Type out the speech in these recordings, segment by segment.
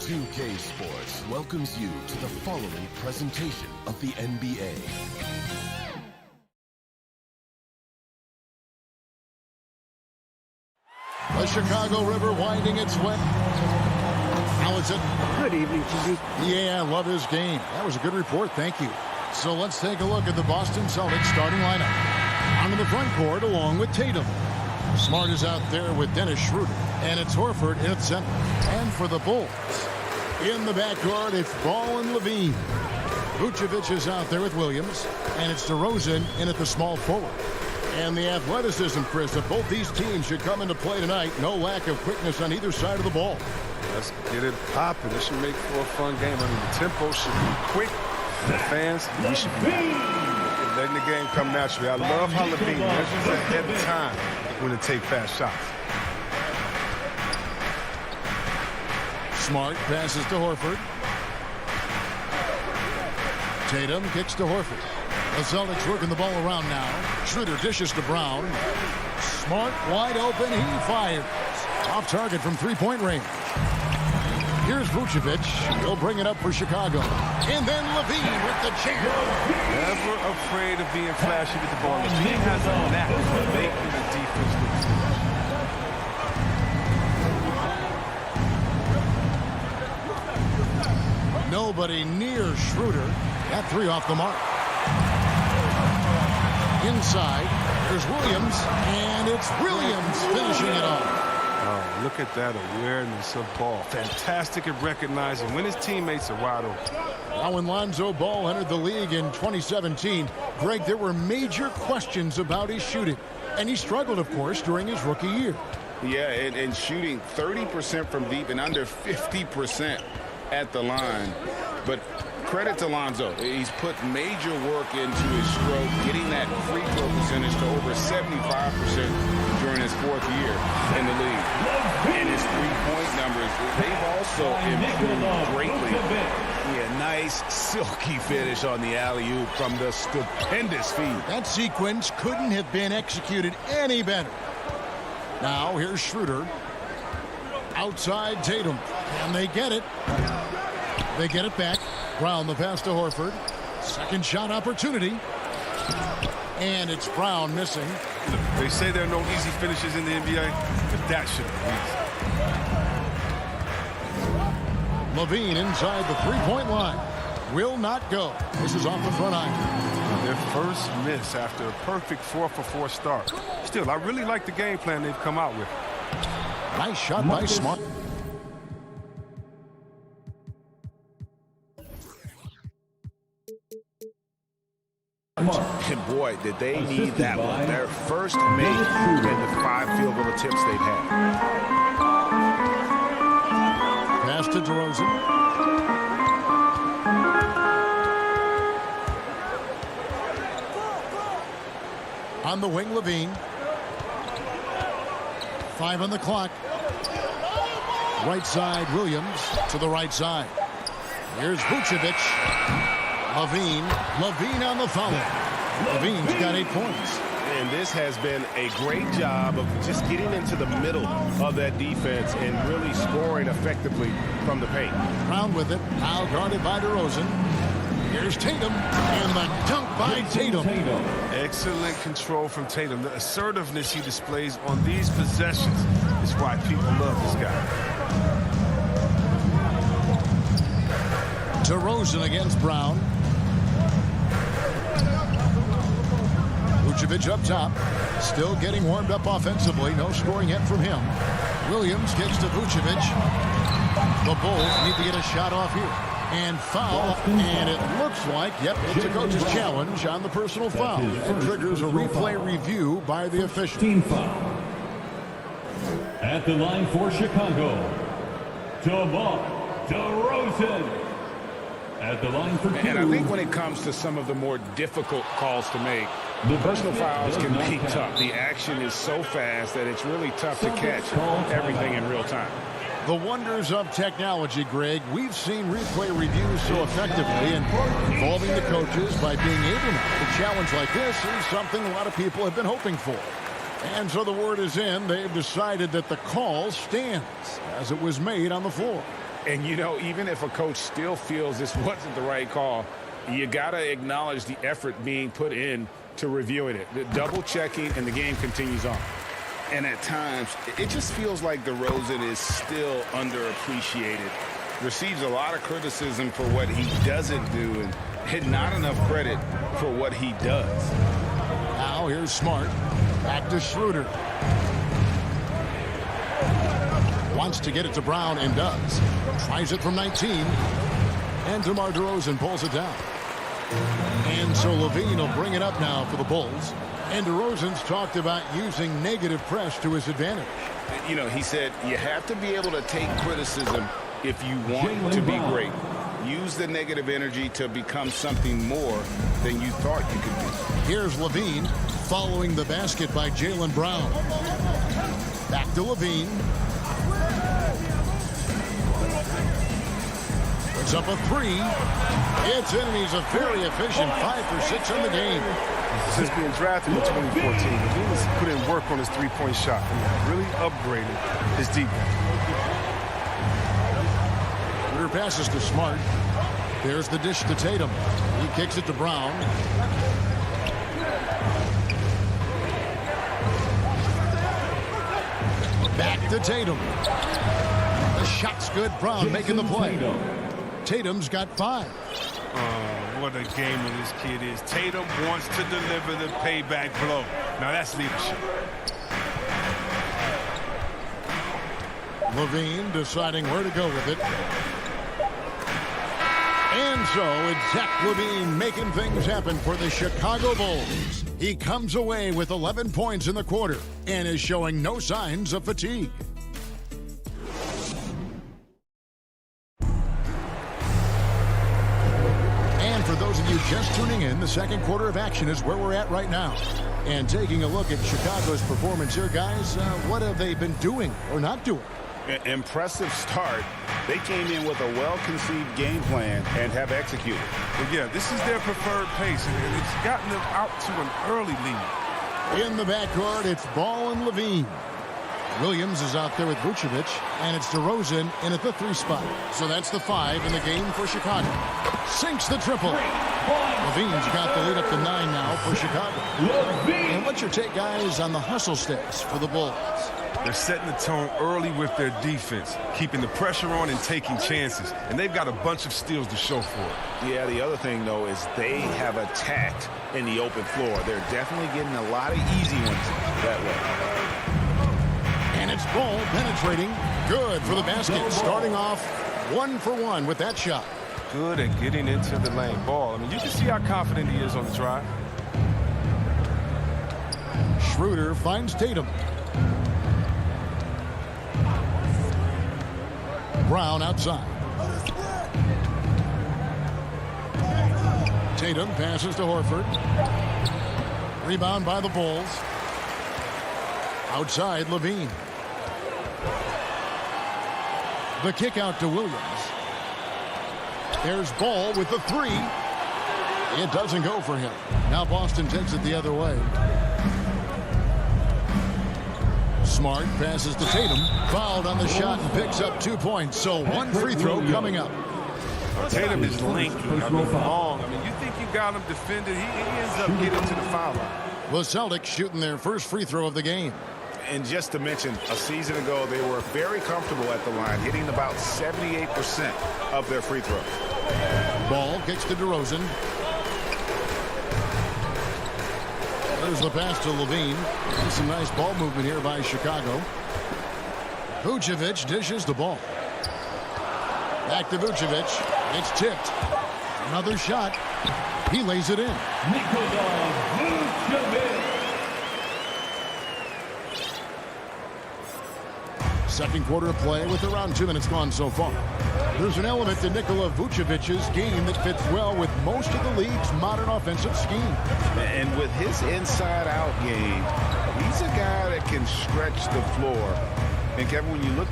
2K Sports welcomes you to the following presentation of the NBA. The Chicago River winding its way. Allison. Good evening to you. Yeah, I love his game. That was a good report. Thank you. So let's take a look at the Boston Celtics starting lineup. Onto the front court along with Tatum. Smart is out there with Dennis Schroeder. And it's Horford in at center. And for the Bulls, in the backcourt, it's Ball and Levine. Vucevic is out there with Williams. And it's DeRozan in at the small forward. And the athleticism, Chris, of both these teams should come into play tonight. No lack of quickness on either side of the ball. Let's get it popping. This should make for a fun game. I mean, the tempo should be quick. The fans, we should be letting the game come naturally. I love how Levine measures ahead of time when to take fast shots. Smart passes to Horford. Tatum kicks to Horford. The Celtics working the ball around now. Schroeder dishes to Brown. Smart wide open. He fires. Off target from three-point range. Here's Vucevic. He'll bring it up for Chicago. And then Levine with the jam. Never afraid of being flashy with the ball. The team has a knack for making the defense look good. Nobody near Schroeder. That three off the mark. Inside, there's Williams, and it's Williams finishing it off. Oh, look at that awareness of ball. Fantastic at recognizing when his teammates are wide open. Now when Lonzo Ball entered the league in 2017, Greg, there were major questions about his shooting. And he struggled, of course, during his rookie year. Yeah, and shooting 30% from deep and under 50% at the line. But credit to Lonzo. He's put major work into his stroke, getting that free throw percentage to over 75% during his fourth year in the league. And his three-point numbers, they've also improved greatly. Yeah, nice, silky finish on the alley-oop from the stupendous feed. That sequence couldn't have been executed any better. Now, here's Schroeder. Outside Tatum. And they get it. They get it back. Brown the pass to Horford. Second shot opportunity. And it's Brown missing. They say there are no easy finishes in the NBA, but that should be easy. Levine inside the three-point line. Will not go. This is off the front iron. Their first miss after a perfect 4-for-4 start. Still, I really like the game plan they've come out with. Nice shot by Smart. And boy, did they need that one. Their first make in the 5 field goal attempts they've had. Pass to DeRozan. On the wing, Levine. 5 on the clock. Right side, Williams to the right side. Here's Vucevic. Levine on the foul. Levine's got 8 points. And this has been a great job of just getting into the middle of that defense and really scoring effectively from the paint. Brown with it. Now guarded by DeRozan. Here's Tatum. And the dunk by Tatum. Excellent control from Tatum. The assertiveness he displays on these possessions is why people love this guy. DeRozan against Brown. Vucevic up top. Still getting warmed up offensively. No scoring yet from him. Williams kicks to Vucevic. The Bulls need to get a shot off here. And foul. And it looks like, yep, it's a coach's challenge on the personal foul. It triggers a replay review by the official. Team foul. At the line for Chicago, DeMar DeRozan. At the line for And I think when it comes to some of the more difficult calls to make, personal fouls can be tough. The action is so fast that it's really tough to catch everything in real time. The wonders of technology, Greg. We've seen replay reviews so effectively, and involving the coaches by being able to. A challenge like this is something a lot of people have been hoping for. And so the word is in. They've decided that the call stands as it was made on the floor. And, you know, even if a coach still feels this wasn't the right call, you got to acknowledge the effort being put in to reviewing it. The double checking, and the game continues on. And at times, it just feels like DeRozan is still underappreciated. Receives a lot of criticism for what he doesn't do and not enough credit for what he does. Now here's Smart. Back to Schroeder. Wants to get it to Brown and does. Tries it from 19. And DeMar DeRozan pulls it down. And so Levine will bring it up now for the Bulls. And DeRozan's talked about using negative press to his advantage. You know, he said you have to be able to take criticism if you want to be great. Use the negative energy to become something more than you thought you could be. Here's Levine following the basket by Jaylen Brown. Back to Levine. Puts up a three. It's in, and he's a very efficient 5 for 6 on the game. Since being drafted in 2014, Levine's put in work on his three-point shot and really upgraded his defense. Schroeder passes to Smart. There's the dish to Tatum. He kicks it to Brown. Back to Tatum. The shot's good. Brown making the play. Tatum's got 5. What a gamer this kid is. Tatum wants to deliver the payback blow. Now that's leadership. Levine deciding where to go with it. And so it's Zach Levine making things happen for the Chicago Bulls. He comes away with 11 points in the quarter and is showing no signs of fatigue. For those of you just tuning in, the second quarter of action is where we're at right now. And taking a look at Chicago's performance here, guys, what have they been doing or not doing? Impressive start. They came in with a well-conceived game plan and have executed. But yeah, this is their preferred pace, and it's gotten them out to an early lead. In the backcourt, it's Ball and Levine. Williams is out there with Vucevic, and it's DeRozan in at the 3 spot. So that's the 5 in the game for Chicago. Sinks the triple. Levine's got the lead up to 9 now for Chicago. And what's your take, guys, on the hustle stats for the Bulls? They're setting the tone early with their defense, keeping the pressure on and taking chances. And they've got a bunch of steals to show for it. Yeah, the other thing, though, is they have attacked in the open floor. They're definitely getting a lot of easy ones that way. And it's Ball penetrating. Good for the basket. Starting off 1 for 1 with that shot. Good at getting into the lane. Ball, I mean, you can see how confident he is on the drive. Schroeder finds Tatum. Brown outside. Tatum passes to Horford. Rebound by the Bulls. Outside, Levine. The kick out to Williams. There's Ball with the 3. It doesn't go for him. Now Boston takes it the other way. Smart passes to Tatum. Fouled on the shot and picks up 2 points. So 1 free throw coming up. Tatum is lanky. I mean, long. I mean, you think you got him defended. He ends up getting to the foul line. The Celtics shooting their first free throw of the game. And just to mention, a season ago, they were very comfortable at the line, hitting about 78% of their free throws. Ball kicks to DeRozan. There's the pass to Levine. Some nice ball movement here by Chicago. Vucevic dishes the ball. Back to Vucevic. It's tipped. Another shot. He lays it in. Second quarter of play with around 2 minutes gone so far. There's an element to Nikola Vucevic's game that fits well with most of the league's modern offensive scheme. And with his inside-out game, he's a guy that can stretch the floor. And Kevin, when you look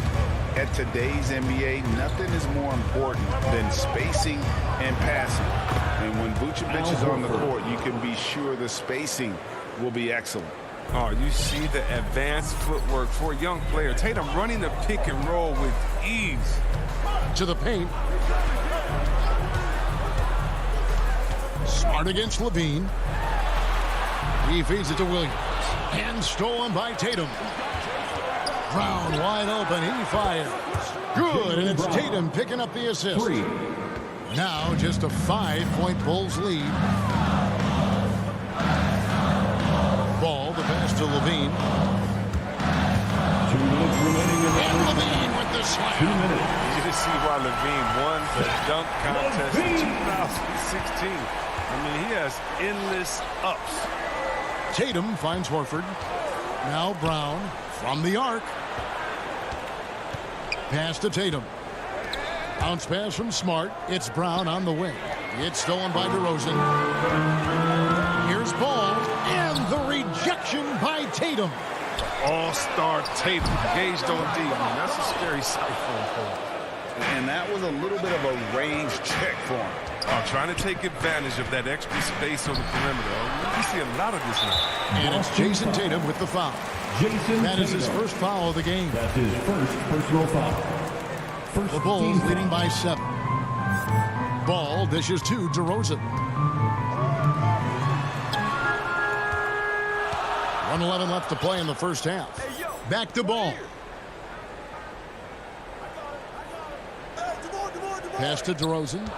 at today's NBA, nothing is more important than spacing and passing. And when Vucevic is on the court, you can be sure the spacing will be excellent. Oh, you see the advanced footwork for a young player. Tatum running the pick and roll with ease. To the paint. Smart against Levine. He feeds it to Williams. And stolen by Tatum. Brown wide open. He fires. Good, and it's Tatum picking up the assist. Now just a 5-point Bulls lead. Ball, the pass to Levine. 2 minutes remaining in the And Levine with the slam. 2 minutes. You just see why Levine won the dunk contest in 2016. I mean, he has endless ups. Tatum finds Horford. Now Brown from the arc. Pass to Tatum. Bounce pass from Smart. It's Brown on the wing. It's stolen by DeRozan. Here's Ball. And the rejection by Tatum. All-star Tatum engaged on D. I mean, that's a scary sight for him. And that was a little bit of a range check for him. Trying to take advantage of that extra space on the perimeter. We see a lot of this now. And it's Jason Tatum with the foul. That is his first foul of the game. That's his first personal foul. The Bulls leading by 7. Ball dishes to DeRozan. 1:11 left to play in the first half. Back to Ball. Pass to DeRozan.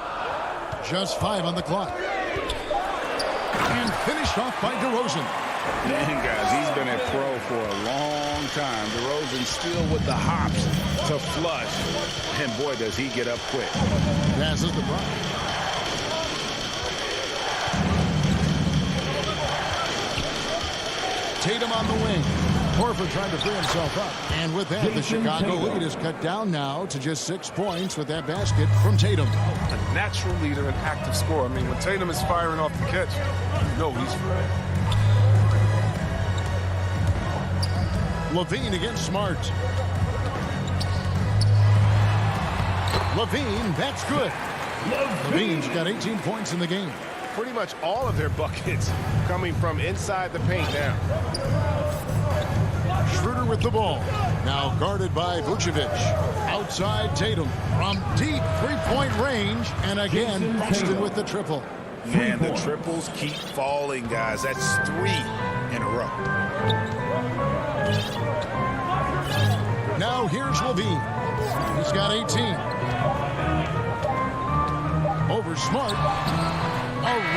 Just 5 on the clock. And finished off by DeRozan. Man, guys, he's been a pro for a long time. DeRozan still with the hops to flush. And boy, does he get up quick. Passes the Brown. Tatum on the wing. Horford trying to free himself up. And with that, the Chicago lead is cut down now to just 6 points with that basket from Tatum. A natural leader and active scorer. I mean, when Tatum is firing off the catch, you know he's ready. Levine against Smart. Levine, that's good. Levine's got 18 points in the game. Pretty much all of their buckets coming from inside the paint now. Schroeder with the ball. Now guarded by Vucevic. Outside Tatum from deep three-point range. And again, Boston with the triple. Man, the triples keep falling, guys. That's 3 in a row. Now here's Levine. He's got 18. Over Smart. A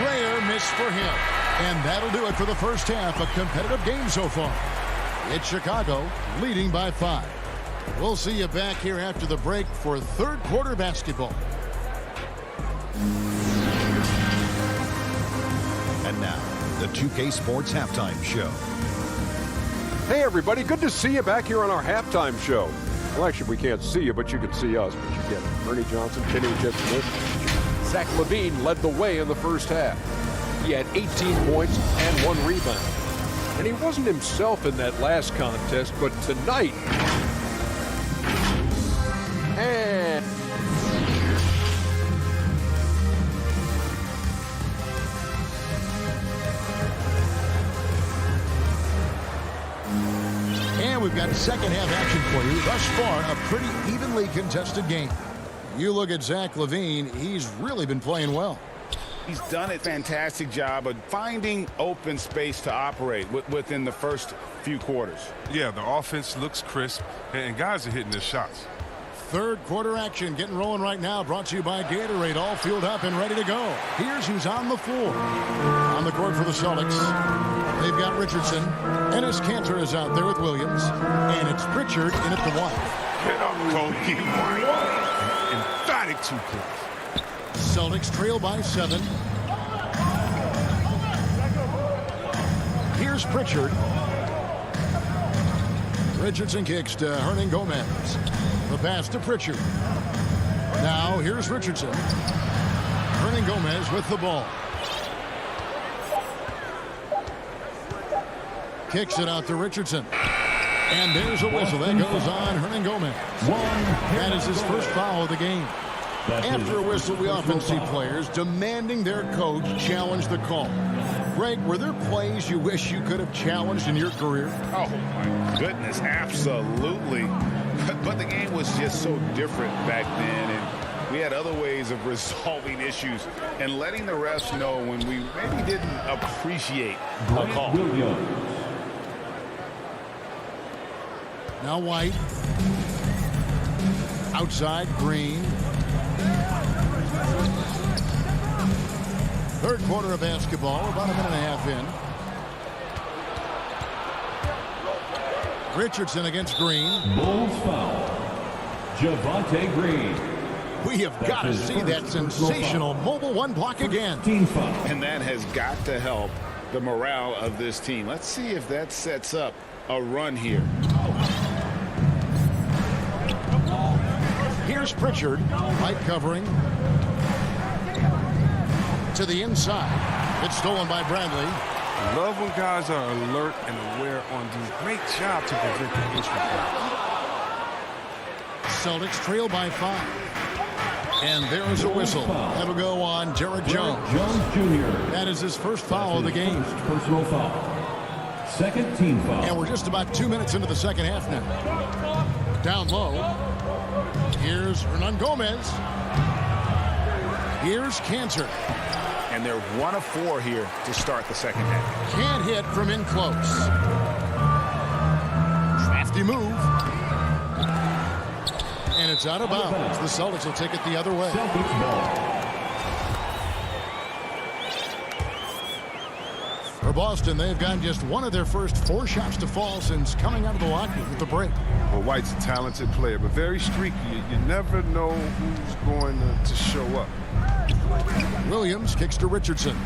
rare miss for him. And that'll do it for the first half. A competitive game so far. It's Chicago leading by 5. We'll see you back here after the break for third quarter basketball. And now, the 2K Sports Halftime Show. Hey, everybody. Good to see you back here on our halftime show. Well, actually, we can't see you, but you can see us. But you get it. Ernie Johnson, Kenny Smith. Zach LaVine led the way in the first half. He had 18 points and 1 rebound. And he wasn't himself in that last contest, but tonight... And... And we've got second half action for you. Thus far, a pretty evenly contested game. You look at Zach LaVine, he's really been playing well. He's done a fantastic job of finding open space to operate within the first few quarters. Yeah, the offense looks crisp, and guys are hitting their shots. Third quarter action getting rolling right now. Brought to you by Gatorade. All fueled up and ready to go. Here's who's on the floor. On the court for the Celtics. They've got Richardson. Enes Kanter is out there with Williams. And it's Pritchard in at the 1. Get up, Kobe White. Emphatic 2 points. Celtics trail by 7. Here's Pritchard. Richardson kicks to Hernan Gomez. The pass to Pritchard. Now here's Richardson. Hernan Gomez with the ball. Kicks it out to Richardson. And there's a whistle. That goes on Hernan Gomez. That is his first foul of the game. After a whistle, we often see players demanding their coach challenge the call. Greg, were there plays you wish you could have challenged in your career? Oh, my goodness, absolutely. But the game was just so different back then, and we had other ways of resolving issues and letting the refs know when we maybe didn't appreciate a call. Now White. Outside, Green. Third quarter of basketball, about a minute and a half in. Richardson against Green. Bulls foul. Javonte Green. We have got to see that sensational mobile one block again. Team foul. And that has got to help the morale of this team. Let's see if that sets up a run here. Here's Pritchard. White covering. To the inside. It's stolen by Bradley. I love when guys are alert and aware on duty. Great job to prevent the entry fouls. Celtics trail by 5. And there's a whistle. That'll go on Derek Jones. Jones Jr. That is his first foul of the game. Personal foul. Second team foul. And we're just about 2 minutes into the second half now. Down low. Here's Hernan Gomez. Here's Cantor. And they're 1 of 4 here to start the second half. Can't hit from in close. Crafty move. And it's out of bounds. The Celtics will take it the other way. Celtics ball. For Boston, they've gotten just one of their first 4 shots to fall since coming out of the locker room with the break. Well, White's a talented player, but very streaky. You never know who's going to show up. Williams kicks to Richardson.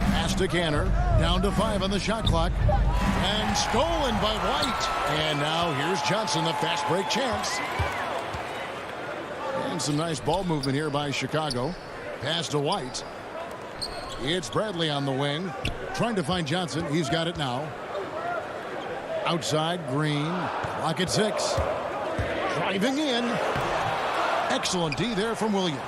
Pass to Cantor. Down to 5 on the shot clock. And stolen by White. And now here's Johnson, the fast break chance. And some nice ball movement here by Chicago. Pass to White. It's Bradley on the wing. Trying to find Johnson. He's got it now. Outside, Green. Clock at 6. Driving in. Excellent D there from Williams.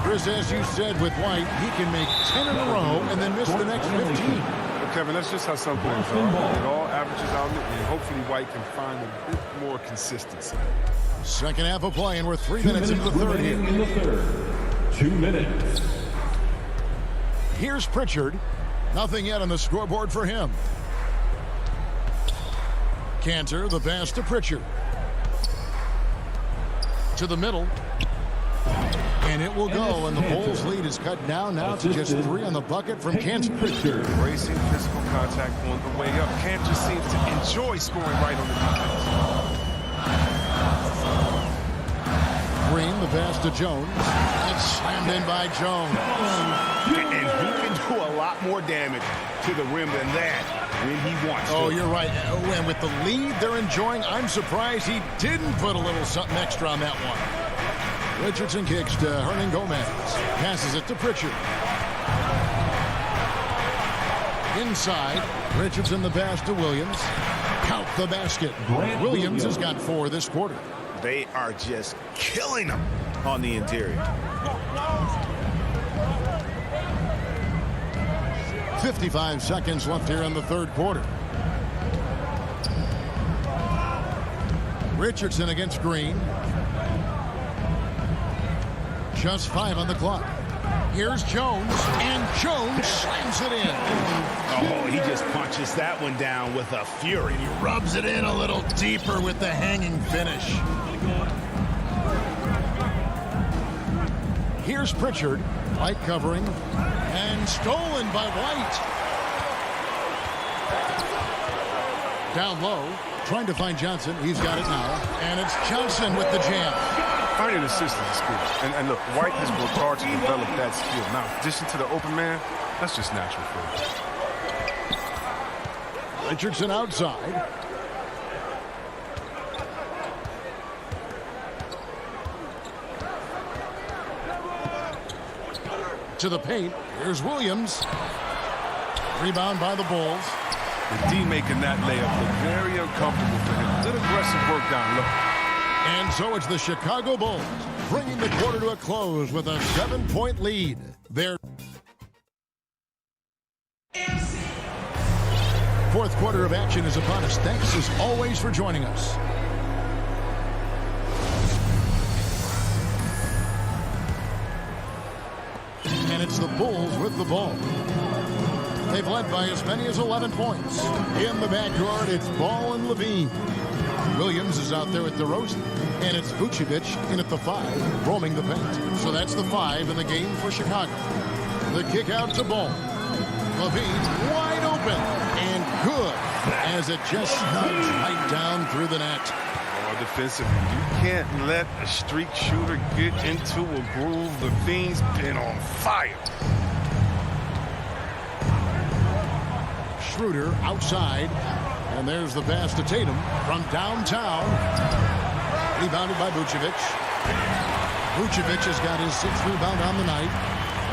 Chris, as you said with White, he can make 10 in a row and then miss the next 15. But Kevin, that's just how some players are. It all averages out, and hopefully White can find a bit more consistency. Second half of play, and we're 3 minutes into the third here. In the third. 2 minutes. Here's Pritchard. Nothing yet on the scoreboard for him. Cantor, the pass to Pritchard. To the middle. And it will go, and the Bulls lead is cut down now to just 3 on the bucket from Cantor. Racing physical contact on the way up. Cantor seems to enjoy scoring right on the defense. Green, the pass to Jones. It's slammed in by Jones. And he can do a lot more damage to the rim than that when he wants to. Oh, you're right. And with the lead they're enjoying, I'm surprised he didn't put a little something extra on that one. Richardson kicks to Hernan Gomez. Passes it to Pritchard. Inside, Richardson the pass to Williams. Count the basket. Williams has got 4 this quarter. They are just killing them on the interior. 55 seconds left here in the third quarter. Richardson against Green. Just 5 on the clock. Here's Jones, and Jones slams it in. Oh, he just punches that one down with a fury. He rubs it in a little deeper with the hanging finish. Here's Pritchard. White covering. And stolen by White. Down low. Trying to find Johnson. He's got it now. And it's Johnson with the jam. Finding assistance is good. And look, White has worked hard to develop that skill. Now, in addition to the open man, that's just natural for him. Richardson outside. To the paint. Here's Williams. Rebound by the Bulls. The D making that layup look very uncomfortable for him. Good aggressive work down low. And And so it's the Chicago Bulls bringing the quarter to a close with a 7-point lead. Their fourth quarter of action is upon us. Thanks as always for joining us. And it's the Bulls with the ball. They've led by as many as 11 points. In the backcourt, it's Ball and Levine. Williams is out there at DeRozan. And it's Vucevic in at the 5, roaming the paint. So that's the 5 in the game for Chicago. The kick out to Ball. Levine wide open and good as it just snugs right down through the net. Defensively, you can't let a streak shooter get into a groove. Levine's been on fire. Schroeder outside, and there's the pass to Tatum from downtown. Rebounded by Vucevic. Vucevic has got his 6th rebound on the night.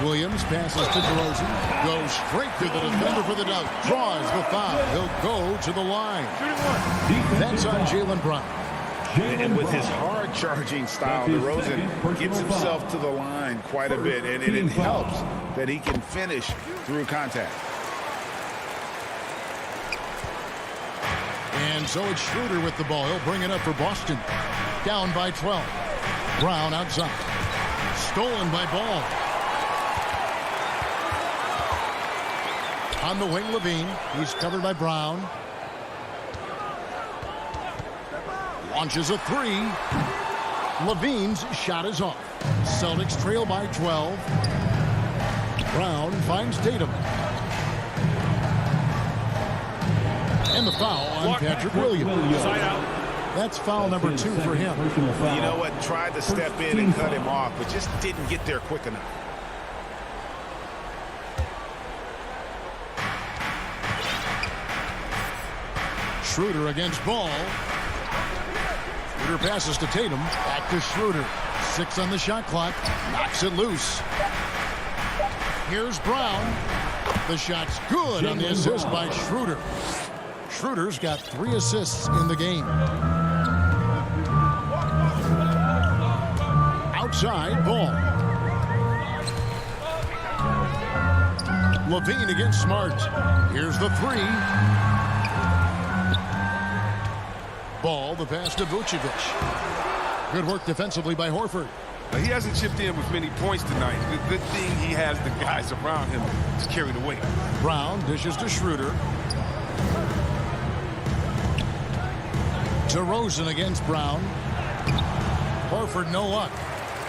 Williams passes to DeRozan, goes straight to the defender for the dunk, draws the foul. He'll go to the line. That's on Jaylen Brown. And with his hard-charging style, DeRozan gets himself to the line quite a bit, and it helps that he can finish through contact. And so it's Schroeder with the ball. He'll bring it up for Boston. Down by 12. Brown outside. Stolen by Ball. On the wing, Levine. He's covered by Brown. Launches a 3. Levine's shot is off. Celtics trail by 12. Brown finds Tatum. And the foul on Patrick Williams. That's foul number 2 for him. You know what? Tried to step in and cut him off, but just didn't get there quick enough. Schroeder against Ball. Schroeder passes to Tatum. Back to Schroeder. 6 on the shot clock. Knocks it loose. Here's Brown. The shot's good on the assist by Schroeder. Schroeder's got 3 assists in the game. Outside, Ball. Levine against Smart. Here's the 3. Ball, the pass to Vucevic. Good work defensively by Horford. Now, he hasn't chipped in with many points tonight. The good thing he has the guys around him to carry the weight. Brown dishes to Schroeder. DeRozan against Brown. Horford no luck.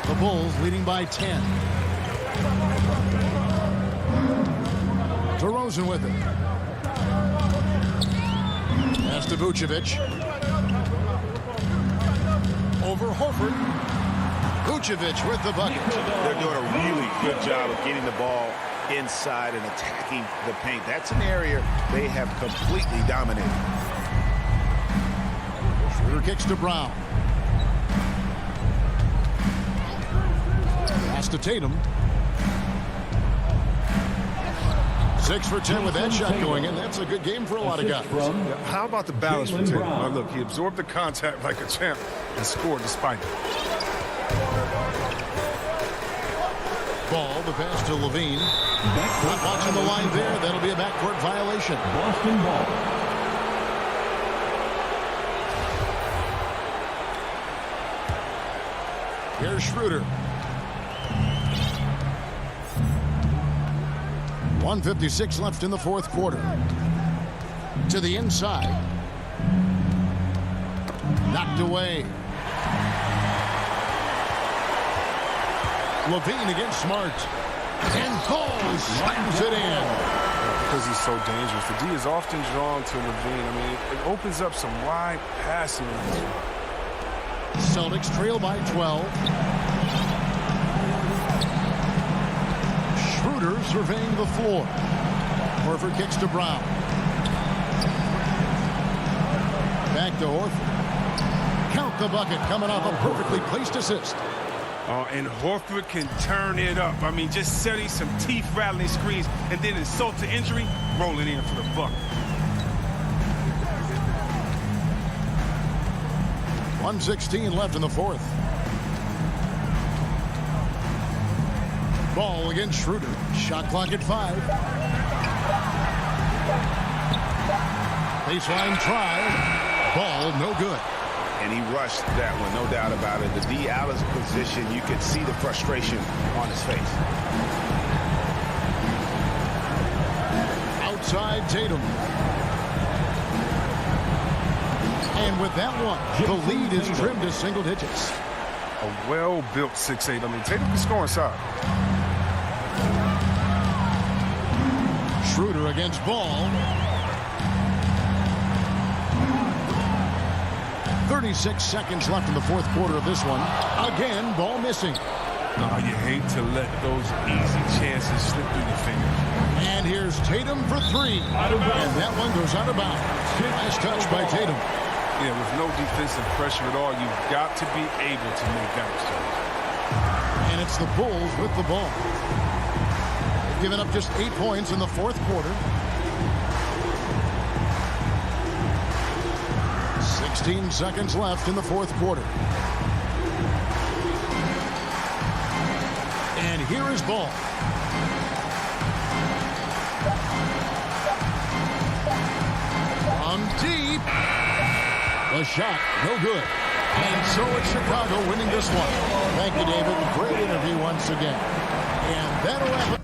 The Bulls leading by 10. DeRozan with it. Pass to Vucevic. Over Horford. Vucevic with the bucket. They're doing a really good job of getting the ball inside and attacking the paint. That's an area they have completely dominated. Schroeder kicks to Brown. Pass to Tatum. 6 for 10 with that shot going in. That's a good game for a lot of guys. Yeah, how about the balance for Tatum? Now, look, he absorbed the contact like a champ and scored despite it. Ball, the pass to Levine. Not watching the line there. That'll be a backcourt violation. Boston ball. Here's Schroeder. 1:56 left in the fourth quarter. To the inside. Knocked away. Levine against Smart. And Ball slams it in. Because he's so dangerous. The D is often drawn to Levine. I mean, it opens up some wide passing lanes. Celtics trail by 12. Schroeder surveying the floor. Horford kicks to Brown. Back to Horford. Count the bucket coming off a perfectly placed assist. And Horford can turn it up. I mean, just setting some teeth-rattling screens and then insult to injury, rolling in for the bucket. 1:16 left in the fourth. Ball against Schroeder. Shot clock at 5. Baseline try. Ball no good. And he rushed that one, no doubt about it. The D out of position, you could see the frustration on his face. Outside Tatum. And with that one, the lead is trimmed to single digits. A well-built 6'8". I mean, Tatum can score inside. Schroeder against Ball. 36 seconds left in the fourth quarter of this one. Again, Ball missing. You hate to let those easy chances slip through your fingers. And here's Tatum for 3. And that one goes out of bounds. Nice touch by Tatum. Yeah, with no defensive pressure at all, you've got to be able to make that exchange. And it's the Bulls with the ball. They've given up just 8 points in the fourth quarter. 16 seconds left in the fourth quarter. And here is Ball. From deep. The shot, no good. And so it's Chicago winning this one. Thank you, David. Great interview once again. And that'll wrap it.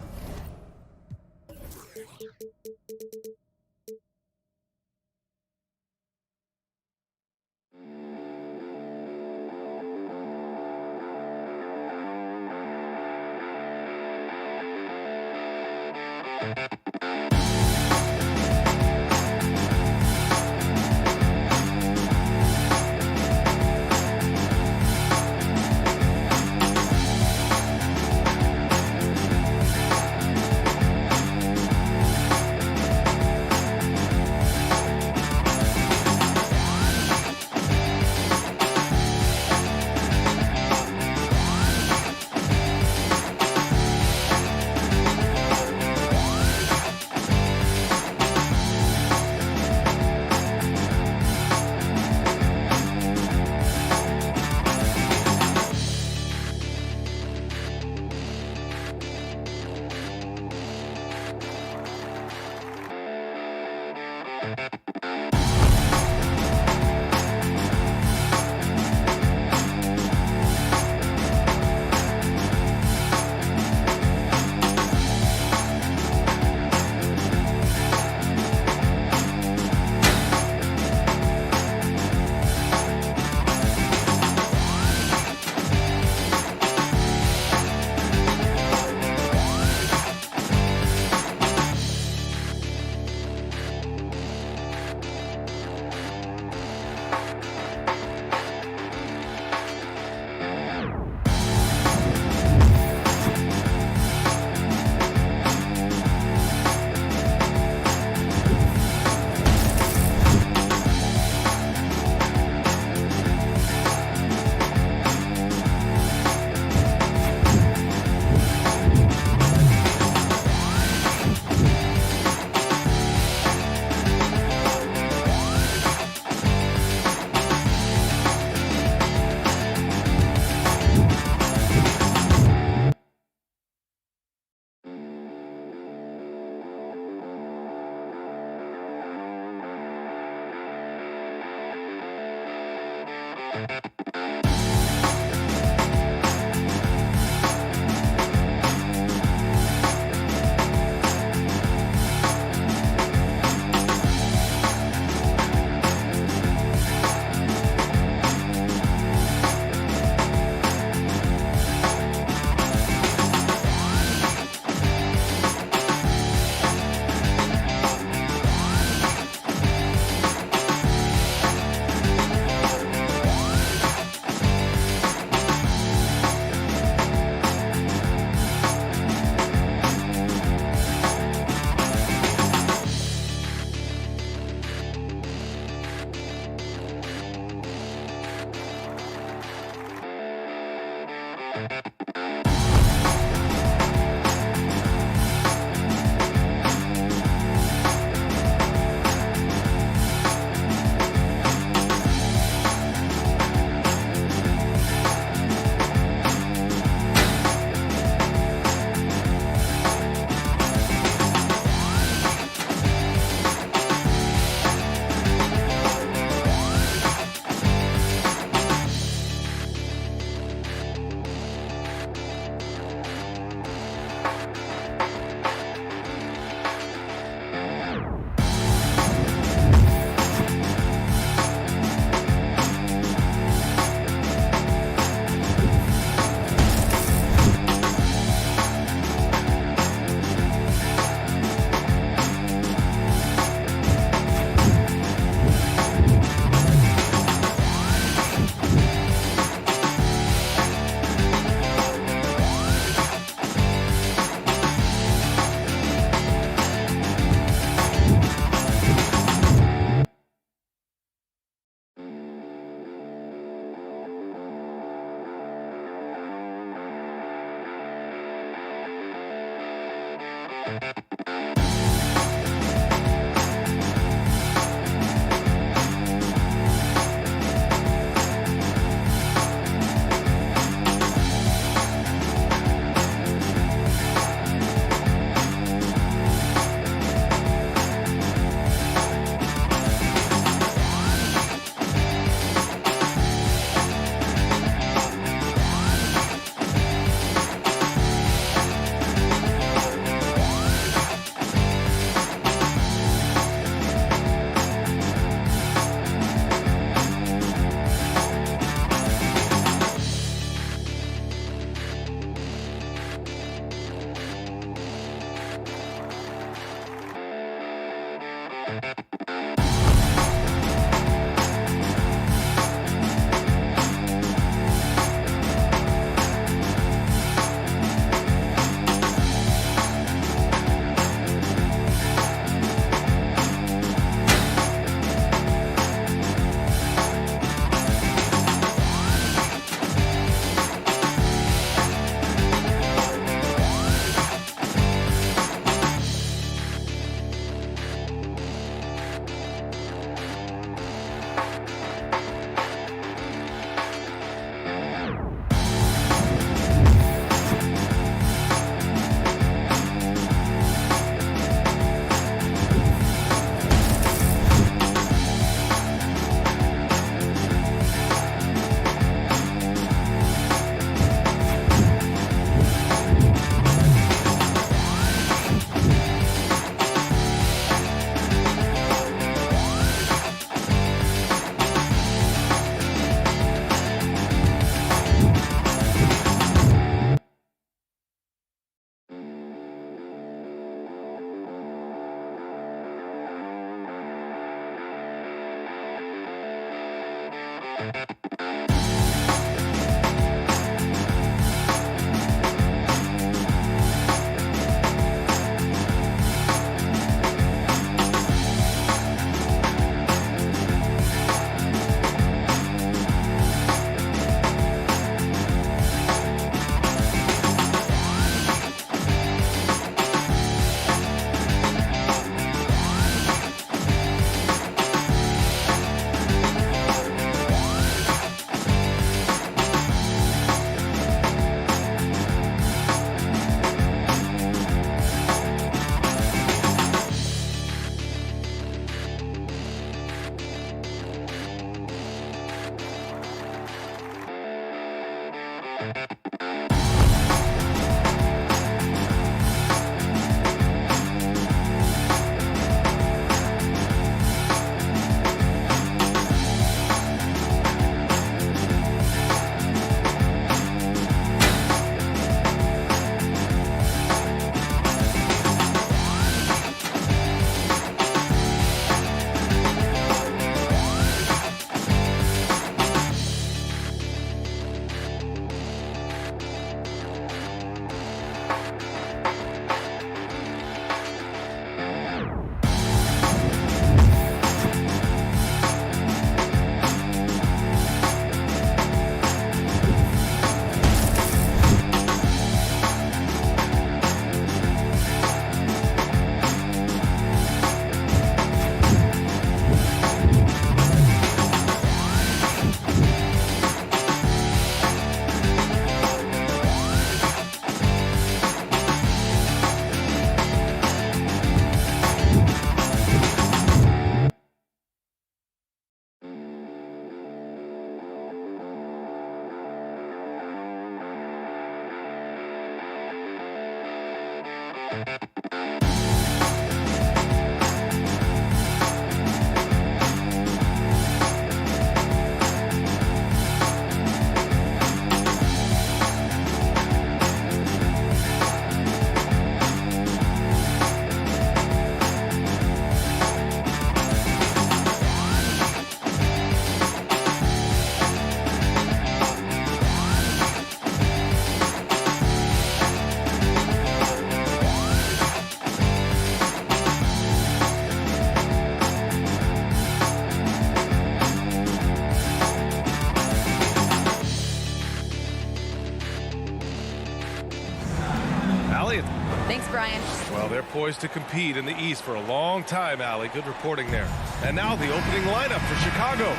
Thanks, Brian. Well, they're poised to compete in the East for a long time, Allie. Good reporting there. And now the opening lineup for Chicago.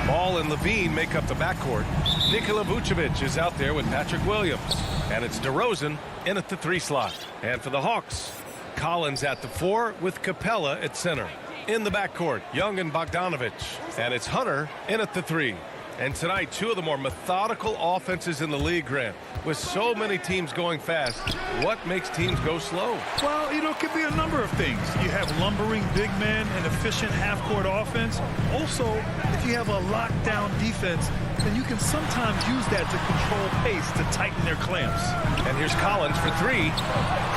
Ball and Levine make up the backcourt. Nikola Vucevic is out there with Patrick Williams. And it's DeRozan in at the 3 slot. And for the Hawks, Collins at the 4 with Capella at center. In the backcourt, Young and Bogdanovic. And it's Hunter in at the 3. And tonight, 2 of the more methodical offenses in the league, Grant. With so many teams going fast, what makes teams go slow? Well, it could be a number of things. You have lumbering big men and efficient half-court offense. Also, if you have a lockdown defense, then you can sometimes use that to control pace to tighten their clamps. And here's Collins for 3.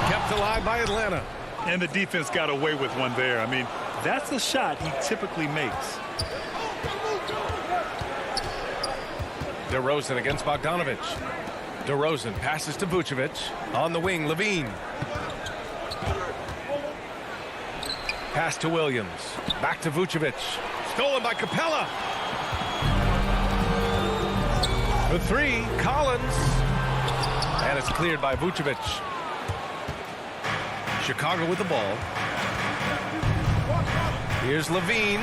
Kept alive by Atlanta. And the defense got away with one there. I mean, that's a shot he typically makes. DeRozan against Bogdanovic. DeRozan passes to Vucevic. On the wing, Levine. Pass to Williams. Back to Vucevic. Stolen by Capella. The 3, Collins. And it's cleared by Vucevic. Chicago with the ball. Here's Levine.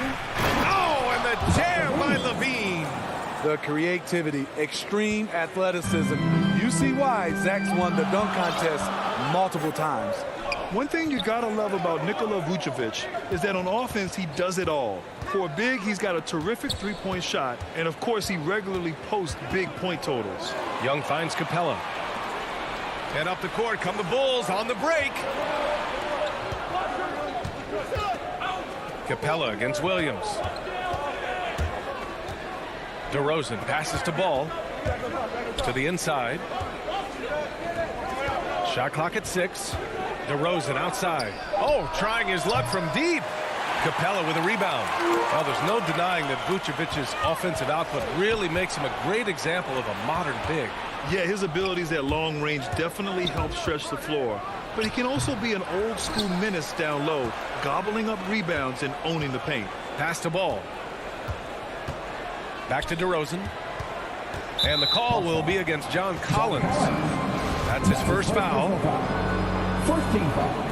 Oh, and the jam by Levine. The creativity, extreme athleticism. You see why Zach's won the dunk contest multiple times. One thing you gotta love about Nikola Vucevic is that on offense he does it all. For a big, he's got a terrific three-point shot, and of course he regularly posts big point totals. Young finds Capella. And up the court come the Bulls on the break. Capella against Williams. DeRozan passes to Ball. To the inside. Shot clock at 6. DeRozan outside. Oh, trying his luck from deep. Capella with a rebound. Well, there's no denying that Vucevic's offensive output really makes him a great example of a modern big. Yeah, his abilities at long range definitely help stretch the floor. But he can also be an old-school menace down low, gobbling up rebounds and owning the paint. Pass to Ball. Back to DeRozan. And the call will be against John Collins. That's his first foul. 14 foul.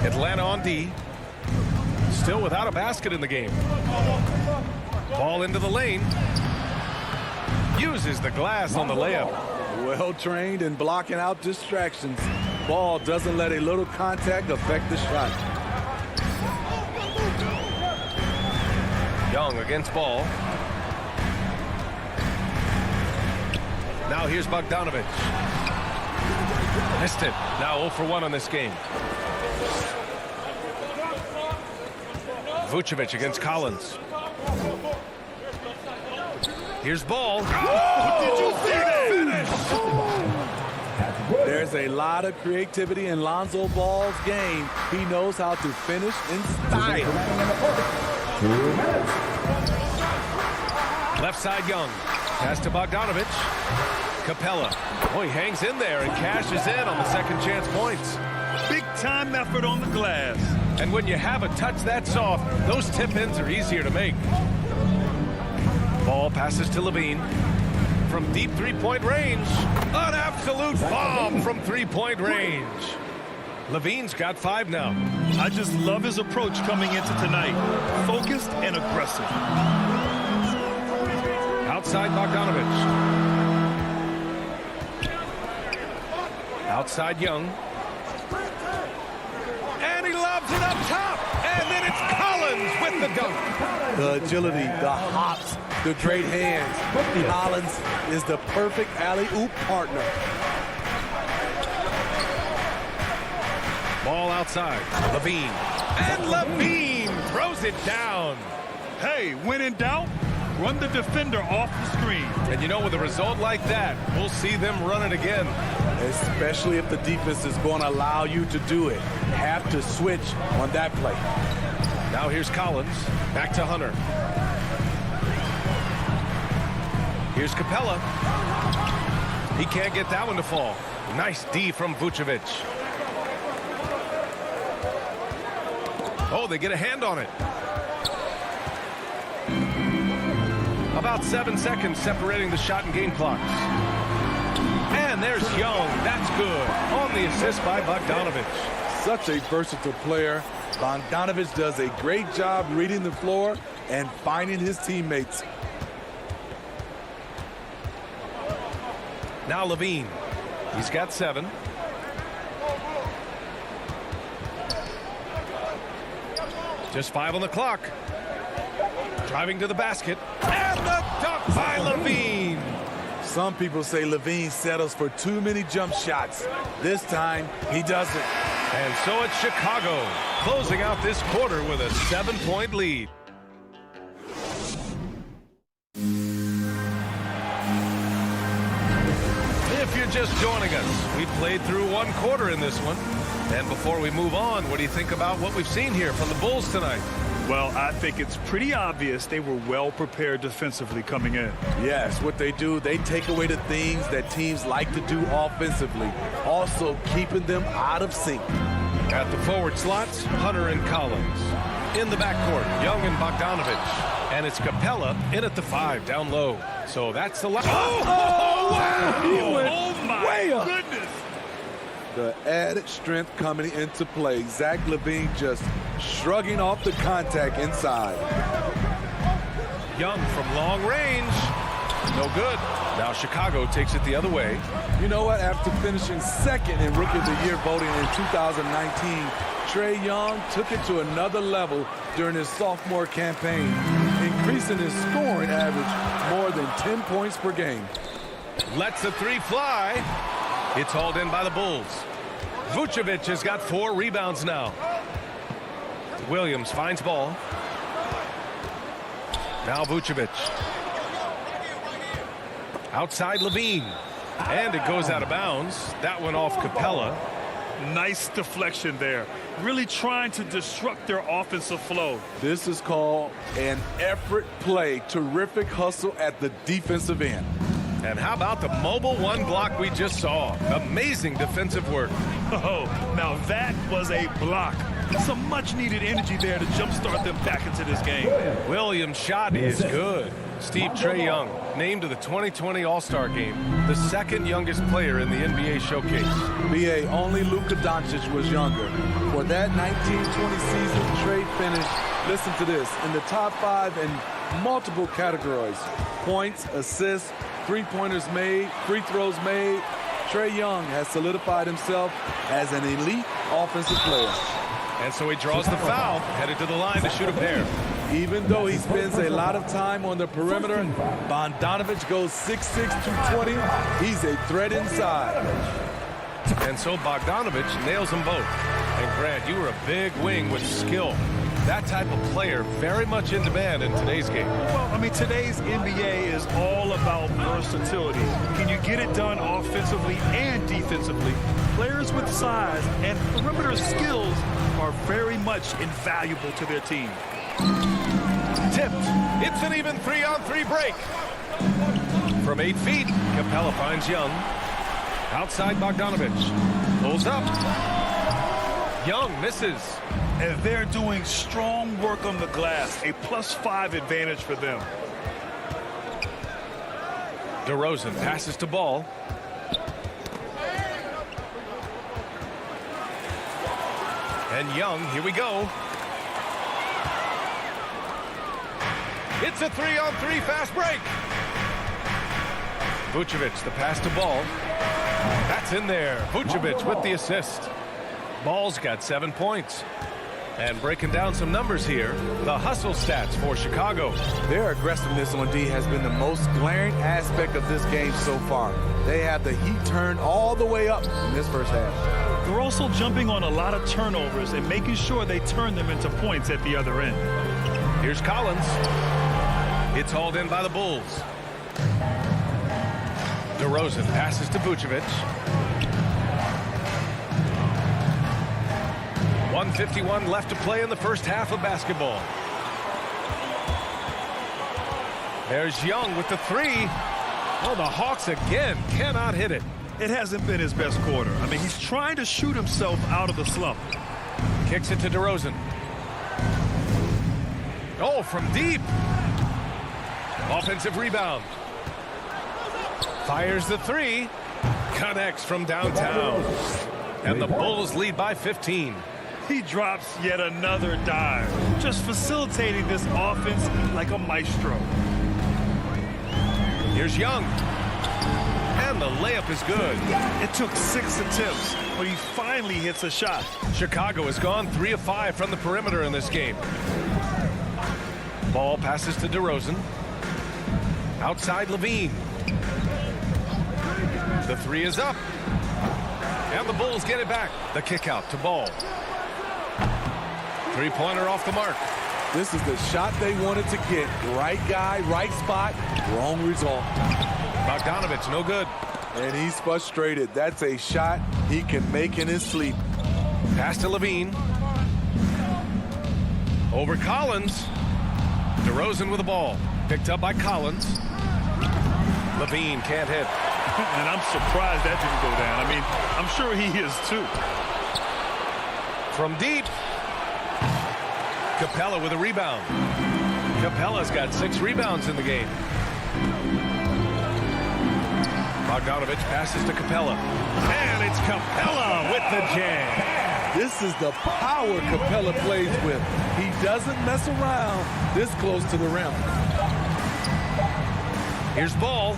Atlanta on D. Still without a basket in the game. Ball into the lane. Uses the glass on the layup. Well trained in blocking out distractions. Ball doesn't let a little contact affect the shot. Young against Ball. Now here's Bogdanovic. Missed it. Now 0 for 1 on this game. Vucevic against Collins. Here's Ball. Oh, did you see that finish? There's a lot of creativity in Lonzo Ball's game. He knows how to finish in style. Left side Young. Pass to Bogdanovic. Capella. Oh, he hangs in there and cashes in on the second chance points. Big time effort on the glass. And when you have a touch that soft, those tip-ins are easier to make. Ball passes to Levine. From deep three-point range. An absolute bomb from three-point range. Levine's got 5 now. I just love his approach coming into tonight. Focused and aggressive. Outside Bogdanovic. Outside Young. And he lobs it up top. And then it's Collins with the dunk. The agility, the hops, the great hands. Collins is the perfect alley-oop partner. Ball outside. Levine. And Levine throws it down. Hey, when in doubt, run the defender off the screen. And you know, with a result like that, we'll see them run it again. Especially if the defense is going to allow you to do it. Have to switch on that play. Now here's Collins. Back to Hunter. Here's Capella. He can't get that one to fall. Nice D from Vucevic. Oh, they get a hand on it. About 7 seconds separating the shot and game clocks. And there's Young. That's good. On the assist by Bogdanovich. Such a versatile player. Bogdanovich does a great job reading the floor and finding his teammates. Now Levine. He's got 7. Just 5 on the clock. Driving to the basket. And the dunk by Levine. Some people say Levine settles for too many jump shots. This time, he doesn't. And so it's Chicago closing out this quarter with a 7-point lead. If you're just joining us, we played through 1 quarter in this one. And before we move on, what do you think about what we've seen here from the Bulls tonight? Well, I think it's pretty obvious they were well prepared defensively coming in. Yes, what they do, they take away the things that teams like to do offensively, also keeping them out of sync. At the forward slots, Hunter and Collins. In the backcourt, Young and Bogdanovich. And it's Capella in at the 5 down low. So that's the last. Wow! He went my way up. Goodness. The added strength coming into play. Zach LaVine just shrugging off the contact inside. Young from long range. No good. Now Chicago takes it the other way. You know what? After finishing 2nd in Rookie of the Year voting in 2019, Trae Young took it to another level during his sophomore campaign, increasing his scoring average more than 10 points per game. Lets the 3 fly. It's hauled in by the Bulls. Vucevic has got 4 rebounds now. Williams finds ball. Now Vucevic. Outside Levine. And it goes out of bounds. That went off Capella. Nice deflection there. Really trying to disrupt their offensive flow. This is called an effort play. Terrific hustle at the defensive end. And how about the mobile 1 block we just saw? Amazing defensive work. Oh, now that was a block. Some much-needed energy there to jumpstart them back into this game. Williams' shot is good. Trae Young, named to the 2020 All-Star Game, the 2nd youngest player in the NBA Showcase. BA, only Luka Doncic was younger. For that 1920 season, Trae finished, listen to this, in the top 5 in multiple categories. Points, assists, three-pointers made, free throws made. Trae Young has solidified himself as an elite offensive player. And so he draws the foul, headed to the line to shoot a pair. Even though he spends a lot of time on the perimeter, Bogdanovich goes 6'6", 220. He's a threat inside. And so Bogdanovich nails them both. And Grant, you were a big wing with skill. That type of player very much in demand in today's game. Well, I mean, today's NBA is all about versatility. Can you get it done offensively and defensively? Players with size and perimeter skills are very much invaluable to their team. Tipped. It's an even 3-on-3 break. From 8 feet, Capella finds Young. Outside Bogdanovich. Pulls up. Young misses. And they're doing strong work on the glass. A +5 advantage for them. DeRozan passes to Ball. And Young, here we go. It's a 3-on-3 fast break. Vucevic, the pass to Ball. That's in there. Vucevic with the assist. Ball's got 7 points. And breaking down some numbers here, the hustle stats for Chicago. Their aggressiveness on D has been the most glaring aspect of this game so far. They have the heat turned all the way up in this first half. They're also jumping on a lot of turnovers and making sure they turn them into points at the other end. Here's Collins. It's hauled in by the Bulls. DeRozan passes to Vucevic. 1:51 left to play in the first half of basketball. There's Young with the 3. Oh, the Hawks again cannot hit it. It hasn't been his best quarter. I mean, he's trying to shoot himself out of the slump. Kicks it to DeRozan. Oh, from deep. Offensive rebound. Fires the 3. Connects from downtown. And the Bulls lead by 15. He drops yet another dive, just facilitating this offense like a maestro. Here's Young. And the layup is good. It took 6 attempts, but he finally hits a shot. Chicago has gone 3 of 5 from the perimeter in this game. Ball passes to DeRozan. Outside Levine. The 3 is up. And the Bulls get it back. The kick out to Ball. Three-pointer off the mark. This is the shot they wanted to get. Right guy, right spot, wrong result. Bogdanovich, no good. And he's frustrated. That's a shot he can make in his sleep. Pass to Levine. Over Collins. DeRozan with the ball. Picked up by Collins. Levine can't hit. And I'm surprised that didn't go down. I mean, I'm sure he is too. From deep. Capella with a rebound. Capella's got 6 rebounds in the game. Bogdanovich passes to Capella. And it's Capella with the jam. This is the power Capella plays with. He doesn't mess around this close to the rim. Here's Ball.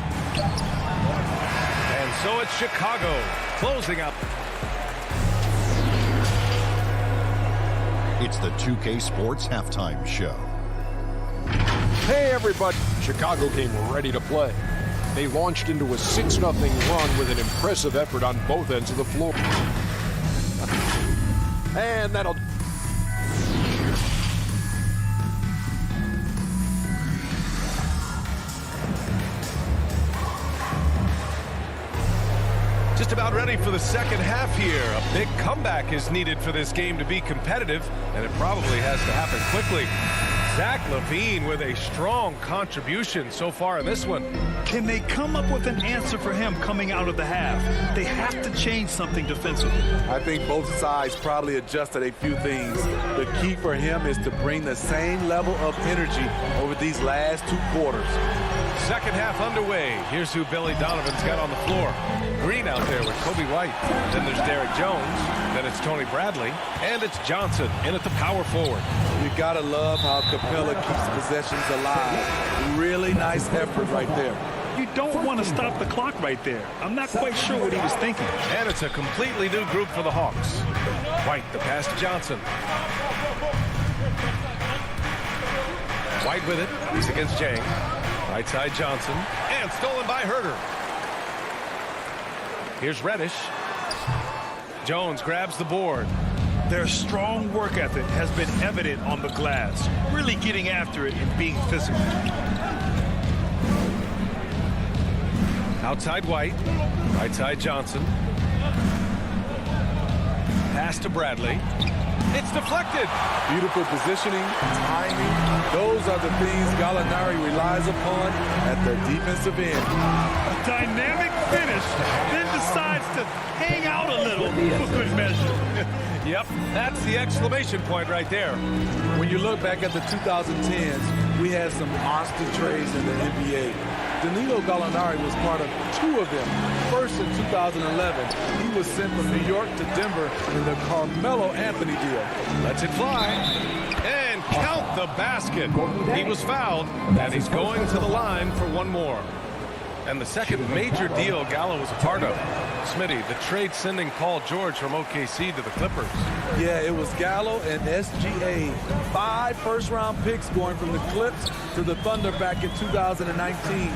And so it's Chicago closing up. It's the 2K Sports Halftime Show. Hey, everybody. Chicago came ready to play. They launched into a 6-0 run with an impressive effort on both ends of the floor. And that'll... Just about ready for the second half here. A big comeback is needed for this game to be competitive, and it probably has to happen quickly. Zach LaVine with a strong contribution so far in this one. Can they come up with an answer for him coming out of the half? They have to change something defensively. I think both sides probably adjusted a few things. The key for him is to bring the same level of energy over these last 2 quarters. Second half underway. Here's who Billy Donovan's got on the floor. Green out there with Kobe White. Then there's Derrick Jones. Then it's Tony Bradley. And it's Johnson in at the power forward. You gotta love how Capella keeps possessions alive. Really nice effort right there. You don't want to stop the clock right there. I'm not quite sure what he was thinking. And it's a completely new group for the Hawks. White, the pass to Johnson. White with it. He's against Jang. Right side Johnson. And stolen by Herter. Here's Reddish. Jones grabs the board. Their strong work ethic has been evident on the glass. Really getting after it and being physical. Outside White. Right side Johnson. Pass to Bradley. It's deflected. Beautiful positioning, timing. Those are the things Gallinari relies upon at the defensive end. A dynamic finish, then decides to hang out a little for good measure. Yep, that's the exclamation point right there. When you look back at the 2010s, we had some monster trades in the NBA. Danilo Gallinari was part of 2 of them. First in 2011, he was sent from New York to Denver in the Carmelo Anthony deal. Lets it fly. And count the basket. He was fouled, and he's going to the line for one more. And the second major deal Gallo was a part of. Smitty, the trade sending Paul George from OKC to the Clippers. Yeah, it was Gallo and SGA. 5 first-round picks going from the Clips to the Thunder back in 2019.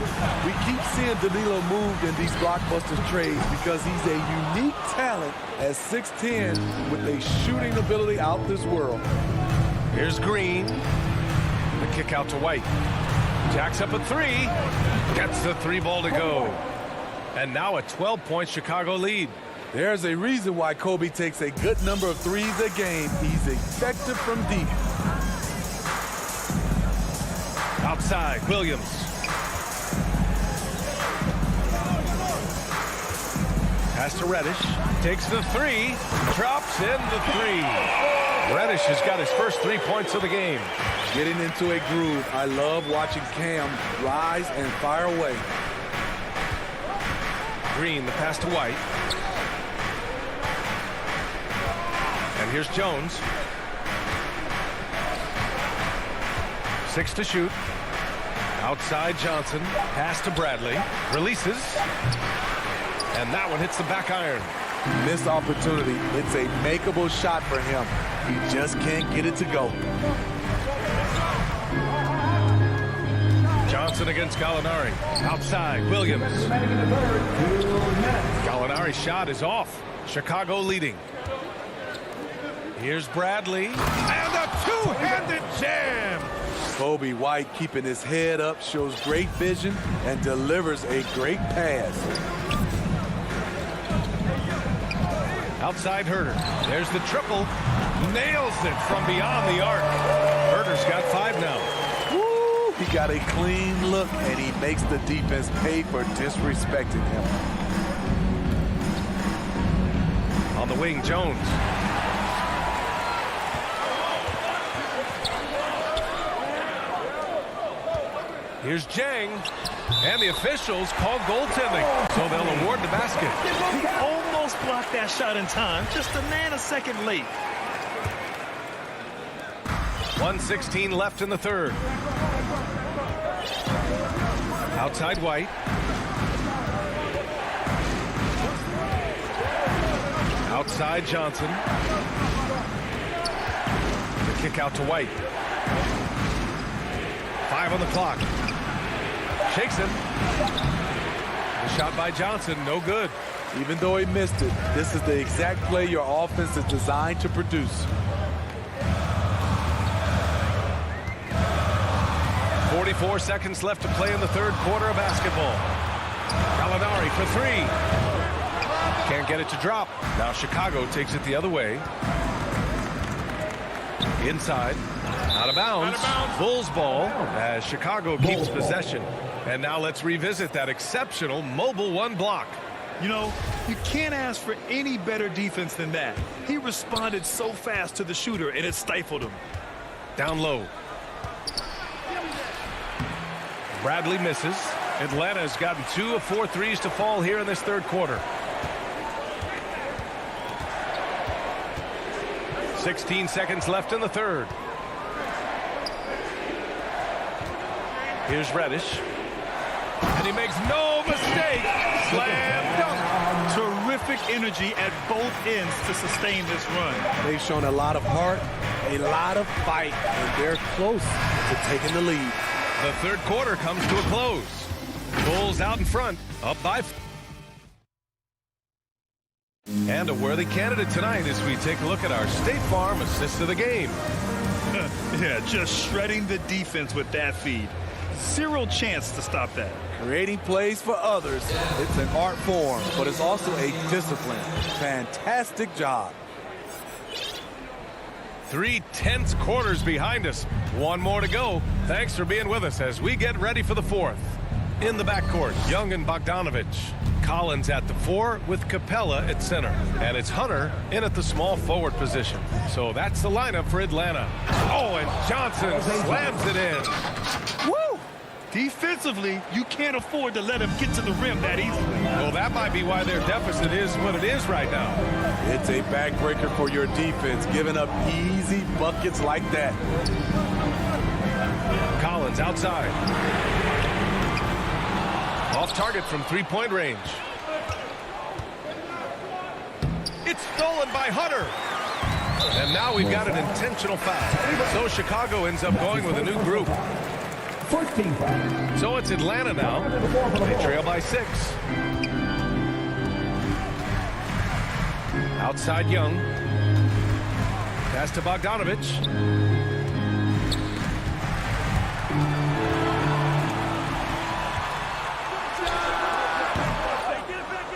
We keep seeing Danilo moved in these blockbuster trades because he's a unique talent at 6'10" with a shooting ability out this world. Here's Green. The kick out to White. Jacks up a 3. Gets the 3 ball to go. And now a 12-point Chicago lead. There's a reason why Kobe takes a good number of 3s a game. He's effective from deep. Outside, Williams. Pass to Reddish. Takes the 3. Drops in the 3. Reddish has got his first 3 points of the game. Getting into a groove. I love watching Cam rise and fire away. Green, the pass to White. And here's Jones. 6 to shoot. Outside Johnson. Pass to Bradley. Releases. And that one hits the back iron. Missed opportunity. It's a makeable shot for him. He just can't get it to go. Johnson against Gallinari. Outside, Williams. Gallinari's shot is off. Chicago leading. Here's Bradley. And a two-handed jam. Kobe White keeping his head up, shows great vision, and delivers a great pass. Outside Herter. There's the triple. Nails it from beyond the arc. Herter's got 5 now. Woo! He got a clean look, and he makes the defense pay for disrespecting him. On the wing, Jones. Here's Jang. And the officials call goaltending, so they'll award the basket. He almost blocked that shot in time, just a nanosecond late. 1:16 left in the third. Outside White. Outside Johnson. The kick out to White. 5 on the clock. Shakes him. The shot by Johnson, no good. Even though he missed it, this is the exact play your offense is designed to produce. 44 seconds left to play in the third quarter of basketball. Gallinari for 3. Can't get it to drop. Now Chicago takes it the other way. Inside. Out of bounds. Bulls ball as Chicago keeps possession. And now let's revisit that exceptional mobile 1 block. You know, you can't ask for any better defense than that. He responded so fast to the shooter, and it stifled him. Down low. Bradley misses. Atlanta has gotten 2 of 4 threes to fall here in this third quarter. 16 seconds left in the third. Here's Reddish. And he makes no mistake. Slam dunk. Terrific energy at both ends to sustain this run. They've shown a lot of heart, a lot of fight, and they're close to taking the lead. The third quarter comes to a close. Bulls out in front, up by. And a worthy candidate tonight as we take a look at our State Farm assist of the game. Yeah, just shredding the defense with that feed. Zero chance to stop that. Creating plays for others, it's an art form, but it's also a discipline. Fantastic job. 3 tense quarters behind us. 1 more to go. Thanks for being with us as we get ready for the fourth. In the backcourt, Young and Bogdanovich. Collins at the 4 with Capella at center. And it's Hunter in at the small forward position. So that's the lineup for Atlanta. Oh, and Johnson slams it in. Woo! Defensively, you can't afford to let him get to the rim that easily. Well, that might be why their deficit is what it is right now. It's a backbreaker for your defense, giving up easy buckets like that. Collins outside. Off target from 3-point range. It's stolen by Hunter. And now we've got an intentional foul. So Chicago ends up going with a new group. 14 fouls. So it's Atlanta now. They trail by 6. Outside Young. Pass to Bogdanovich.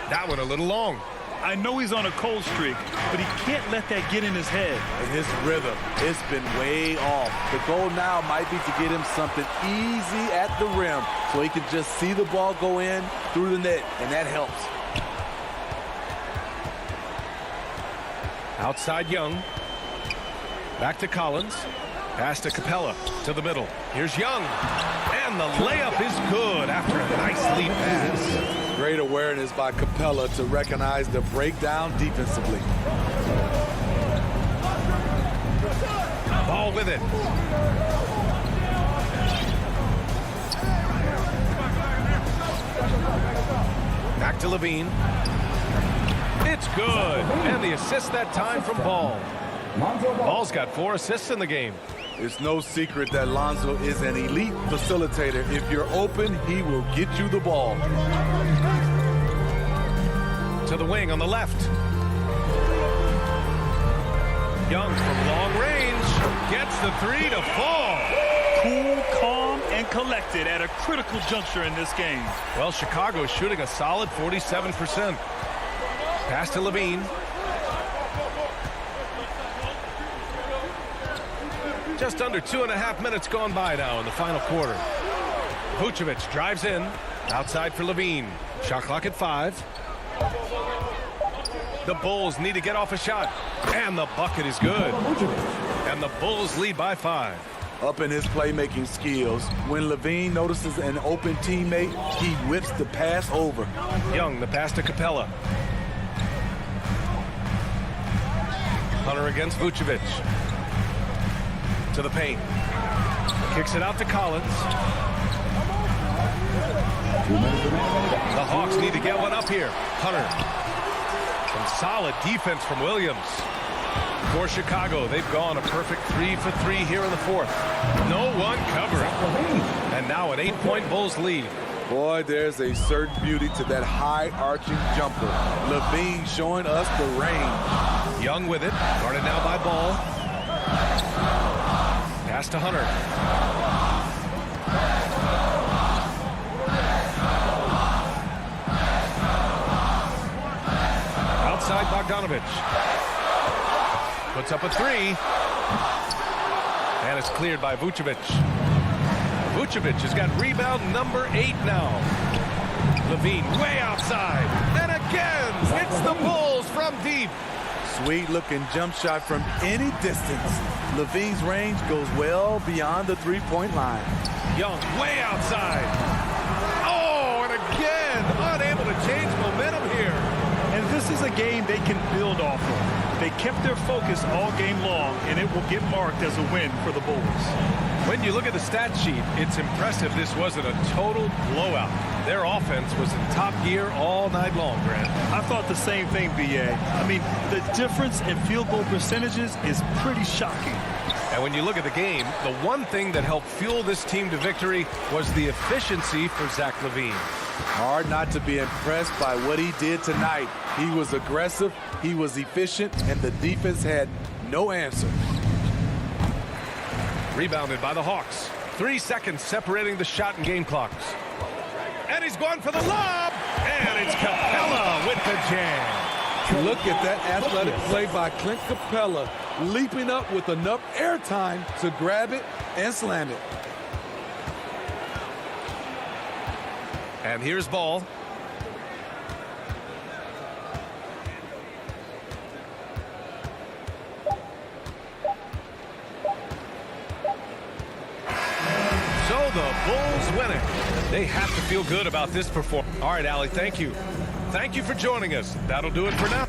That one a little long. I know he's on a cold streak, but he can't let that get in his head. And his rhythm, it's been way off. The goal now might be to get him something easy at the rim so he can just see the ball go in through the net, and that helps. Outside Young. Back to Collins. Pass to Capella to the middle. Here's Young. And the layup is good after a nice lead pass. Great awareness by Capella to recognize the breakdown defensively. Ball with it. Back to Levine. It's good. And the assist that time from Ball. Ball's got 4 assists in the game. It's no secret that Lonzo is an elite facilitator. If you're open, he will get you the ball. To the wing on the left. Young from long range gets the 3 to fall. Cool, calm, and collected at a critical juncture in this game. Well, Chicago's shooting a solid 47%. Pass to Levine. Just under 2.5 minutes gone by now in the final quarter. Vucevic drives in. Outside for Levine. Shot clock at 5. The Bulls need to get off a shot. And the bucket is good. And the Bulls lead by 5. Up in his playmaking skills, when Levine notices an open teammate, he whips the pass over. Young, the pass to Capella. Hunter against Vucevic. To the paint. Kicks it out to Collins. The Hawks need to get one up here. Hunter. Some solid defense from Williams. For Chicago, they've gone a perfect 3 for 3 here in the 4th. No one covering. And now an 8-point Bulls lead. Boy, there's a certain beauty to that high-arching jumper. Levine showing us the range. Young with it. Guarded now by Ball. Pass to Hunter. Outside Bogdanovich. Puts up a 3. And it's cleared by Vucevic. Vucevic has got rebound number 8 now. Levine way outside. And again, it's the Bulls from deep. Sweet-looking jump shot from any distance. Levine's range goes well beyond the three-point line. Young way outside. Oh, and again, unable to change momentum here. And this is a game they can build off of. They kept their focus all game long, and it will get marked as a win for the Bulls. When you look at the stat sheet, it's impressive this wasn't a total blowout. Their offense was in top gear all night long, Grant. I thought the same thing, B.A. I mean, the difference in field goal percentages is pretty shocking. And when you look at the game, the one thing that helped fuel this team to victory was the efficiency for Zach LaVine. Hard not to be impressed by what he did tonight. He was aggressive, he was efficient, and the defense had no answer. Rebounded by the Hawks. 3 seconds separating the shot and game clocks. And he's going for the lob. And it's Capella with the jam. Look at that athletic play by Clint Capella, leaping up with enough airtime to grab it and slam it. And here's Ball. So the Bulls win it. They have to feel good about this performance. All right, Allie, thank you. Thank you for joining us. That'll do it for now.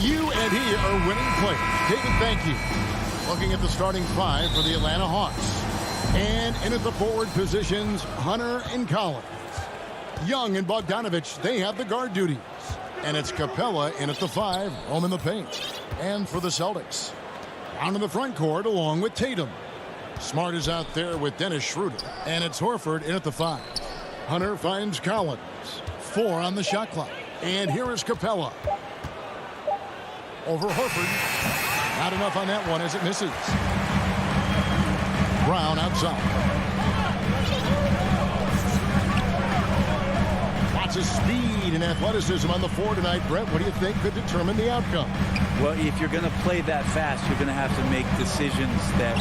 You and he are winning players. David, thank you. Looking at the starting five for the Atlanta Hawks. And in at the forward positions, Hunter and Collins. Young and Bogdanovich, they have the guard duties. And it's Capella in at the 5, home in the paint. And for the Celtics, down in the front court along with Tatum. Smart is out there with Dennis Schroeder. And it's Horford in at the 5. Hunter finds Collins. 4 on the shot clock. And here is Capella. Over Horford. Not enough on that one as it misses. Brown outside. Lots of speed and athleticism on the floor tonight. Brett, what do you think could determine the outcome? Well, if you're going to play that fast, you're going to have to make decisions that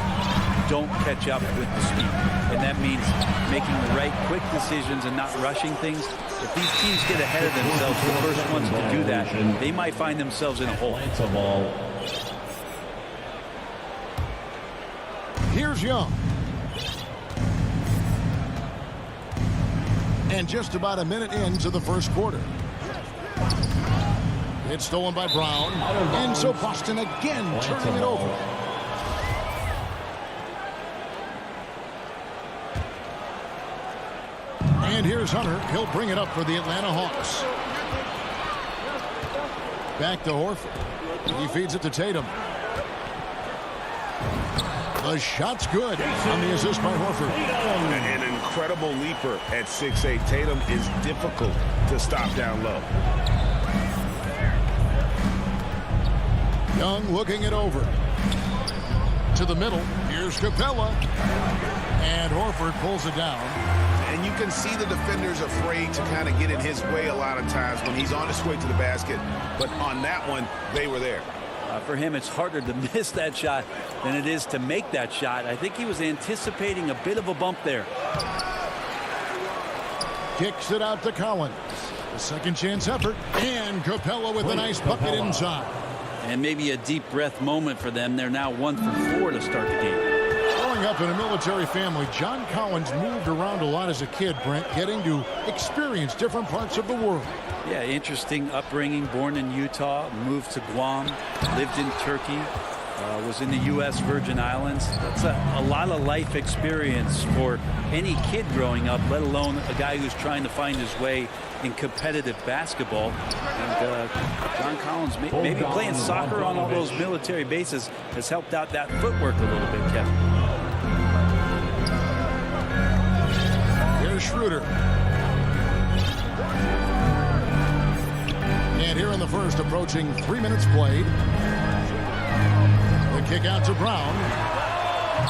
don't catch up with the speed. And that means making the right quick decisions and not rushing things. If these teams get ahead of themselves, the first ones to do that, they might find themselves in a hole. Here's Young. And just about a minute into the first quarter. It's stolen by Brown. And so Boston again turning it over. And here's Hunter. He'll bring it up for the Atlanta Hawks. Back to Horford. He feeds it to Tatum. The shot's good on the assist by Horford. An incredible leaper at 6'8". Tatum is difficult to stop down low. Young looking it over. To the middle. Here's Capella. And Horford pulls it down. And you can see the defenders afraid to kind of get in his way a lot of times when he's on his way to the basket. But on that one, they were there. For him, it's harder to miss that shot than it is to make that shot. I think he was anticipating a bit of a bump there. Kicks it out to Collins. A second chance effort. And Capella with a nice bucket inside. And maybe a deep breath moment for them. They're now 1 for 4 to start the game. Growing up in a military family, John Collins moved around a lot as a kid, Brent, getting to experience different parts of the world. Yeah, interesting upbringing. Born in Utah, moved to Guam, lived in Turkey, was in the U.S. Virgin Islands. That's a lot of life experience for any kid growing up, let alone a guy who's trying to find his way in competitive basketball. And John Collins, maybe playing soccer on all those military bases, has helped out that footwork a little bit, Kevin. Here's Schroeder. And here in the first, approaching 3 minutes played. The kick out to Brown.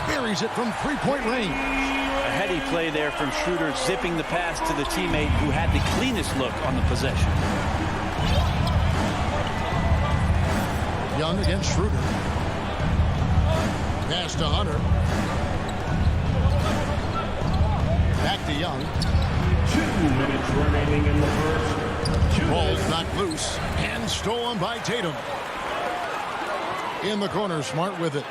Buries it from three-point range. A heady play there from Schroeder, zipping the pass to the teammate who had the cleanest look on the possession. Young against Schroeder. Pass to Hunter. Back to Young. 2 minutes remaining in the first. Ball's knocked loose and stolen by Tatum. In the corner, Smart with it.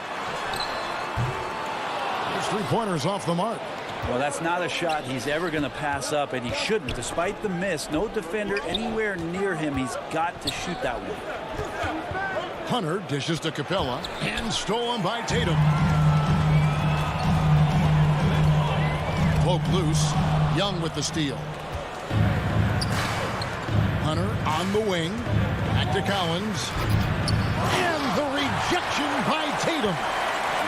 First three-pointers off the mark. Well, that's not a shot he's ever going to pass up, and he shouldn't. Despite the miss, no defender anywhere near him. He's got to shoot that one. Hunter dishes to Capella, and stolen by Tatum. Poke loose. Young with the steal. Hunter on the wing. Back to Collins. And the rejection by Tatum.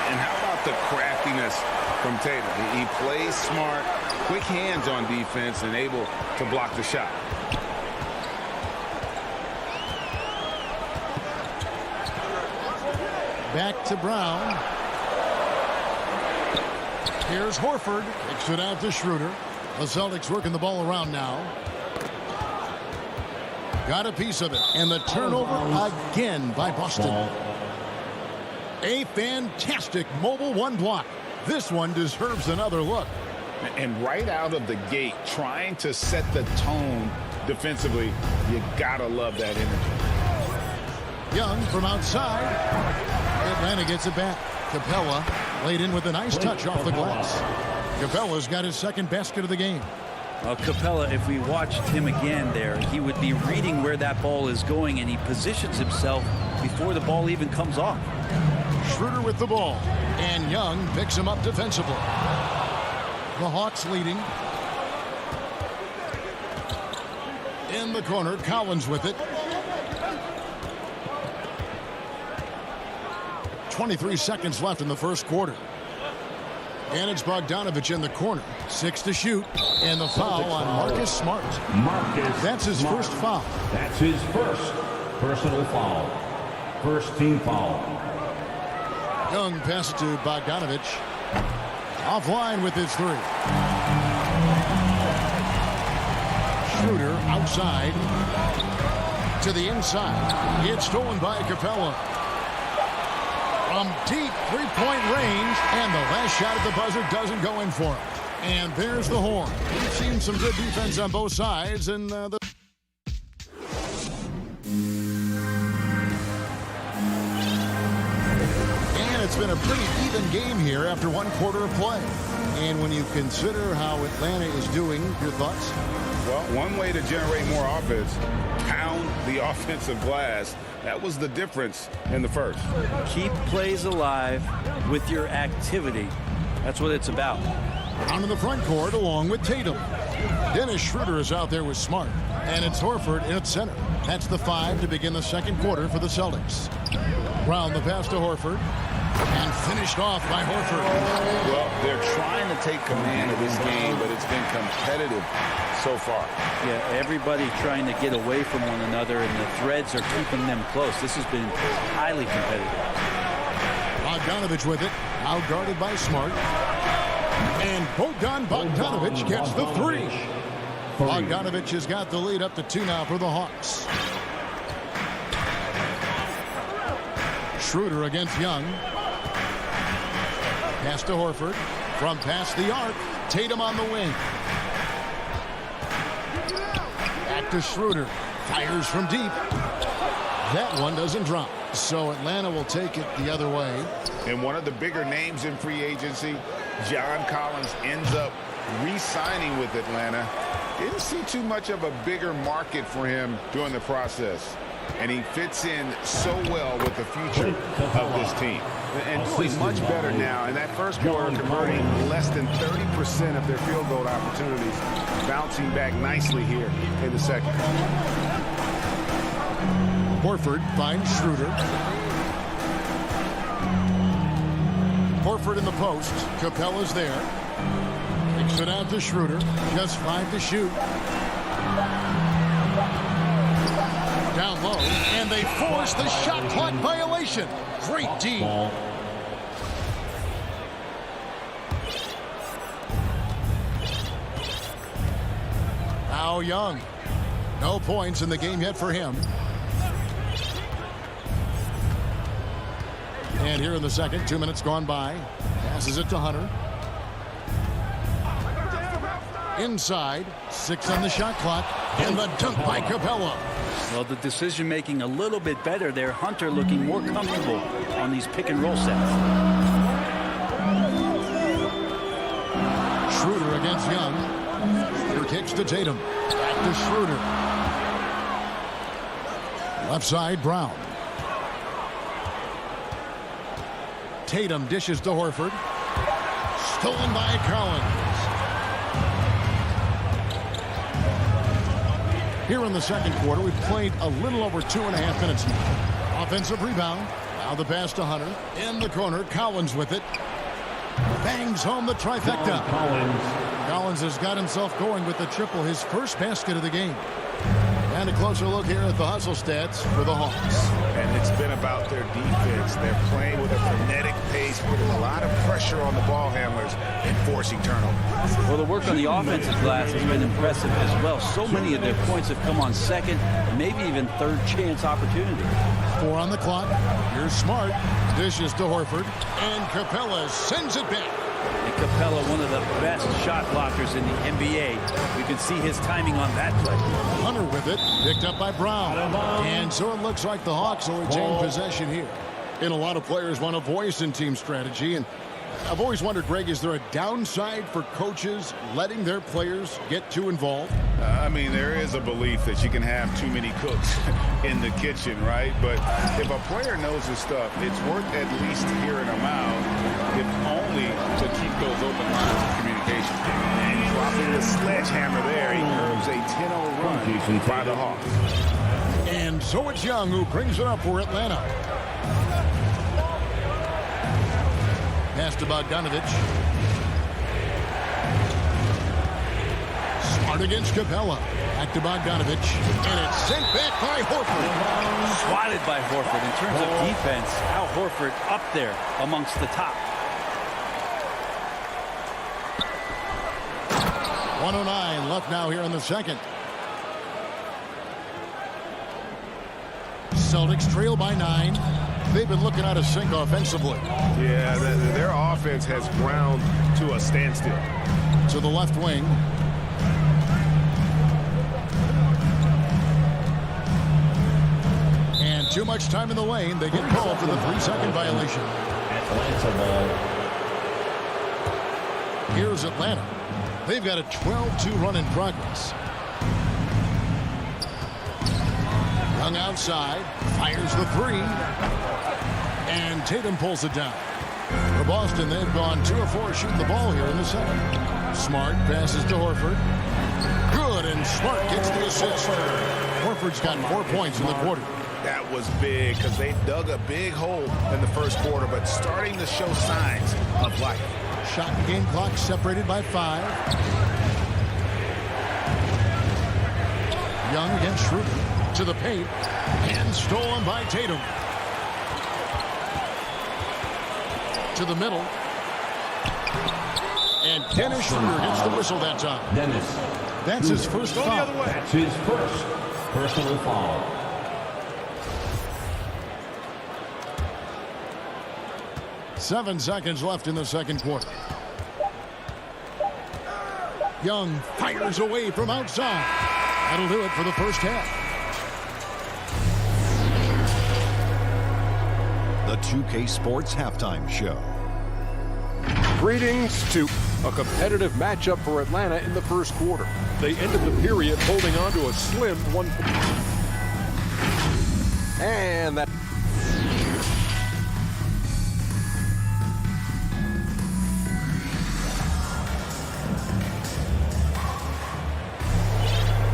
And how about the craftiness from Tatum? He plays smart, quick hands on defense, and able to block the shot. Back to Brown. Here's Horford. Kicks it out to Schroeder. The Celtics working the ball around now. Got a piece of it. And the turnover again by Boston. A fantastic mobile one block. This one deserves another look. And right out of the gate, trying to set the tone defensively, you gotta love that energy. Young from outside. Atlanta gets it back. Capella laid in with a nice touch off the glass. Capella's got his second basket of the game. Well, Capella, if we watched him again there, he would be reading where that ball is going, and he positions himself before the ball even comes off. Schroeder with the ball, and Young picks him up defensively. The Hawks leading. In the corner, Collins with it. 23 seconds left in the first quarter. And it's Bogdanovich in the corner. 6 to shoot. And the foul on Marcus Smart. That's his first foul. That's his first personal foul. First team foul. Young pass to Bogdanovich. Offline with his three. Schroeder outside. To the inside. It's stolen by Capella. From deep three-point range, and the last shot at the buzzer doesn't go in for him. And there's the horn. We've seen some good defense on both sides, and and it's been a pretty even game here after one quarter of play. And when you consider how Atlanta is doing, your thoughts? Well, one way to generate more offense, pound the offensive glass. That was the difference in the first. Keep plays alive with your activity. That's what it's about. Down in the front court along with Tatum. Dennis Schroeder is out there with Smart. And it's Horford in at center. That's the 5 to begin the second quarter for the Celtics. Brown the pass to Horford. And finished off by Horford. Well, they're trying to take command of this game, but it's been competitive so far. Yeah, everybody trying to get away from one another, and the threads are keeping them close. This has been highly competitive. Bogdanovich with it. Out guarded by Smart. And Bogdanovich gets the 3. Bogdanovich has got the lead up to 2 now for the Hawks. Schroeder against Young. Pass to Horford. From past the arc. Tatum on the wing. Back to Schroeder. Fires from deep. That one doesn't drop. So Atlanta will take it the other way. And one of the bigger names in free agency, John Collins, ends up re-signing with Atlanta. Didn't see too much of a bigger market for him during the process. And he fits in so well with the future of this team. And doing much better now. In that first quarter, converting less than 30% of their field goal opportunities. Bouncing back nicely here in the second. Horford finds Schroeder. Horford in the post. Capella's there. Kicks it out to Schroeder. Just 5 to shoot. Down low, and they force the shot clock violation. Great D. Now Young. No points in the game yet for him. And here in the second, 2 minutes gone by. Passes it to Hunter. Inside, 6 on the shot clock, and the dunk by Capella. Well, the decision making a little bit better there. Hunter looking more comfortable on these pick and roll sets. Looks to Tatum. Back to Schroeder. Left side, Brown. Tatum dishes to Horford. Stolen by Collins. Here in the second quarter, we've played a little over 2.5 minutes now. Offensive rebound. Now the pass to Hunter. In the corner, Collins with it. Bangs home the trifecta. Collins has got himself going with the triple, his first basket of the game. And a closer look here at the hustle stats for the Hawks. And it's been about their defense. They're playing with a frenetic pace, putting a lot of pressure on the ball handlers and forcing turnovers. Well, the work on the offensive glass has been impressive as well. So many of their points have come on second, maybe even third chance opportunity. 4 on the clock. Here's Smart. Dishes to Horford. And Capella sends it back. And Capella, one of the best shot blockers in the NBA. We can see his timing on that play. Hunter with it. Picked up by Brown. And so it looks like the Hawks will retain possession here. And a lot of players want a voice in team strategy. And I've always wondered, Greg, is there a downside for coaches letting their players get too involved? I mean, there is a belief that you can have too many cooks in the kitchen, right? But if a player knows his stuff, it's worth at least hearing him out, if only to keep those open lines of communication. And dropping the sledgehammer there, he curves a 10-0 run by the Hawks. And so it's Young who brings it up for Atlanta. Pass to Bogdanovich. Smart against Capella. Back to Bogdanovich. And it's sent back by Horford. Swatted by Horford. In terms of defense, Al Horford up there amongst the top. 1:09 left now here in the second. Celtics trail by 9. They've been looking out of sync offensively. Yeah, their offense has ground to a standstill. To the left wing. And too much time in the lane. They get called for the 3-second violation. Here's Atlanta. They've got a 12-2 run in progress. Young outside. Fires the 3. And Tatum pulls it down. For Boston, they've gone 2 of 4 shooting the ball here in the second. Smart passes to Horford. Good, and Smart gets the assist. Horford's got 4 points in the quarter. That was big because they dug a big hole in the first quarter, but starting to show signs of life. Shot and game clock separated by 5. Young against Schroeder. To the paint. And stolen by Tatum. To the middle. And Dennis Schroeder gets the whistle that time. That's his first foul. That's his first personal foul. Seven seconds left in the second quarter. Young fires away from outside. That'll do it for the first half. The 2K Sports Halftime Show. Greetings to a competitive matchup for Atlanta in the first quarter. They ended the period holding on to a slim 1. And that.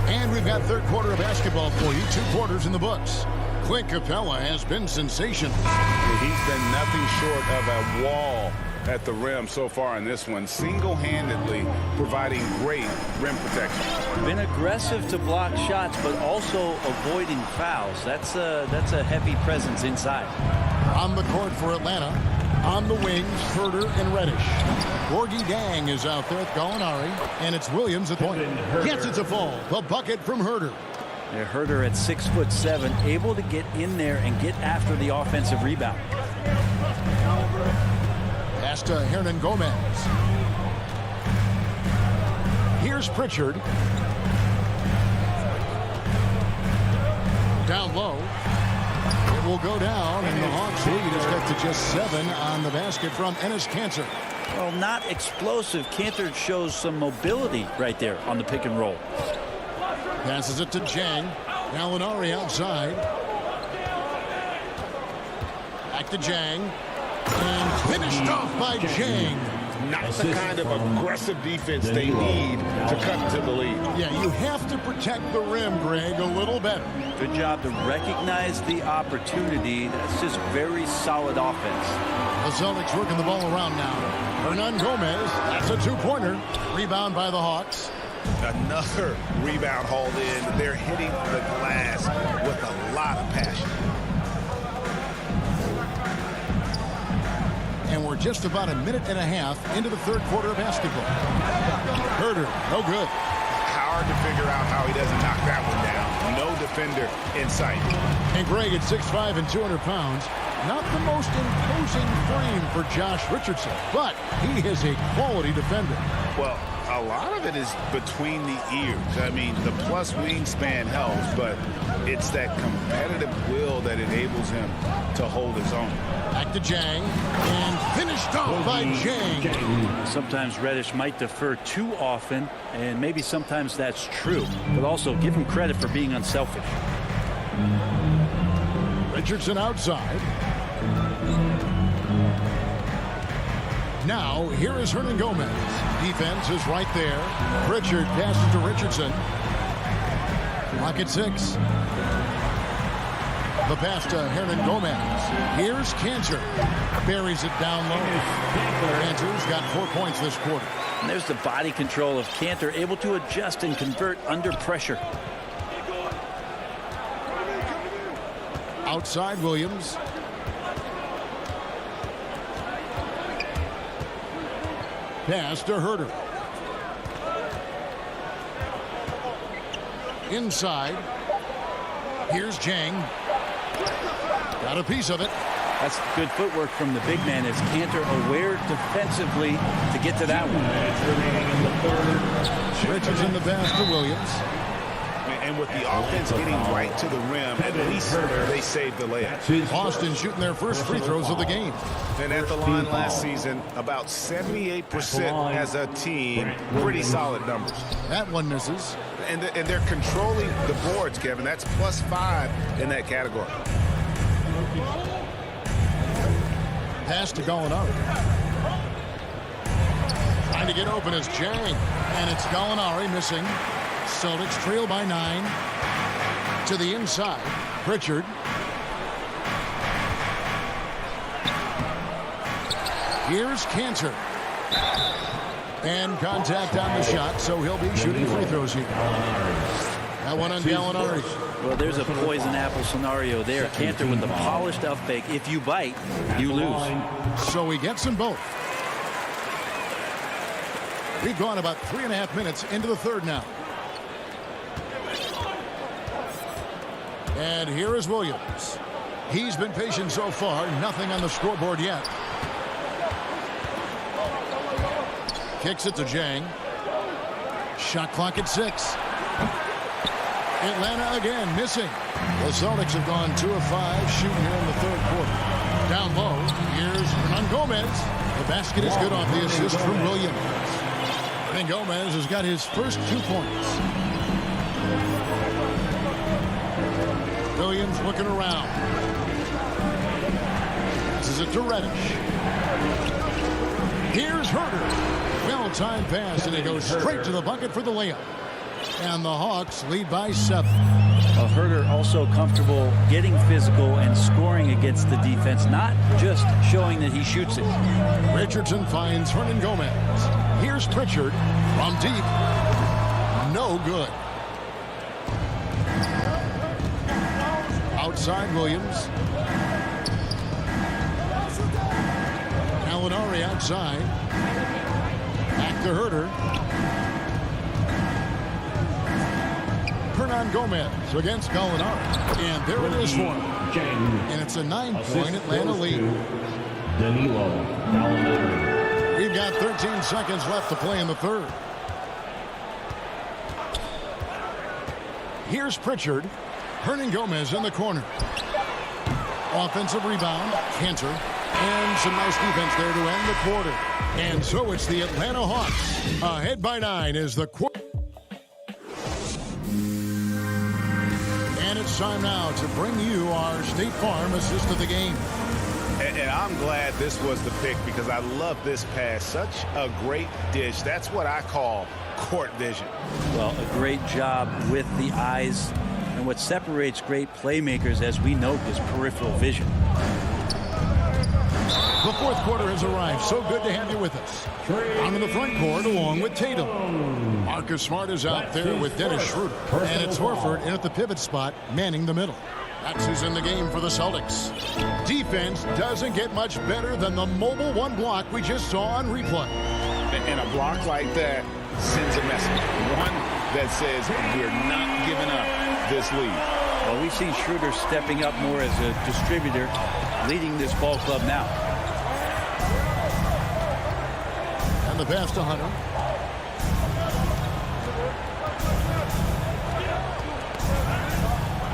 And we've got third quarter of basketball for you. 2 quarters in the books. Clint Capella has been sensational. He's been nothing short of a wall at the rim so far in this one, single-handedly providing great rim protection. Been aggressive to block shots, but also avoiding fouls. That's a heavy presence inside. On the court for Atlanta. On the wings, Herder and Reddish. Gorgie Dang is out there with Gallinari, and it's Williams at point. Yes, it's a fall. The bucket from Herder. Yeah, Herder at 6'7", able to get in there and get after the offensive rebound. Pass to Hernan Gomez. Here's Pritchard. Down low. It will go down, and the Hawks lead is cut to just 7 on the basket from Enes Kanter. Well, not explosive. Cantor shows some mobility right there on the pick and roll. Passes it to Jang. Gallinari outside. Back to Jang. And finished off by Jang. Not the kind of aggressive defense they need to cut to the lead. Yeah, you have to protect the rim, Greg, a little better. Good job to recognize the opportunity. That's just very solid offense. The Celtics working the ball around now. Hernan Gomez, that's a two-pointer. Rebound by the Hawks. Another rebound hauled in. They're hitting the glass with a lot of passion. And we're just about a minute and a half into the third quarter of basketball. Herder, no good. Hard to figure out how he doesn't knock that one down. No defender in sight. And Greg at 6'5" and 200 pounds. Not the most imposing frame for Josh Richardson, but he is a quality defender. Well, a lot of it is between the ears. I mean, the plus wingspan helps, but it's that competitive will that enables him to hold his own. Back to Jang, and finished off by Jang. Sometimes Reddish might defer too often, and maybe sometimes that's true, but also give him credit for being unselfish. Richardson outside. Now, here is Hernan Gomez. Defense is right there. Pritchard passes to Richardson. Clock at 6. The pass to Hernan Gomez. Here's Cantor. Buries it down low. Cantor's got 4 points this quarter. And there's the body control of Cantor, able to adjust and convert under pressure. Outside Williams. Pass to Herder. Inside. Here's Jang. Got a piece of it. That's good footwork from the big man as Cantor aware defensively to get to that one. Richardson the pass to Williams. And with the offense getting right to the rim, at least they saved the layup. Boston shooting their first free throws of the game. And at the line last season, about 78% as a team. Pretty solid numbers. That one misses. And they're controlling the boards, Kevin. That's +5 in that category. Pass to Gallinari. Trying to get open is Jang. And it's Gallinari missing. Celtics trail by 9. To the inside. Pritchard. Here's Cantor. And contact on the shot, so he'll be shooting free throws here. That one on Gallinari. Well, there's a poison apple scenario there. Cantor with the polished up fake. If you bite, you lose. So he gets them both. We've gone about 3.5 minutes into the third now. And here is Williams. He's been patient so far. Nothing on the scoreboard yet. Kicks it to Jang. Shot clock at 6. Atlanta again missing. The Celtics have gone 2 of 5 shooting here in the third quarter. Down low, here's Hernan Gomez. The basket is good off the assist from Williams. And Gomez has got his first 2 points. Williams looking around. Passes it to Reddish. Here's Herder. Well-timed pass, and it goes straight to the bucket for the layup. And the Hawks lead by 7. Well, Herder also comfortable getting physical and scoring against the defense, not just showing that he shoots it. Richardson finds Hernan Gomez. Here's Pritchard from deep. No good. Outside Williams. Gallinari outside. Back to Herder. Hernan Gomez against Gallinari. And there it is for him. And it's a 9-point Atlanta lead. Danilo Gallinari. We've got 13 seconds left to play in the third. Here's Pritchard. Hernan Gomez in the corner. Offensive rebound. Cantor. And some nice defense there to end the quarter. And so it's the Atlanta Hawks ahead by 9 as the quarter. And it's time now to bring you our State Farm assist of the game. And I'm glad this was the pick because I love this pass. Such a great dish. That's what I call court vision. Well, a great job with the eyes. And what separates great playmakers, as we know, is peripheral vision. The fourth quarter has arrived. So good to have you with us. On the front court along with Tatum. Marcus Smart is out there with Dennis Schroeder. And it's Horford in at the pivot spot, manning the middle. That's who's in the game for the Celtics. Defense doesn't get much better than the mobile one block we just saw on replay. And a block like that sends a message. One that says we're not giving up this lead. Well, we've seen Schroeder stepping up more as a distributor, leading this ball club now. And the pass to Hunter.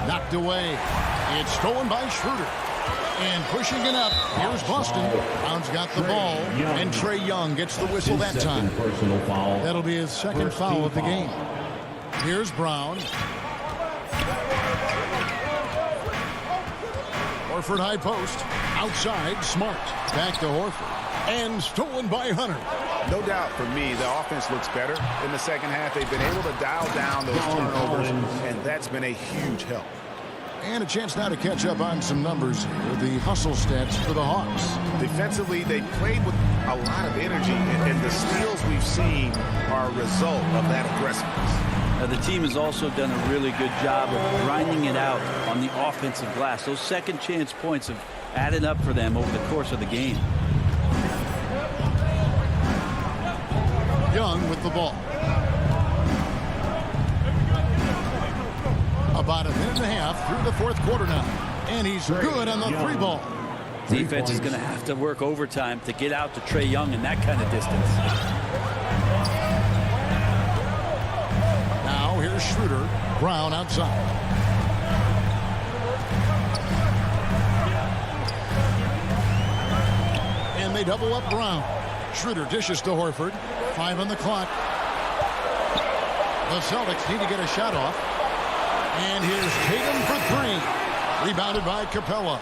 Knocked away. It's stolen by Schroeder. And pushing it up, here's Boston. Brown's got the ball, and Trae Young gets the whistle that time. That'll be his second foul of the game. Here's Brown. Horford high post. Outside, Smart. Back to Horford. And stolen by Hunter. No doubt for me, the offense looks better in the second half. They've been able to dial down those turnovers, and that's been a huge help. And a chance now to catch up on some numbers here. The hustle stats for the Hawks. Defensively, they played with a lot of energy, and the steals we've seen are a result of that aggressiveness. Now, the team has also done a really good job of grinding it out on the offensive glass. Those second chance points have added up for them over the course of the game. Young with the ball. About a minute and a half through the fourth quarter now. And he's good on the three ball. Defense is going to have to work overtime to get out to Trae Young in that kind of distance. Now here's Schroeder. Brown outside. And they double up Brown. Schroeder dishes to Horford. 5 on the clock. The Celtics need to get a shot off. And here's Tatum for 3. Rebounded by Capella.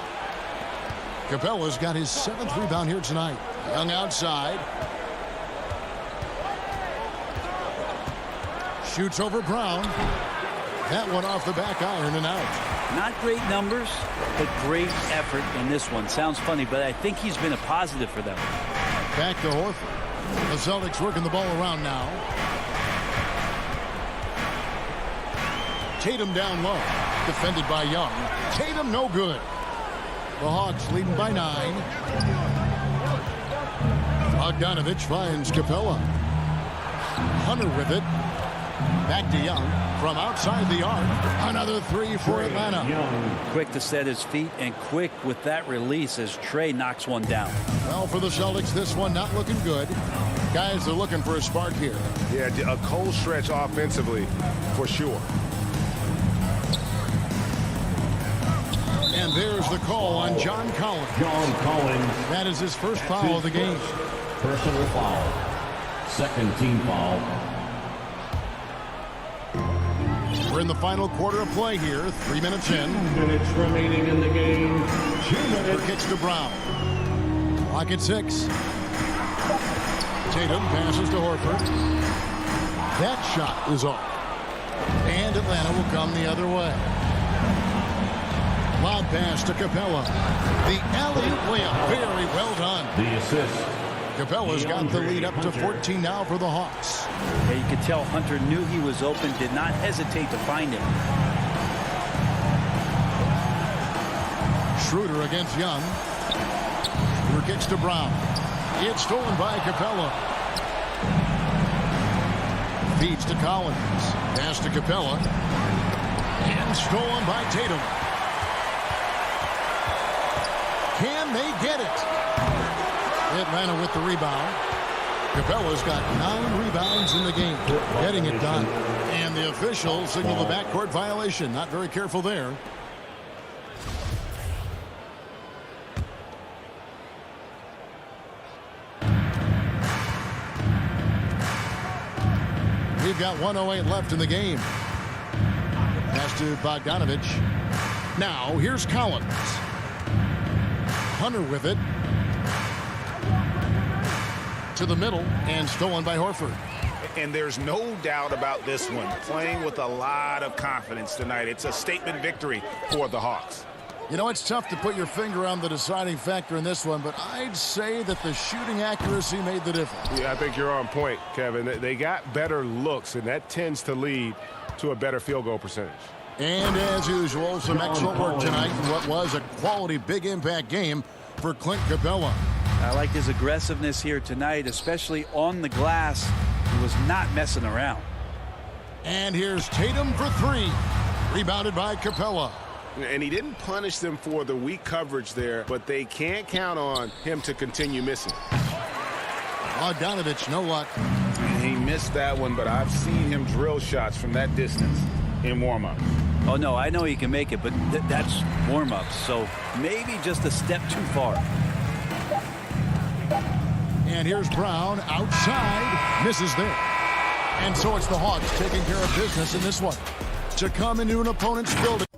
Capella's got his 7th rebound here tonight. Young outside. Shoots over Brown. That one off the back iron and out. Not great numbers, but great effort in this one. Sounds funny, but I think he's been a positive for them. Back to Horford. The Celtics working the ball around now. Tatum down low. Defended by Young. Tatum no good. The Hawks leading by 9. Bogdanovich finds Capella. Hunter with it. Back to Young from outside the arc. Another 3 for Atlanta. Quick to set his feet and quick with that release as Trae knocks one down. Well, for the Celtics, this one not looking good. Guys are looking for a spark here. Yeah, a cold stretch offensively for sure. And there's the call on John Collins. That is his first foul of the game. Personal foul. Second team foul. We're in the final quarter of play here. 3 minutes in. 2 minutes remaining in the game. 2 minutes. Kicks to Brown. Clock at 6. Tatum passes to Horford. That shot is off. And Atlanta will come the other way. Lob pass to Capella. The alley-oop layup. Very well done. The assist. Capella's got the lead up to 14 now for the Hawks. Yeah, you could tell Hunter knew he was open, did not hesitate to find him. Schroeder against Young. Schroeder kicks to Brown. It's stolen by Capella. Feeds to Collins. Pass to Capella. And stolen by Tatum. Can they get it? Atlanta with the rebound. Capella's got 9 rebounds in the game. Getting it done. And the officials signal the backcourt violation. Not very careful there. We've got 1:08 left in the game. Pass to Bogdanovich. Now, here's Collins. Hunter with it. To the middle, and stolen by Horford. And there's no doubt about this one. Playing with a lot of confidence tonight. It's a statement victory for the Hawks. You know, it's tough to put your finger on the deciding factor in this one, but I'd say that the shooting accuracy made the difference. Yeah, I think you're on point, Kevin. They got better looks, and that tends to lead to a better field goal percentage. And as usual, some excellent work tonight in what was a quality big impact game for Clint Capella. I like his aggressiveness here tonight, especially on the glass. He was not messing around. And here's Tatum for three. Rebounded by Capella. And he didn't punish them for the weak coverage there, but they can't count on him to continue missing. Bogdanovich, no luck. He missed that one, but I've seen him drill shots from that distance in warm-up. Oh, no, I know he can make it, but that's warm-up, so maybe just a step too far. And here's Brown outside. Misses there. And so it's the Hawks taking care of business in this one. To come into an opponent's building.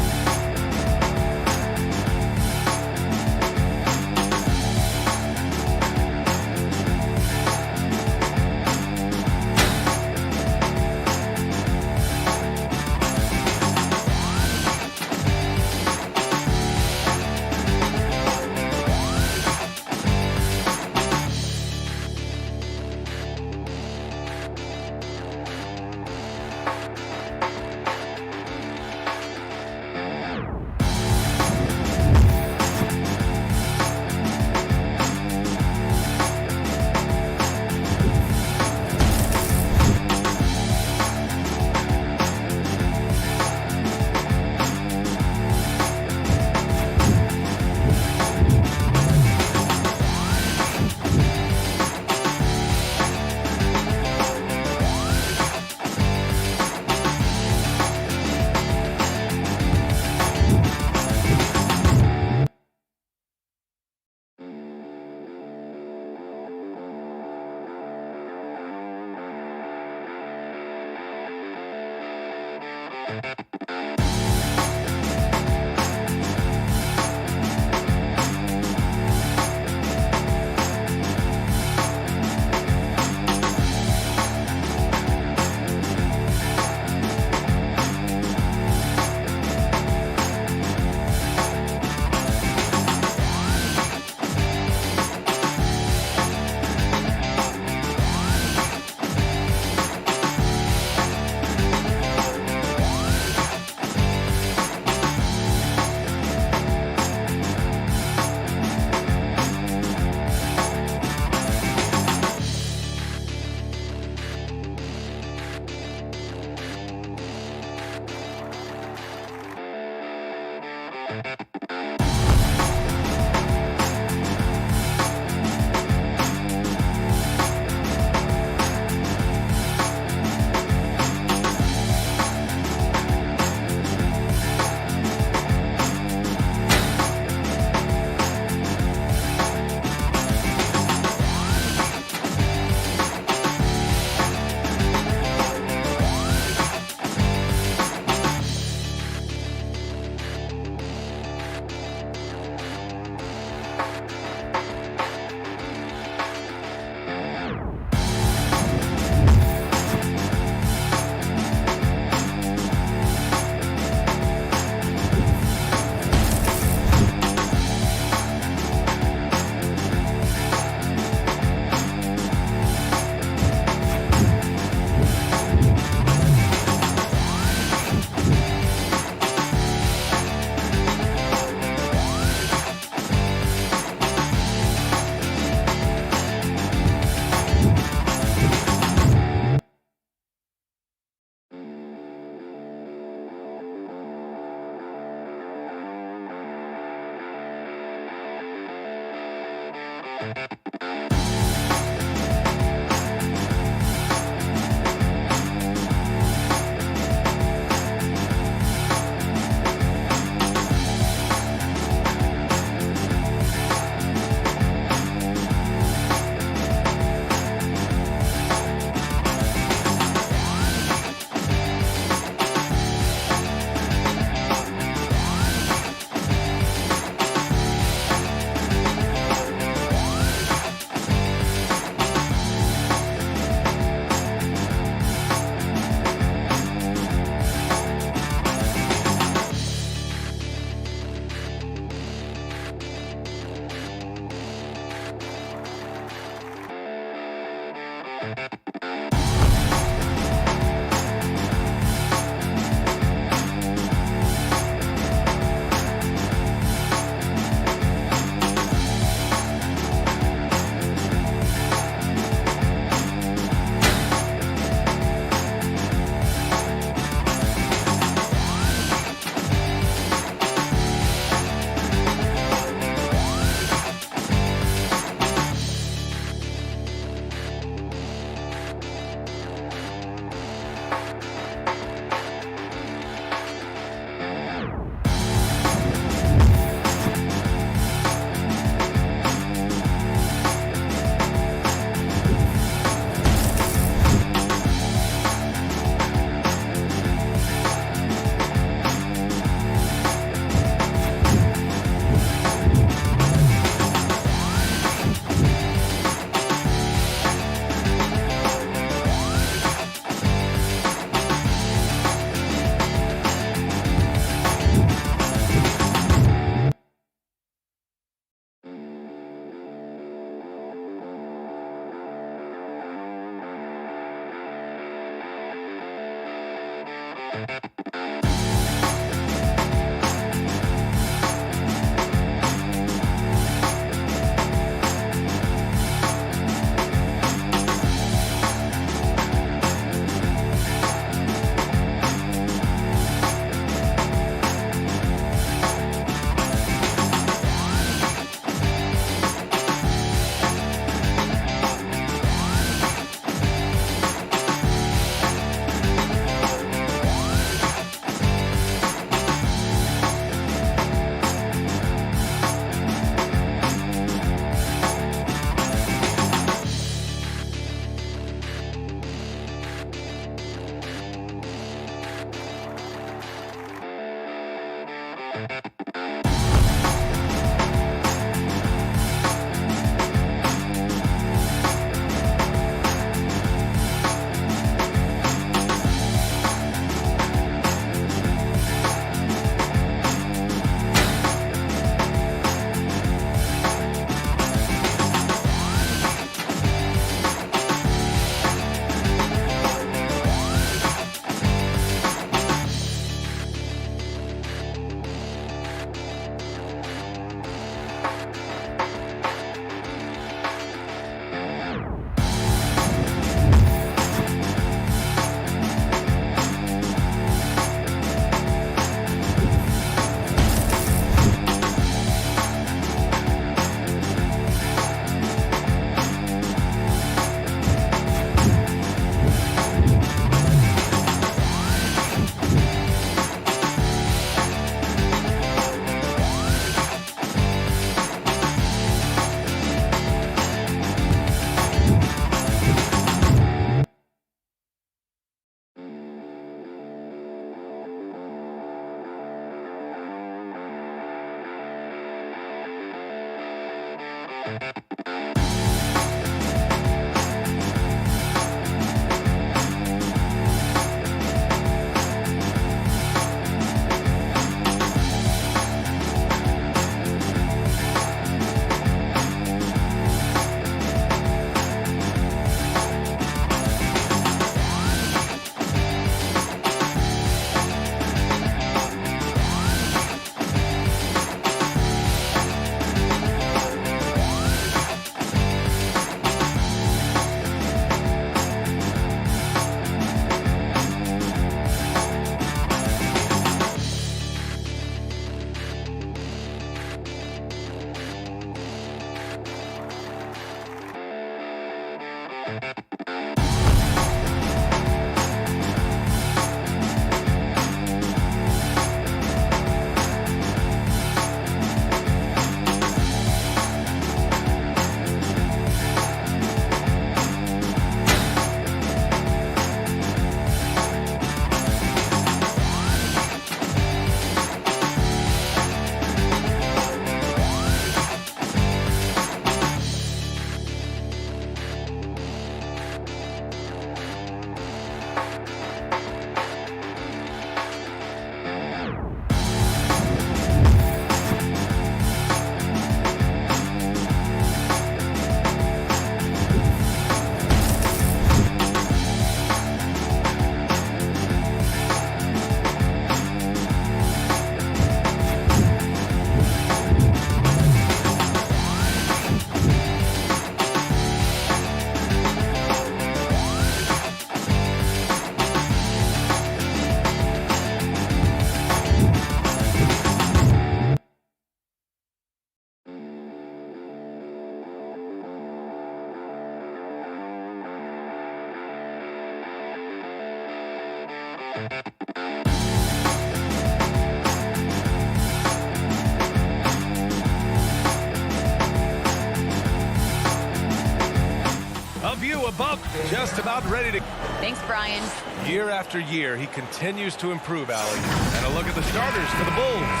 A view above, just about ready to... Thanks, Brian. Year after year, he continues to improve, Allie. And a look at the starters for the Bulls.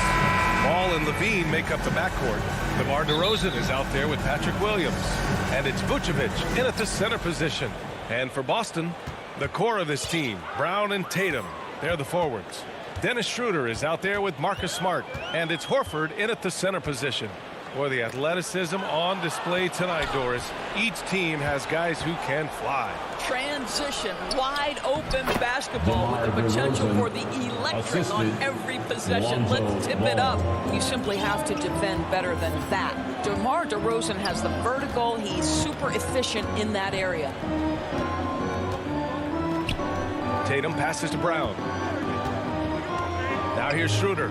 Ball and Levine make up the backcourt. DeMar DeRozan is out there with Patrick Williams. And it's Vucevic in at the center position. And for Boston, the core of this team, Brown and Tatum, they're the forwards. Dennis Schroeder is out there with Marcus Smart. And it's Horford in at the center position. Boy, the athleticism on display tonight, Doris. Each team has guys who can fly. Transition, wide open basketball with the potential for the electric on every possession. Let's tip it up. You simply have to defend better than that. DeMar DeRozan has the vertical. He's super efficient in that area. Tatum passes to Brown. Now here's Schroeder.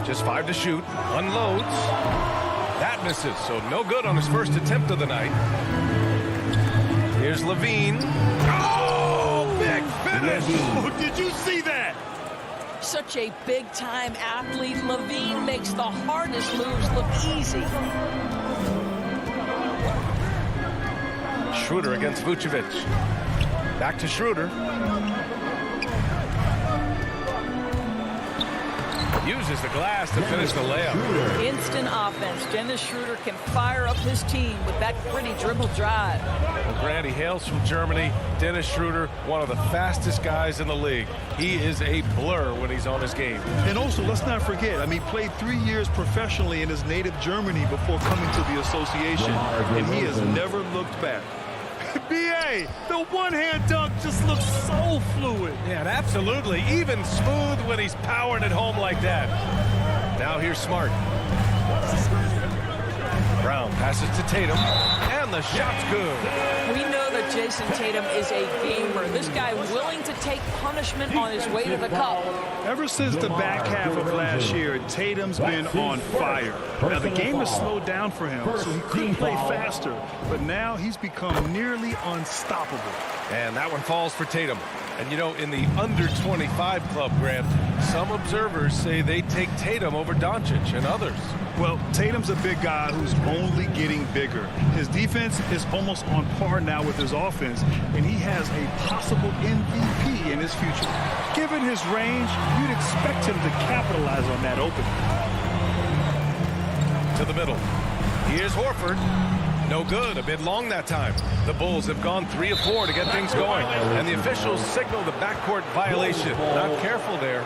Just 5 to shoot. Unloads. That misses, so no good on his first attempt of the night. Here's Levine. Oh, big finish! Oh, did you see that? Such a big-time athlete. Levine makes the hardest moves look easy. Schroeder against Vucevic. Back to Schroeder. Uses the glass to finish the layup. Instant offense. Dennis Schroeder can fire up his team with that gritty dribble drive. Well, Grant, he hails from Germany. Dennis Schroeder, one of the fastest guys in the league. He is a blur when he's on his game. And also, let's not forget, he played 3 years professionally in his native Germany before coming to the association, and he has never looked back. B.A., the one-hand dunk just looks so fluid. Yeah, and absolutely. Even smooth when he's powering it home like that. Now here's Smart. Brown passes to Tatum, and the shot's good. We know that Jason Tatum is a gamer. This guy willing to take punishment on his way to the cup. Ever since the back half of last year, Tatum's been on fire. Now, the game has slowed down for him, so he couldn't play faster. But now he's become nearly unstoppable. And that one falls for Tatum. And, you know, in the under-25 club, Grant, some observers say they take Tatum over Doncic and others. Well, Tatum's a big guy who's only getting bigger. His defense is almost on par now with his offense, and he has a possible MVP in his future. Given his range, you'd expect him to capitalize on that opening. To the middle. Here's Horford. No good, a bit long that time. The Bulls have gone 3 of 4 to get things going, and the officials signal the backcourt violation. Not careful there.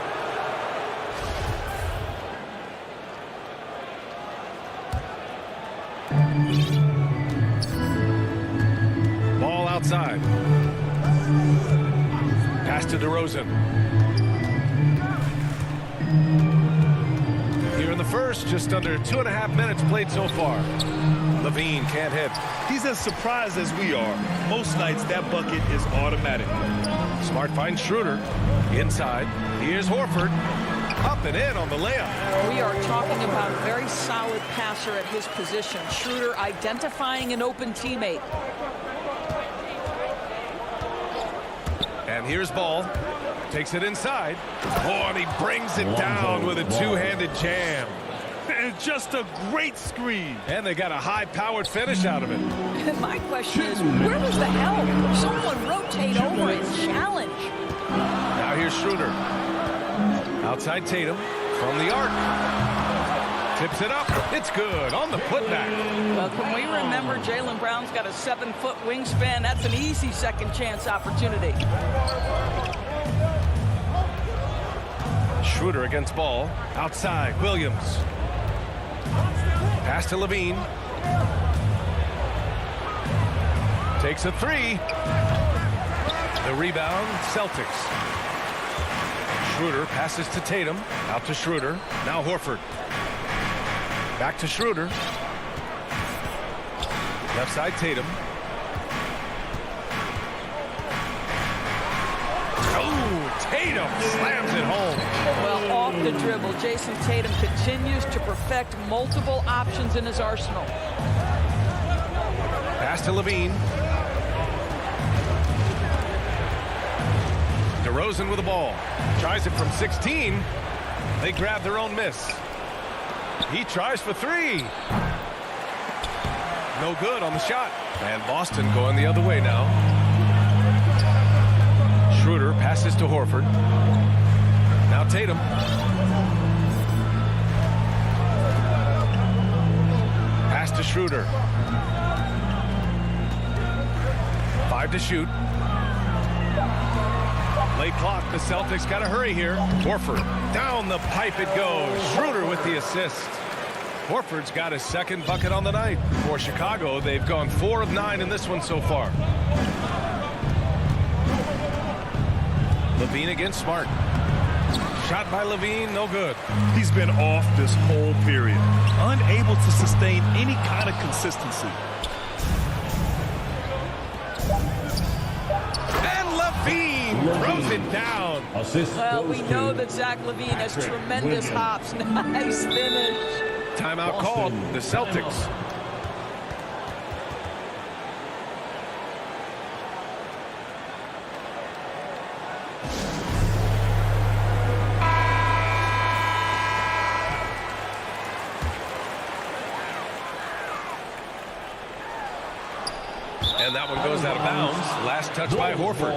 Ball outside. Pass to DeRozan. Here in the first, just under 2.5 minutes played so far. Levine can't hit. He's as surprised as we are. Most nights, that bucket is automatic. Smart finds Schroeder. Inside. Here's Horford. Up and in on the layup. We are talking about a very solid passer at his position. Schroeder identifying an open teammate. And here's Ball. Takes it inside. Oh, and he brings it down with a two-handed jam. And just a great screen. And they got a high-powered finish out of it. My question is, where was the help? Someone rotate over and challenge. Now here's Schroeder. Outside Tatum from the arc. Tips it up. It's good on the putback. Well, can we remember Jaylen Brown's got a 7-foot wingspan? That's an easy second chance opportunity. Schroeder against Ball. Outside, Williams. Pass to Levine. Takes a three. The rebound, Celtics. Schroeder passes to Tatum. Out to Schroeder. Now Horford. Back to Schroeder. Left side Tatum. Oh, Tatum slams it home. Well, off the dribble, Jason Tatum continues to perfect multiple options in his arsenal. Pass to Levine. DeRozan with the ball. Tries it from 16. They grab their own miss. He tries for three. No good on the shot. And Boston going the other way now. Schroeder passes to Horford. Now Tatum. Pass to Schroeder. 5 to shoot. Late clock. The Celtics got to hurry here. Horford. Down the pipe it goes. Schroeder with the assist. Horford's got his second bucket on the night. For Chicago, they've gone 4 of 9 in this one so far. Levine against Smart. Shot by Levine, no good. He's been off this whole period. Unable to sustain any kind of consistency. And Levine throws it down. Well, we know that Zach LaVine has tremendous hops. Nice finish. Timeout called. The Celtics. And that one goes out of bounds. Last touch by Horford.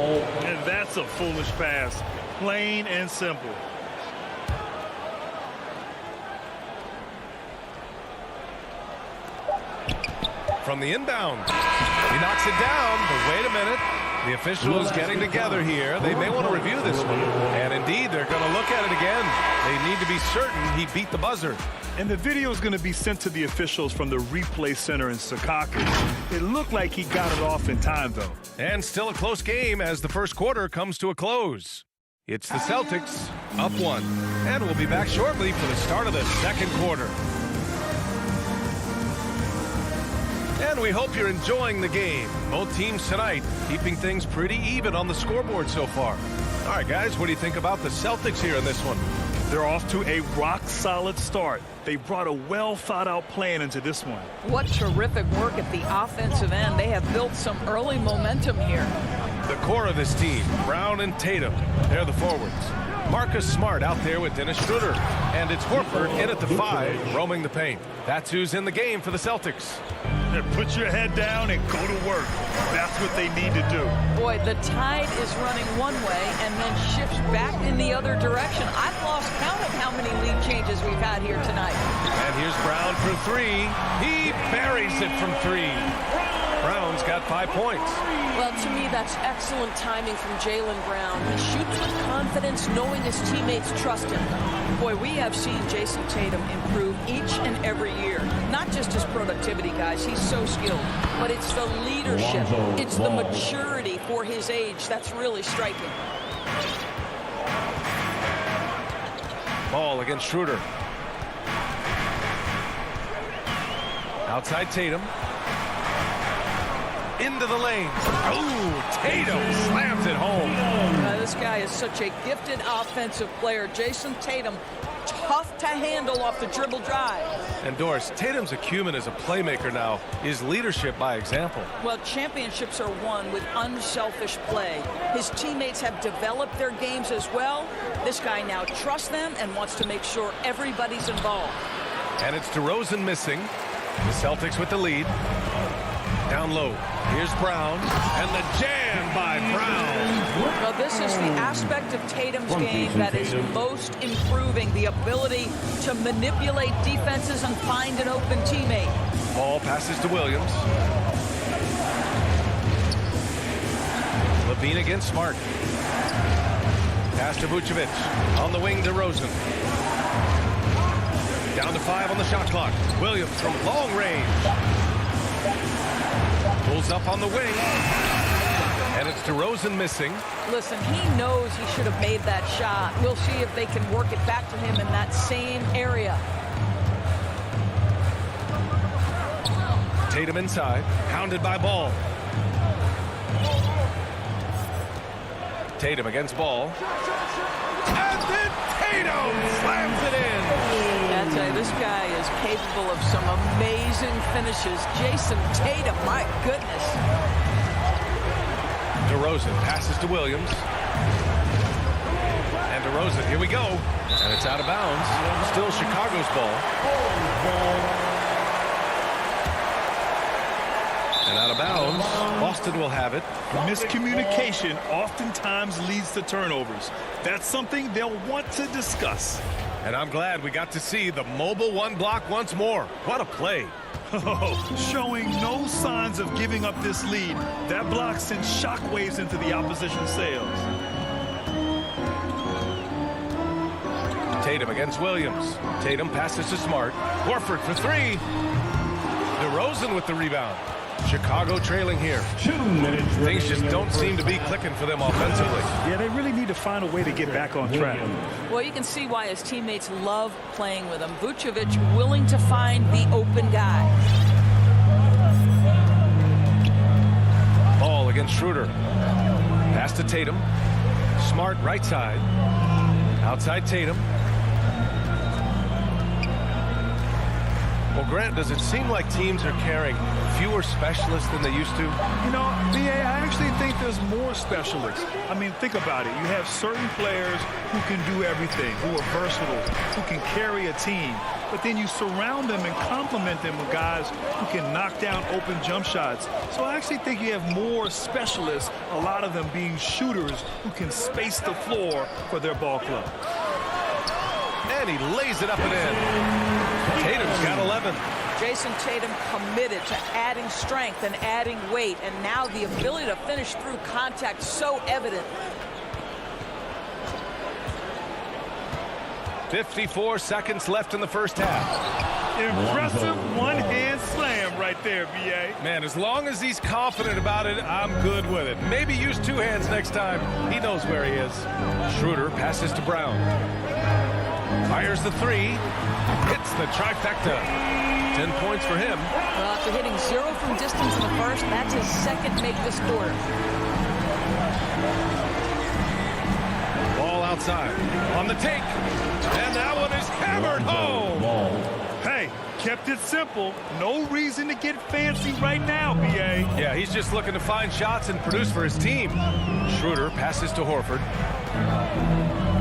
And that's a foolish pass. Plain and simple. From the inbound. He knocks it down, but wait a minute. The officials getting together here. They may want to review this one. And indeed, they're going to look at it again. They need to be certain he beat the buzzer. And the video is going to be sent to the officials from the replay center in Secaucus. It looked like he got it off in time, though. And still a close game as the first quarter comes to a close. It's the Celtics up 1. And we'll be back shortly for the start of the second quarter. And we hope you're enjoying the game. Both teams tonight keeping things pretty even on the scoreboard so far. All right, guys, what do you think about the Celtics here in this one? They're off to a rock-solid start. They brought a well-thought-out plan into this one. What terrific work at the offensive end. They have built some early momentum here. The core of this team, Brown and Tatum, they're the forwards. Marcus Smart out there with Dennis Schroeder. And it's Horford in at the 5, roaming the paint. That's who's in the game for the Celtics. Put your head down and go to work. That's what they need to do. Boy, the tide is running one way and then shifts back in the other direction. I've lost count of how many lead changes we've had here tonight. And here's Brown for 3. He buries it from 3. Brown's got 5 points. Well, to me, that's excellent timing from Jaylen Brown. He shoots with confidence, knowing his teammates trust him. Boy, we have seen Jason Tatum improve each and every year. Not just his productivity, guys. He's so skilled. But it's the leadership. It's the maturity for his age that's really striking. Ball against Schroeder. into the lane. Oh, Tatum slams it home. This guy is such a gifted offensive player. Jason Tatum, tough to handle off the dribble drive. And Doris, Tatum's acumen as a playmaker now is leadership by example. Well, championships are won with unselfish play. His teammates have developed their games as well. This guy now trusts them and wants to make sure everybody's involved. And it's DeRozan missing. The Celtics with the lead. Down low. Here's Brown. And the jam by Brown. Well, this is the aspect of Tatum's game that is most improving, the ability to manipulate defenses and find an open teammate. Ball passes to Williams. Levine against Smart. Pass to Vucevic. On the wing, DeRozan. Down to 5 on the shot clock. Williams from long range. Pulls up on the wing. And it's DeRozan missing. Listen, he knows he should have made that shot. We'll see if they can work it back to him in that same area. Tatum inside. Hounded by Ball. Tatum against Ball. And then Tatum slams it in. I'd say this guy is capable of some amazing finishes. Jason Tatum, my goodness. DeRozan passes to Williams. And DeRozan, here we go. And it's out of bounds. Still Chicago's ball. And out of bounds. Boston will have it. Miscommunication oftentimes leads to turnovers. That's something they'll want to discuss. And I'm glad we got to see the mobile one block once more. What a play. Showing no signs of giving up this lead. That block sent shockwaves into the opposition's sails. Tatum against Williams. Tatum passes to Smart. Horford for 3. DeRozan with the rebound. Chicago trailing here. 2 minutes. Things just don't seem to be clicking for them offensively. Yeah, they really need to find a way to get back on track. Well, you can see why his teammates love playing with him. Vucevic willing to find the open guy. Ball against Schroeder. Pass to Tatum. Smart right side. Outside Tatum. Well, Grant, does it seem like teams are carrying fewer specialists than they used to? You know, B.A., I actually think there's more specialists. I mean, think about it. You have certain players who can do everything, who are versatile, who can carry a team. But then you surround them and complement them with guys who can knock down open jump shots. So I actually think you have more specialists, a lot of them being shooters who can space the floor for their ball club. And he lays it up and in. Tatum's got 11. Jason Tatum committed to adding strength and adding weight, and now the ability to finish through contact so evident. 54 seconds left in the first half. Impressive one-hand slam right there, B.A. Man, as long as he's confident about it, I'm good with it. Maybe use 2 hands next time. He knows where he is. Schroeder passes to Brown. Fires the 3. Hits the trifecta. 10 points for him. Well, after hitting 0 from distance in the first, that's his second make this quarter. Ball outside. On the take. And that one is hammered home. Hey, kept it simple. No reason to get fancy right now, B.A. Yeah, he's just looking to find shots and produce for his team. Schroeder passes to Horford.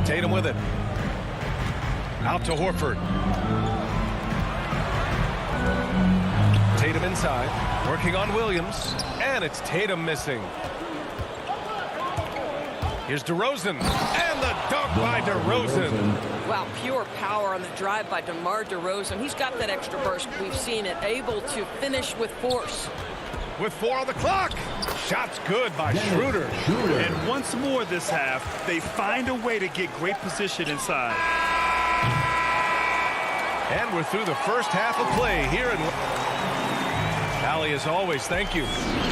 Tatum with it. Out to Horford. Tatum inside. Working on Williams. And it's Tatum missing. Here's DeRozan. And the dunk by DeRozan. Wow, pure power on the drive by DeMar DeRozan. He's got that extra burst. We've seen it. Able to finish with force. With 4 on the clock. Shots good by Schroeder. And once more this half, they find a way to get great position inside. And we're through the first half of play here in... Allie, as always, thank you.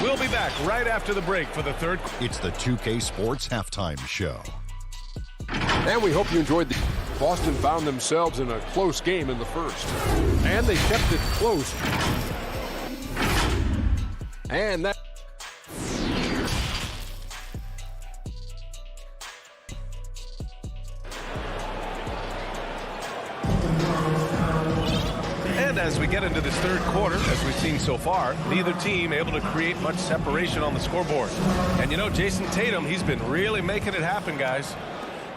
We'll be back right after the break for the third. It's the 2K Sports Halftime Show. And we hope you enjoyed the... Boston found themselves in a close game in the first. And they kept it close. And that... as we get into this third quarter, as we've seen so far. Neither team able to create much separation on the scoreboard. And you know, Jason Tatum, he's been really making it happen, guys.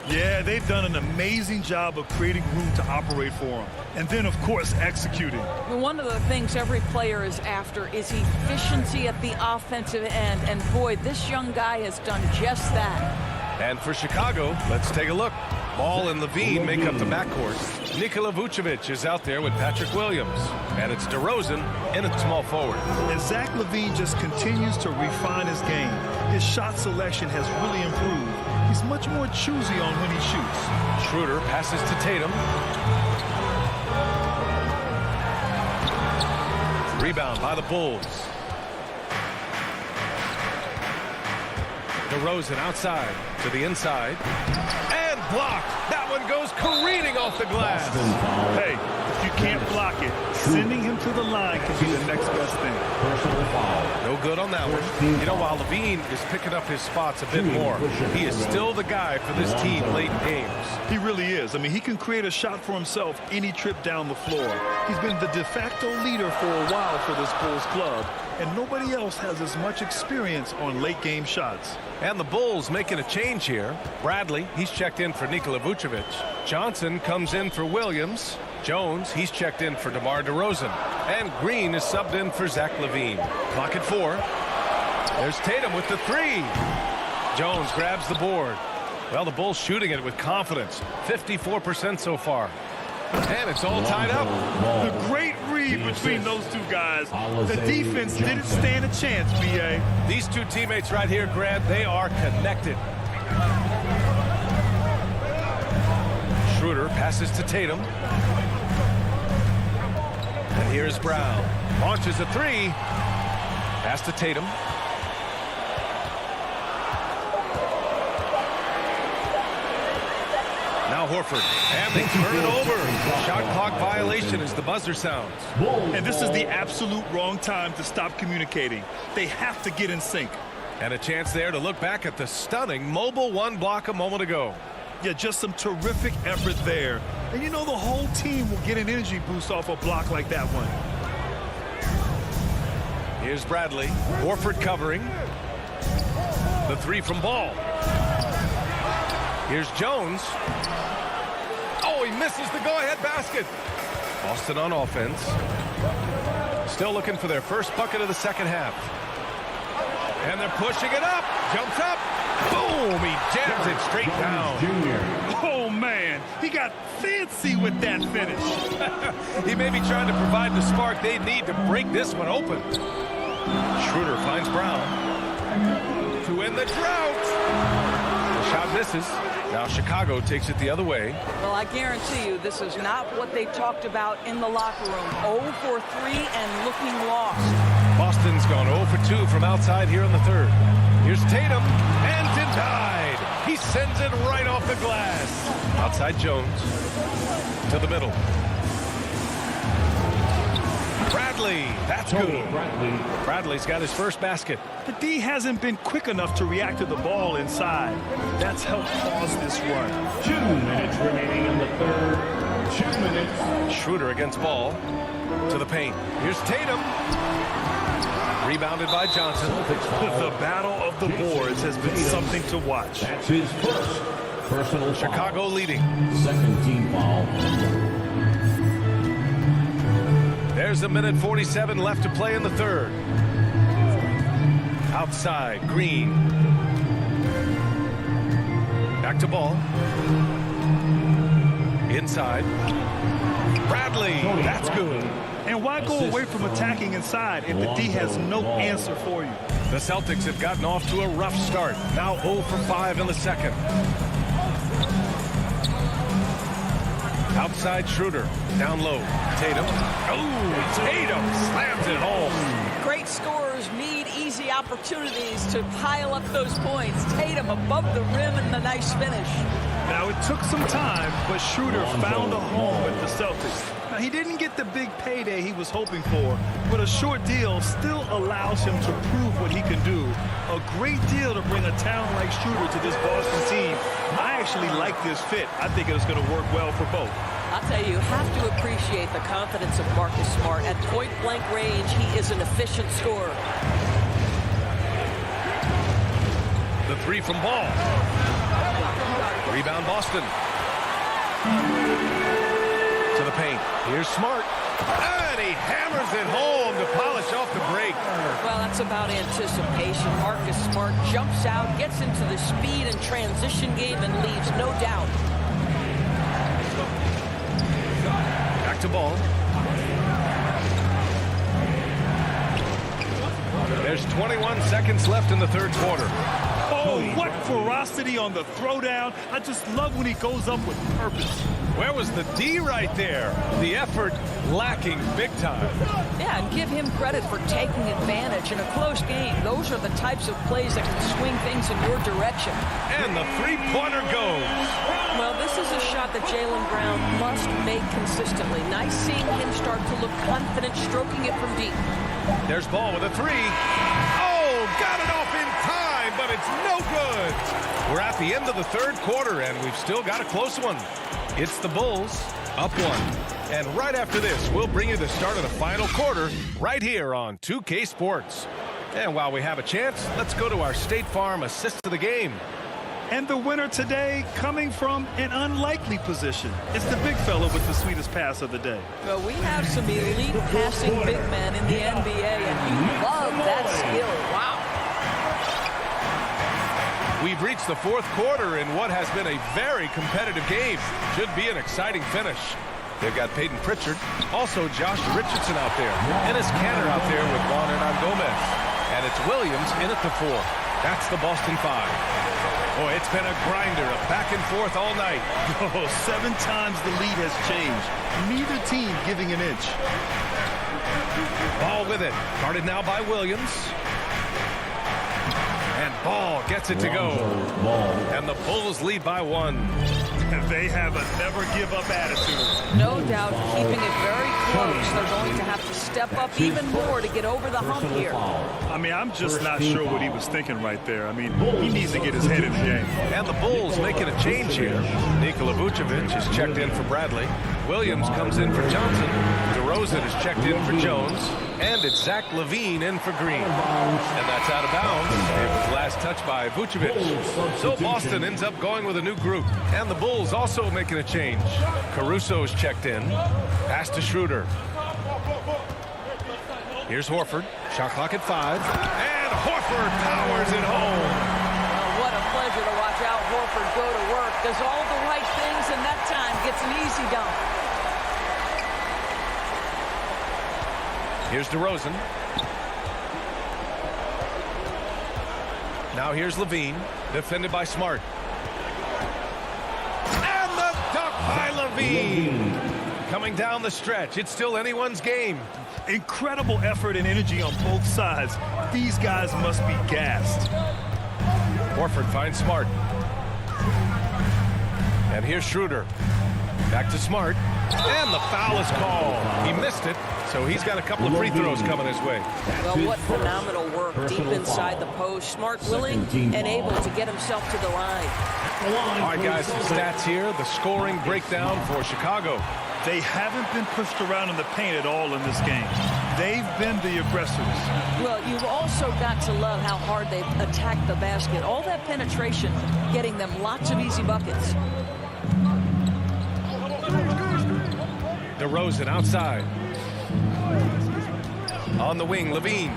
Yeah, they've done an amazing job of creating room to operate for him. And then, of course, executing. One of the things every player is after is efficiency at the offensive end. And boy, this young guy has done just that. And for Chicago, let's take a look. Ball and Levine make up the backcourt. Nikola Vucevic is out there with Patrick Williams. And it's DeRozan in at small forward. And Zach LaVine just continues to refine his game. His shot selection has really improved. He's much more choosy on when he shoots. Schroeder passes to Tatum. Rebound by the Bulls. DeRozan outside to the inside. And blocked. That one goes careening off the glass. Hey, if you can't block it, sending him to the line can be the next best thing. Personal foul. No good on that one. You know, while Levine is picking up his spots a bit more, he is still the guy for this team late in games. He really is. I mean, he can create a shot for himself any trip down the floor. He's been the de facto leader for a while for this Bulls club, and nobody else has as much experience on late game shots. And the Bulls making a change here. Bradley, he's checked in for Nikola Vucevic. Johnson comes in for Williams. Jones, he's checked in for DeMar DeRozan. And Green is subbed in for Zach LaVine. Clock at 4. There's Tatum with the 3. Jones grabs the board. Well, the Bulls shooting it with confidence. 54% so far. And it's all tied up. The great read between those two guys. The defense didn't stand a chance, B.A. These two teammates right here, Grant, they are connected. Schroeder passes to Tatum. And here's Brown. Launches a 3. Pass to Tatum. Now Horford. And they turn it over. Shot clock violation as the buzzer sounds. And this is the absolute wrong time to stop communicating. They have to get in sync. And a chance there to look back at the stunning mobile one block a moment ago. Yeah, just some terrific effort there. And you know the whole team will get an energy boost off a block like that one. Here's Bradley. Horford covering. The 3 from Ball. Here's Jones. Oh, he misses the go-ahead basket. Boston on offense. Still looking for their first bucket of the second half. And they're pushing it up. Jumps up. Boom! He jams it straight down. Oh, man. He got fancy with that finish. He may be trying to provide the spark they need to break this one open. Schroeder finds Brown. To end the drought. The shot misses. Now Chicago takes it the other way. Well, I guarantee you this is not what they talked about in the locker room. 0 for 3 and looking lost. Boston's gone 0 for 2 from outside here in the third. Here's Tatum, and denied. He sends it right off the glass. Outside Jones. To the middle. Bradley, that's good. Bradley's got his first basket. The D hasn't been quick enough to react to the ball inside. That's helped cause this run. 2 minutes remaining in the third. 2 minutes. Schroeder against Ball. To the paint. Here's Tatum. Rebounded by Johnson. The battle of the boards has been something to watch. That's his first personal foul. Chicago leading. Second team foul. There's a minute 47 left to play in the third. Outside, Green. Back to Ball. Inside. Bradley, that's good. And why go away from attacking inside if the D has no answer for you? The Celtics have gotten off to a rough start. Now 0 for 5 in the second. Outside Schroeder. Down low. Tatum. Oh, Tatum slams it home. Great scorers need easy opportunities to pile up those points. Tatum above the rim and the nice finish. Now, it took some time, but Schroeder found a home with the Celtics. Now, he didn't get the big payday he was hoping for, but a short deal still allows him to prove what he can do. A great deal to bring a talent like Schroeder to this Boston team. I actually like this fit. I think it's going to work well for both. I'll tell you have to appreciate the confidence of Marcus Smart. At point-blank range, he is an efficient scorer. The three from Ball. Rebound Boston. To the paint. Here's Smart. And he hammers it home to polish off the break. Well, that's about anticipation. Marcus Smart jumps out, gets into the speed and transition game, and leaves no doubt. Back to Ball. There's 21 seconds left in the third quarter. Oh, what ferocity on the throwdown. I just love when he goes up with purpose. Where was the D right there? The effort lacking big time. Yeah, and give him credit for taking advantage in a close game. Those are the types of plays that can swing things in your direction. And the three-pointer goes. Well, this is a shot that Jaylen Brown must make consistently. Nice seeing him start to look confident, stroking it from deep. There's Ball with a three. Oh, got it off in time, but it's no good. We're at the end of the third quarter, and we've still got a close one. It's the Bulls up one. And right after this, we'll bring you the start of the final quarter right here on 2K Sports. And while we have a chance, let's go to our State Farm assist of the game. And the winner today coming from an unlikely position. It's the big fella with the sweetest pass of the day. Well, we have some elite passing big men in the NBA, and you love that skill. Wow. We've reached the fourth quarter in what has been a very competitive game. Should be an exciting finish. They've got Peyton Pritchard, also Josh Richardson out there. Ennis Cantor out there with Juan Hernan Gomez. And it's Williams in at the four. That's the Boston Five. Boy, it's been a grinder, a back and forth all night. Oh, 7 times the lead has changed. Neither team giving an inch. Ball with it. Guarded now by Williams. And Ball gets it to go. And the Bulls lead by 1. They have a never-give-up attitude. No doubt, keeping it very close. They're going to have to step up even more to get over the hump here. I mean, I'm just not sure what he was thinking right there. I mean, he needs to get his head in the game. And the Bulls making a change here. Nikola Vucevic is checked in for Bradley. Williams comes in for Johnson. DeRozan is checked in for Jones. And it's Zach LaVine in for Green. And that's out of bounds. It was last touched by Vucevic. So Boston ends up going with a new group. And the Bulls also making a change. Caruso's checked in. Pass to Schroeder. Here's Horford. Shot clock at 5. And Horford powers it home. What a pleasure to watch Al Horford go to work. Does all the right things, and that time gets an easy dunk. Here's DeRozan. Now here's LaVine, defended by Smart. And the dunk by LaVine. Coming down the stretch. It's still anyone's game. Incredible effort and energy on both sides. These guys must be gassed. Horford finds Smart. And here's Schroeder. Back to Smart. And the foul is called. He missed it, so he's got a couple of free throws coming his way. Well, what phenomenal work deep inside the post. Smart, willing, and able to get himself to the line. All right, guys, some stats here. The scoring breakdown for Chicago. They haven't been pushed around in the paint at all in this game. They've been the aggressors. Well, you've also got to love how hard they've attacked the basket. All that penetration, getting them lots of easy buckets. DeRozan outside. On the wing, LaVine.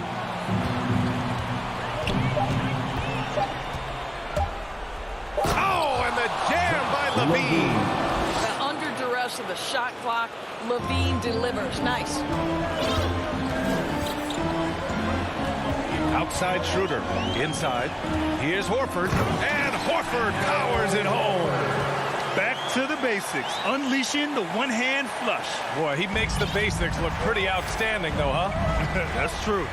Oh, and the jam by LaVine. Under duress of the shot clock, LaVine delivers. Nice. Outside Schroeder. Inside. Here's Horford. And Horford powers it home. Back to the basics. Unleashing the one-hand flush. Boy, he makes the basics look pretty outstanding, though, huh? That's true.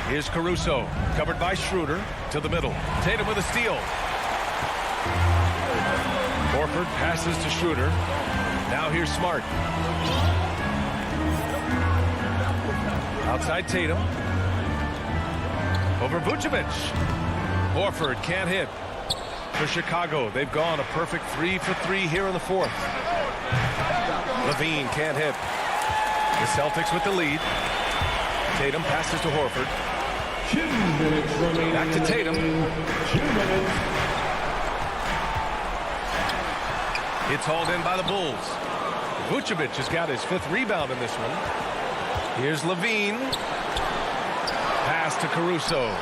Here's Caruso. Covered by Schroeder. To the middle. Tatum with a steal. Horford passes to Schroeder. Now here's Smart. Outside Tatum. Over Vucevic. Horford can't hit. For Chicago, they've gone a perfect 3 for 3 here in the fourth. Levine can't hit. The Celtics with the lead. Tatum passes to Horford. 2 minutes remaining. Back to Tatum. 2 minutes. It's hauled in by the Bulls. Vucevic has got his 5th rebound in this one. Here's Levine. Pass to Caruso.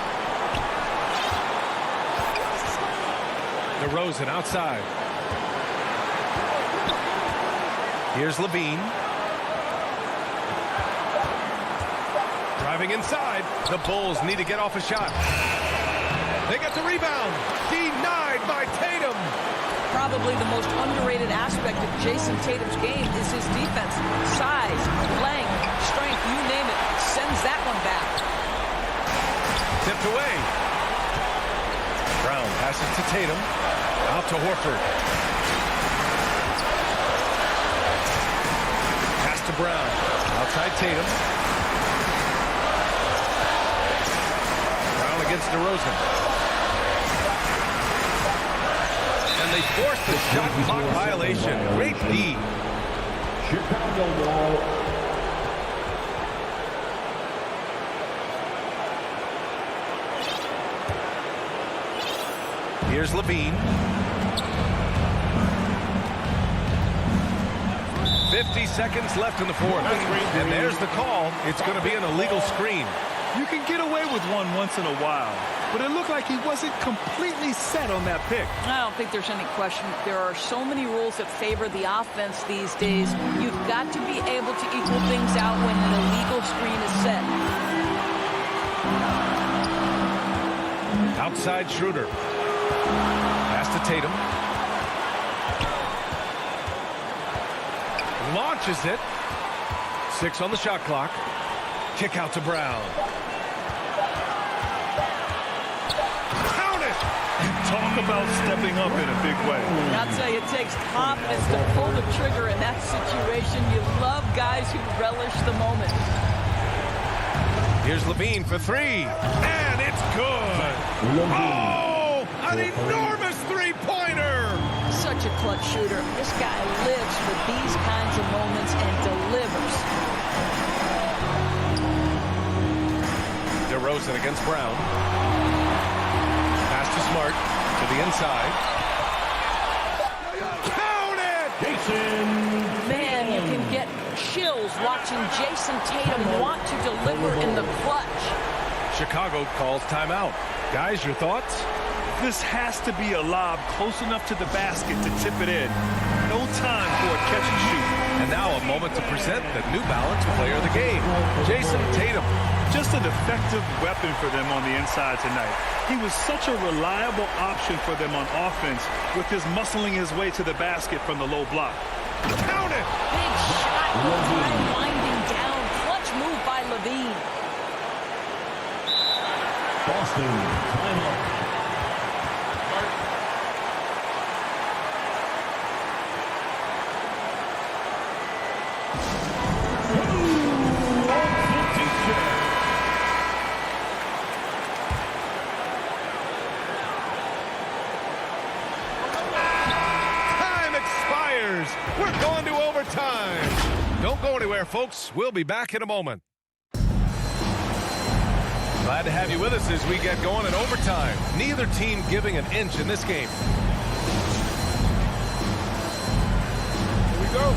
DeRozan outside. Here's Levine. Driving inside. The Bulls need to get off a shot. They get the rebound. Denied by Tatum. Probably the most underrated aspect of Jason Tatum's game is his defense. Size, length, strength, you name it. Sends that one back. Tipped away. Brown passes to Tatum. Out to Horford. Pass to Brown. Outside Tatum. Brown against DeRozan. And they forced the shot clock violation. Great D. Chicago ball. Here's Levine. 50 seconds left in the fourth. And there's the call. It's going to be an illegal screen. You can get away with one once in a while, but it looked like he wasn't completely set on that pick. I don't think there's any question. There are so many rules that favor the offense these days. You've got to be able to equal things out when an illegal screen is set. Outside Schroeder. Pass to Tatum. Launches it. 6 on the shot clock. Kick out to Brown. Count it! Talk about stepping up in a big way. I'll tell you, it takes confidence to pull the trigger in that situation. You love guys who relish the moment. Here's Levine for 3. And it's good. Oh, an enormous three-pointer. Such a clutch shooter. This guy lives for these kinds of moments and delivers. DeRozan against Brown. Pass to Smart to the inside. Count it! Jason. Man, you can get chills watching Jason Tatum want to deliver in the clutch. Chicago calls timeout. Guys, your thoughts? This has to be a lob close enough to the basket to tip it in. No time for a catch and shoot. And now a moment to present the New Balance player of the game, Jason Tatum. Just an effective weapon for them on the inside tonight. He was such a reliable option for them on offense with his muscling his way to the basket from the low block. Count it! Big shot, no time winding down. Clutch move by Levine. Boston, timeout. We're going to overtime. Don't go anywhere, folks. We'll be back in a moment. Glad to have you with us as we get going in overtime. Neither team giving an inch in this game. Here we go.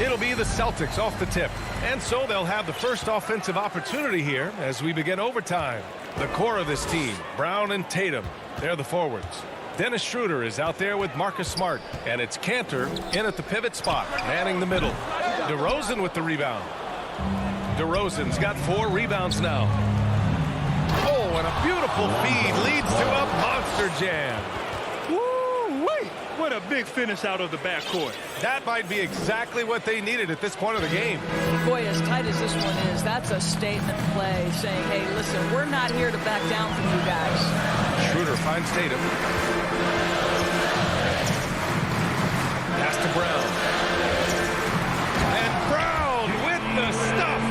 It'll be the Celtics off the tip. And so they'll have the first offensive opportunity here as we begin overtime. The core of this team, Brown and Tatum, they're the forwards. Dennis Schroeder is out there with Marcus Smart. And it's Cantor in at the pivot spot, manning the middle. DeRozan with the rebound. DeRozan's got 4 rebounds now. Oh, and a beautiful feed leads to a monster jam. Woo-wee! What a big finish out of the backcourt. That might be exactly what they needed at this point of the game. Boy, as tight as this one is, that's a statement play saying, hey, listen, we're not here to back down from you guys. Schroeder finds Tatum. Pass to Brown. And Brown with the stuff.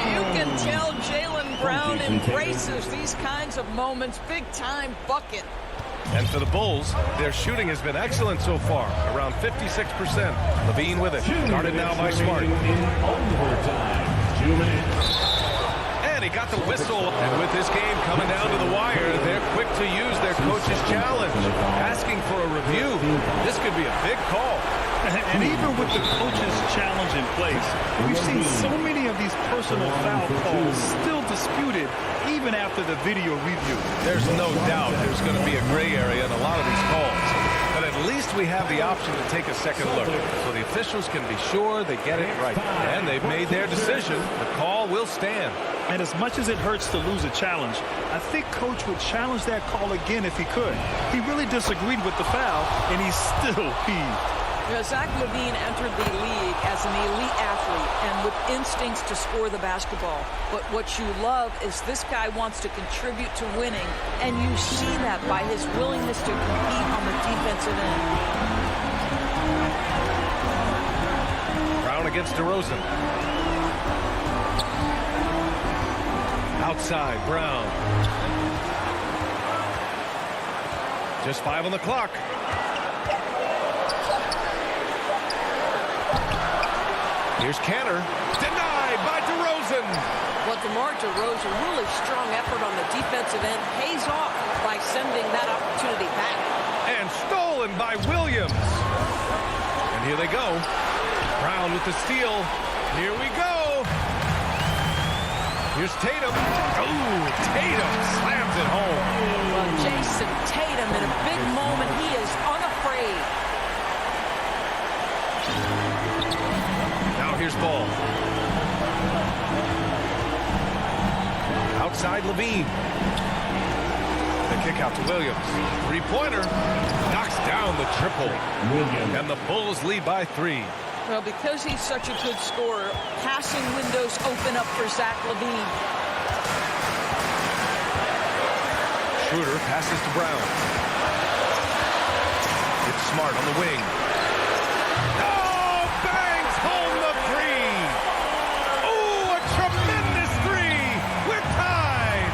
You can tell Jaylen Brown embraces there's these kinds of moments, big-time bucket. And for the Bulls, their shooting has been excellent so far, around 56%. Levine with it, guarded now by Smart. And he got the whistle. And with this game coming down to the wire, they're quick to use their coach's challenge, asking for a review. This could be a big call. And even with the coach's challenge in place, we've seen so many of these personal foul calls still disputed even after the video review. There's no doubt there's going to be a gray area in a lot of these calls. But at least we have the option to take a second look, so the officials can be sure they get it right. And they've made their decision. The call will stand. And as much as it hurts to lose a challenge, I think Coach would challenge that call again if he could. He really disagreed with the foul, and he's still peeved. Zach LaVine entered the league as an elite athlete and with instincts to score the basketball. But what you love is this guy wants to contribute to winning, and you see that by his willingness to compete on the defensive end. Brown against DeRozan. Outside, Brown. Just 5 on the clock. Here's Cantor. Denied by DeRozan. But DeMar DeRozan, really strong effort on the defensive end, pays off by sending that opportunity back. And stolen by Williams. And here they go. Brown with the steal. Here we go. Here's Tatum. Oh, Tatum slams it home. Well, Jason Tatum in a big moment. He is unafraid. Now here's Ball. Outside Levine. The kick out to Williams. Three-pointer. Knocks down the triple. And the Bulls lead by 3. Well, because he's such a good scorer, passing windows open up for Zach LaVine. Schroeder passes to Brown. It's Smart on the wing. Oh, bangs home the 3. Oh, a tremendous 3. We're tied.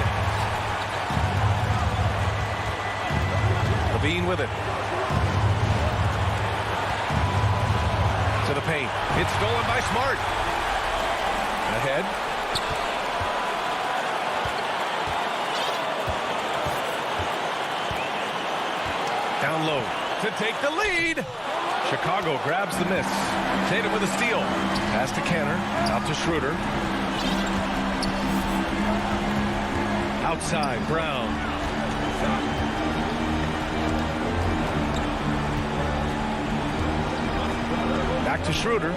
Levine with it. To the paint. It's stolen by Smart. Ahead. Down low to take the lead. Chicago grabs the miss. Tatum with a steal. Pass to Cantor. Out to Schroeder. Outside, Brown. Back to Schroeder.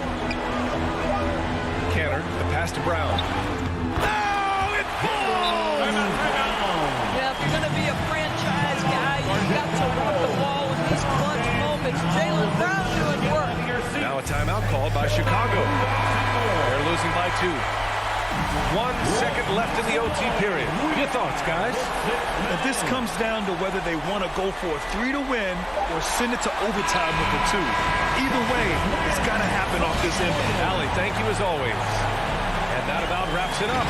Cantor, the pass to Brown. No, it falls! Yeah, if you're going to be a franchise guy, you've got to want the ball in these clutch moments. Jaylen Brown doing work. Now a timeout called by Chicago. They're losing by 2. 1 second left in the OT period. Your thoughts, guys? Now, this comes down to whether they want to go for a 3 to win or send it to overtime with a 2. Either way, it's got to happen off this end. Allie, thank you as always. And that about wraps it up.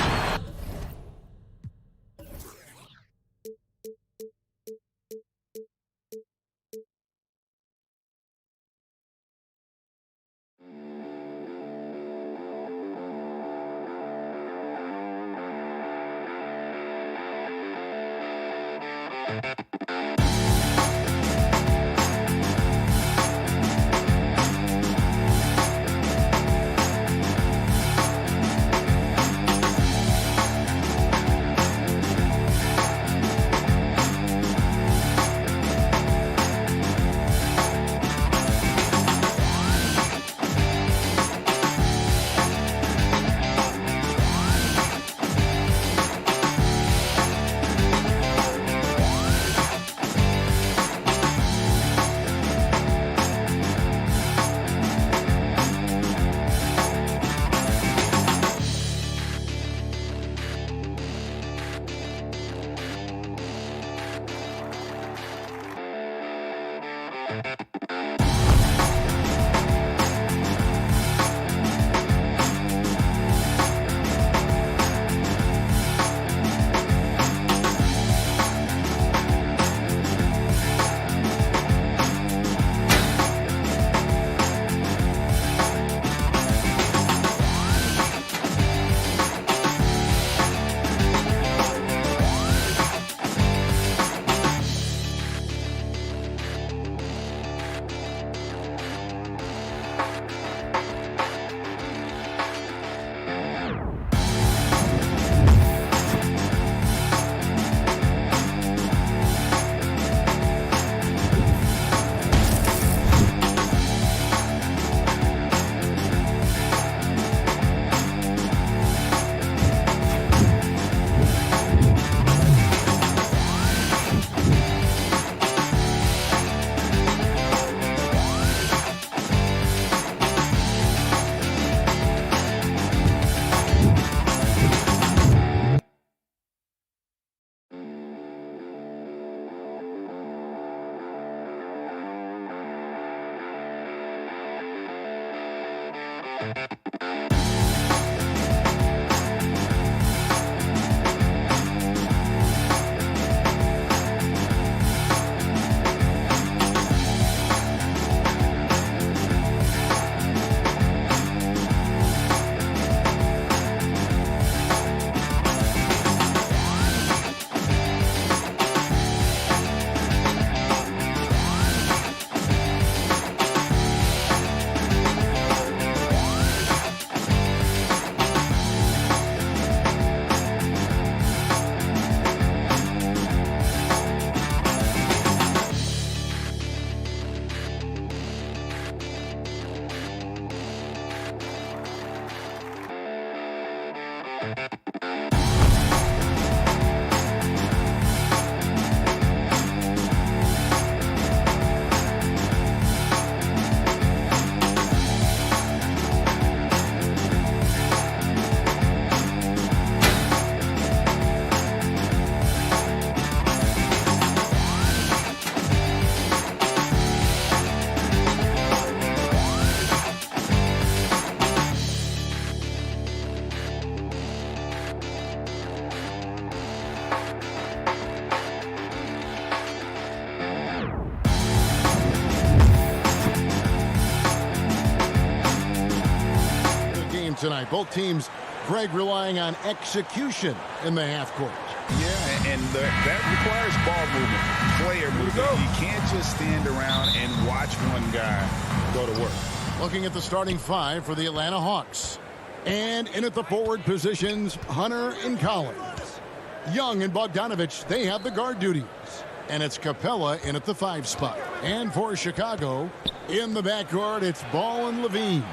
Tonight, both teams, Greg, relying on execution in the half court. Yeah, and that requires ball movement, player movement. You can't just stand around and watch one guy go to work. Looking at the starting five for the Atlanta Hawks. And in at the forward positions, Hunter and Collins. Young and Bogdanovich, they have the guard duties. And it's Capella in at the 5 spot. And for Chicago, in the backcourt, it's Ball and Levine.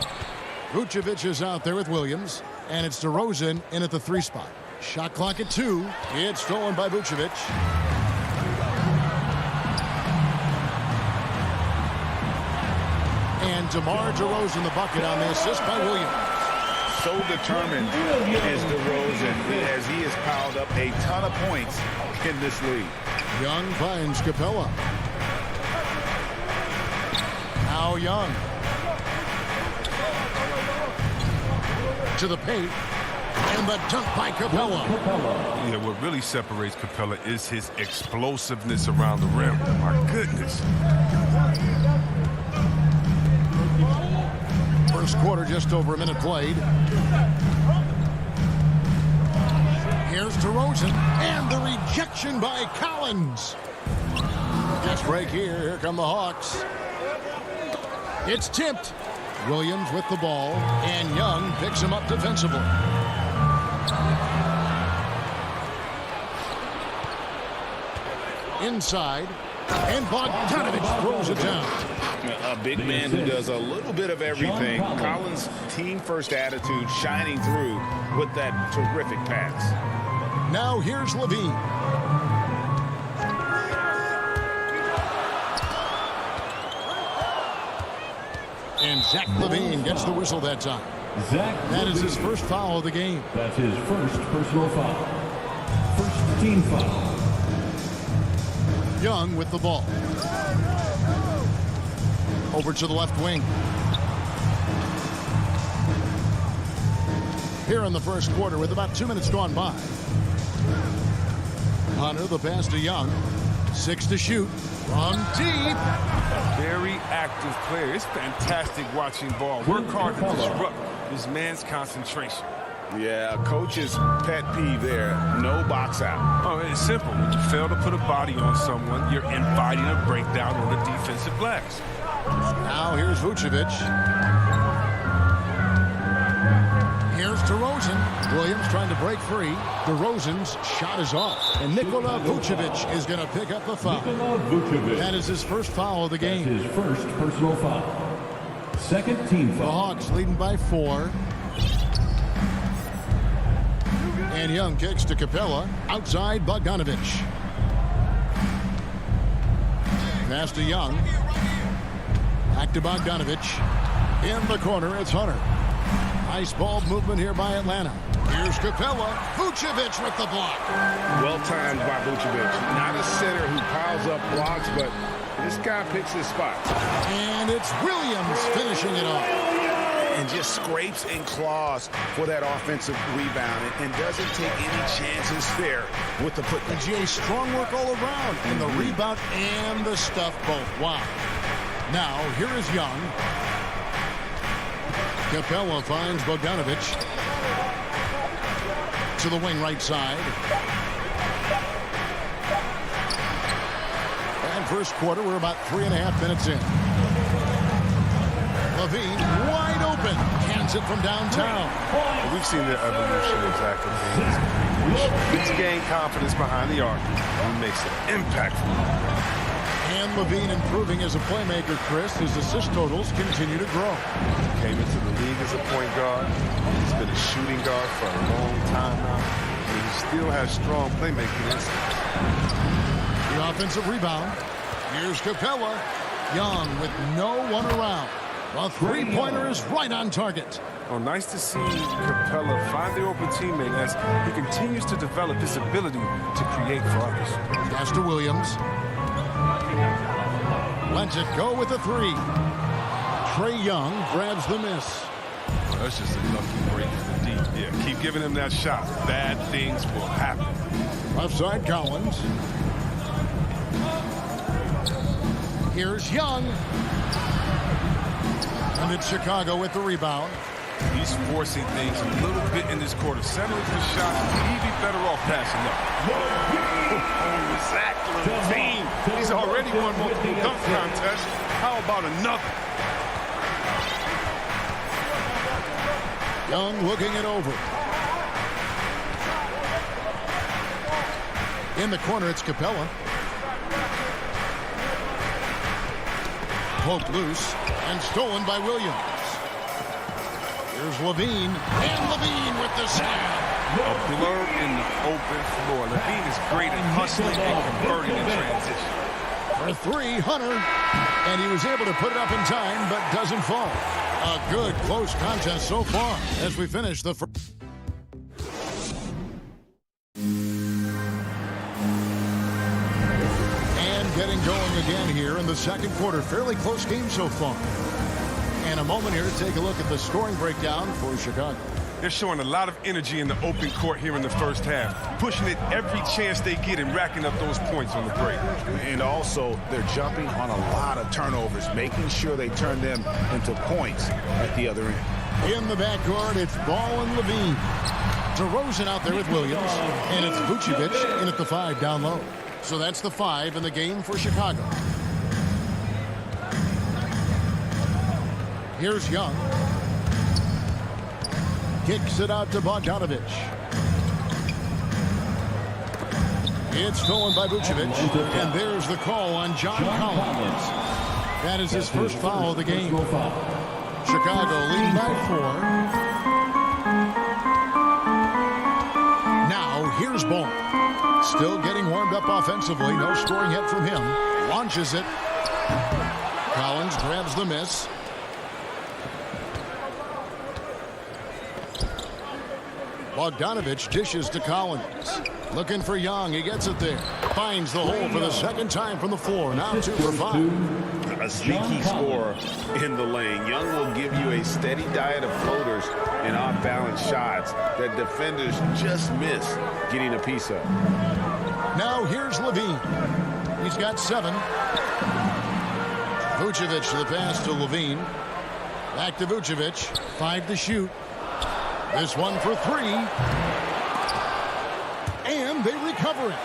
Vucevic is out there with Williams, and it's DeRozan in at the 3 spot. Shot clock at 2. It's stolen by Vucevic. And DeMar DeRozan the bucket on the assist by Williams. So determined is DeRozan as he has piled up a ton of points in this league. Young finds Capella. Now Young. To the paint, and the dunk by Capella. Yeah, what really separates Capella is his explosiveness around the rim. My goodness. First quarter, just over a minute played. Here's DeRozan, and the rejection by Collins. Just break here. Here come the Hawks. It's tipped. Williams with the ball, and Young picks him up defensively. Inside, and Bogdanovich throws it down. A big man who does a little bit of everything. Collins' team-first attitude shining through with that terrific pass. Now here's Levine. And Zach Levine gets the whistle that time. That is his first foul of the game. That's his first personal foul. First team foul. Young with the ball. Over to the left wing. Here in the first quarter with about 2 minutes gone by. Hunter, the pass to Young. 6 to shoot. From deep. Very active player. It's fantastic watching ball. Work hard to disrupt this man's concentration. Yeah, coach's pet peeve there. No box out. Oh, it's simple. When you fail to put a body on someone, you're inviting a breakdown on the defensive glass. Now here's Vucevic. Here's DeRozan. Williams trying to break free. DeRozan's shot is off. And Nikola Vucevic is going to pick up the foul. That is his first foul of the game. That's his first personal foul. Second team foul. The Hawks leading by 4. And Young kicks to Capella. Outside Bogdanovich. Pass to Young. Back to Bogdanovich. In the corner, it's Hunter. Nice ball movement here by Atlanta. Here's Capella. Vucevic with the block. Well timed by Vucevic. Not a center who piles up blocks, but this guy picks his spots. And it's Williams finishing it off. and just scrapes and claws for that offensive rebound and doesn't take any chances there with the putback. GA, strong work all around in the rebound and the stuff both. Wow. Now, here is Young. Capella finds Bogdanovich to the wing right side. And first quarter, we're about 3.5 minutes in. Levine wide open, hands it from downtown. We've seen the evolution of Zach Levine. He's gained confidence behind the arc. He makes an impact. And Levine improving as a playmaker, Chris. His assist totals continue to grow. He came into the league as a point guard. He's been a shooting guard for a long time now. And he still has strong playmaking instincts. The offensive rebound. Here's Capella. Young with no one around. The three-pointer is right on target. Oh, nice to see Capella find the open teammate as he continues to develop his ability to create for others. Pass to Williams. Lets it go with a three. Trae Young grabs the miss. Well, that's just a lucky break for the deep. Yeah, keep giving him that shot. Bad things will happen. Left side, Collins. Here's Young. And it's Chicago with the rebound. He's forcing things a little bit in this quarter. Settling for shots. He'd be better off passing up. Oh, Zach Levine. He's already won multiple dunk contests. How about another? Young looking it over. In the corner, it's Capella. Poked loose and stolen by Williams. Here's Levine, and Levine with the slam. A blur in the open floor. Levine is great at hustling and converting in transition. For three, Hunter, and he was able to put it up in time, but doesn't fall. A good, close contest so far as we finish the first. And getting going again here in the second quarter. Fairly close game so far. And a moment here to take a look at the scoring breakdown for Chicago. They're showing a lot of energy in the open court here in the first half, pushing it every chance they get and racking up those points on the break. And also, they're jumping on a lot of turnovers, making sure they turn them into points at the other end. In the backcourt, it's Ball and Levine. DeRozan out there with Williams, and it's Vucevic in at the 5 down low. So that's the 5 in the game for Chicago. Here's Young. Kicks it out to Bogdanovich. It's stolen by Vucevic. And there's the call on John Collins. That is his first foul of the game. Chicago leading by 4. Now here's Ball. Still getting warmed up offensively. No scoring yet from him. Launches it. Collins grabs the miss. Bogdanovich dishes to Collins. Looking for Young. He gets it there. Finds the hole for the second time from the floor. Now 2 for 5. A sneaky scorer in the lane. Young will give you a steady diet of floaters and off-balance shots that defenders just miss getting a piece of. Now here's Levine. He's got 7. Vucevic to the pass to Levine. Back to Vucevic. 5 to shoot. This one for 3. And they recover it.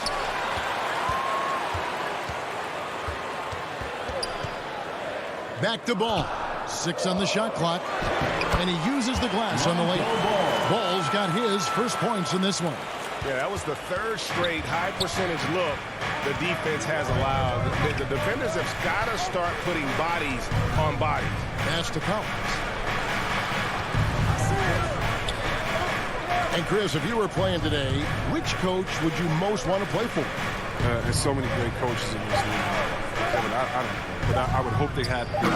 Back to Ball. 6 on the shot clock. And he uses the glass on the layup. Ball's got his first points in this one. Yeah, that was the 3rd straight high percentage look the defense has allowed. The defenders have got to start putting bodies on bodies. Pass to Collins. And Chris, if you were playing today, which coach would you most want to play for? There's so many great coaches in this league. Kevin I don't know. But I would hope they had the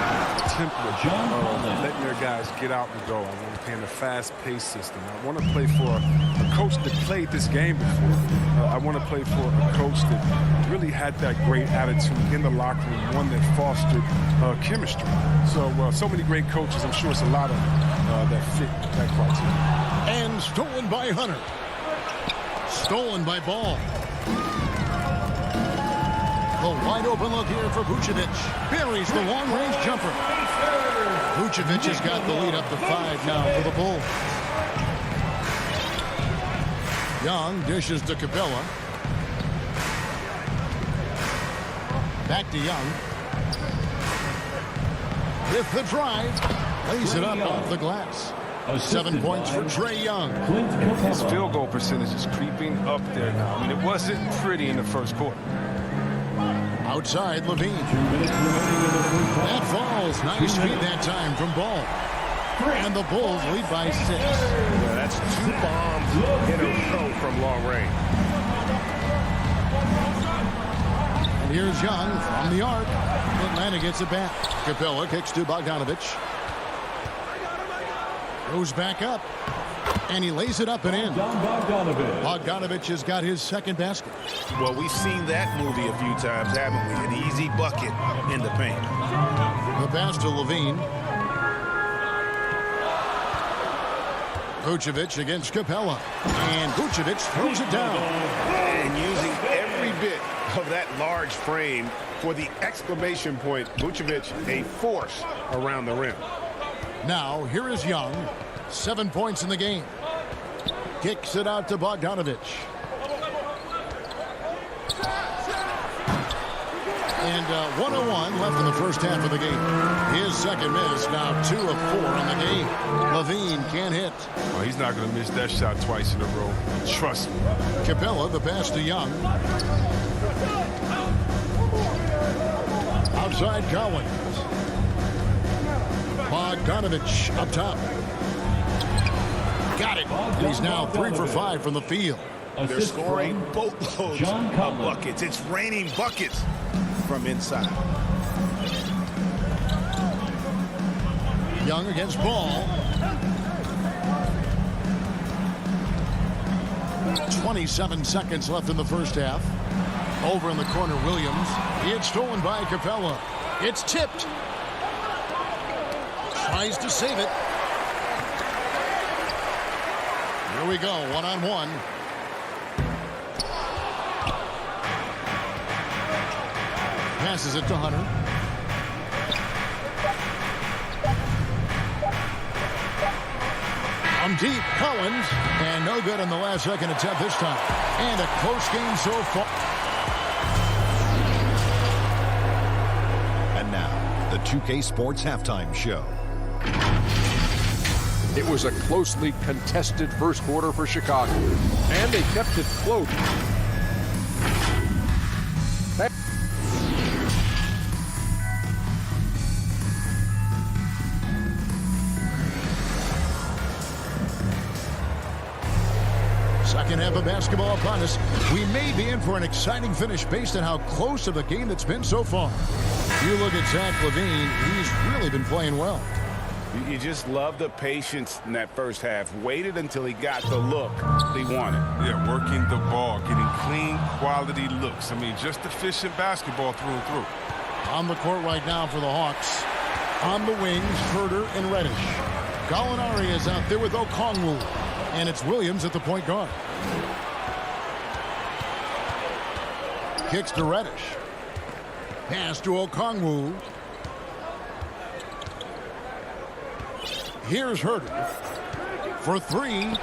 template of letting their guys get out and go. I want to play in a fast-paced system. I want to play for a coach that played this game before. I want to play for a coach that really had that great attitude in the locker room, one that fostered chemistry. So many great coaches. I'm sure it's a lot of that fit that criteria. And stolen by Hunter. Stolen by Ball. The wide open look here for Vucevic. Buries the long-range jumper. Vucevic has got the lead up to 5 now for the Bulls. Young dishes to Capella. Back to Young. With the drive. Lays it up off the glass. 7 points for Trae Young. His field goal percentage is creeping up there now. I mean, it wasn't pretty in the first quarter. Outside, Levine. That falls. Nice feed that time from Ball. And the Bulls lead by 6. Yeah, that's 2 bombs in a row from long range. And here's Young from the arc. Atlanta gets it back. Capella kicks to Bogdanovich. Goes back up. And he lays it up and in. Bogdanovich has got his second basket. Well, we've seen that movie a few times, haven't we? An easy bucket in the paint. The pass to Levine. Vucevic against Capella. And Vucevic throws it down. And using every bit of that large frame for the exclamation point, Vucevic, a force around the rim. Now, here is Young. 7 points in the game. Kicks it out to Bogdanovich. And 1:01 left in the first half of the game. His second miss, now 2 of 4 in the game. Levine can't hit. Oh, he's not going to miss that shot twice in a row. Trust me. Capella, the pass to Young. Outside Collins. Bogdanovich up top. Got it. And he's now 3 for 5 from the field. They're scoring boatloads of buckets. It's raining buckets from inside. Young against Ball. 27 seconds left in the first half. Over in the corner, Williams. It's stolen by Capella. It's tipped. Tries to save it. Here we go, 1-on-1. Passes it to Hunter. From deep, Collins. And no good on the last second attempt this time. And a close game so far. And now, the 2K Sports Halftime Show. It was a closely contested first quarter for Chicago, and they kept it close. Second half of basketball upon us. We may be in for an exciting finish based on how close of a game that's been so far. You look at Zach LaVine, he's really been playing well. You just love the patience in that first half. Waited until he got the look he wanted. Yeah, working the ball, getting clean, quality looks. I mean, just efficient basketball through and through. On the court right now for the Hawks. On the wings, Herter and Reddish. Gallinari is out there with Okongwu. And it's Williams at the point guard. Kicks to Reddish. Pass to Okongwu. Here's Herter for 3.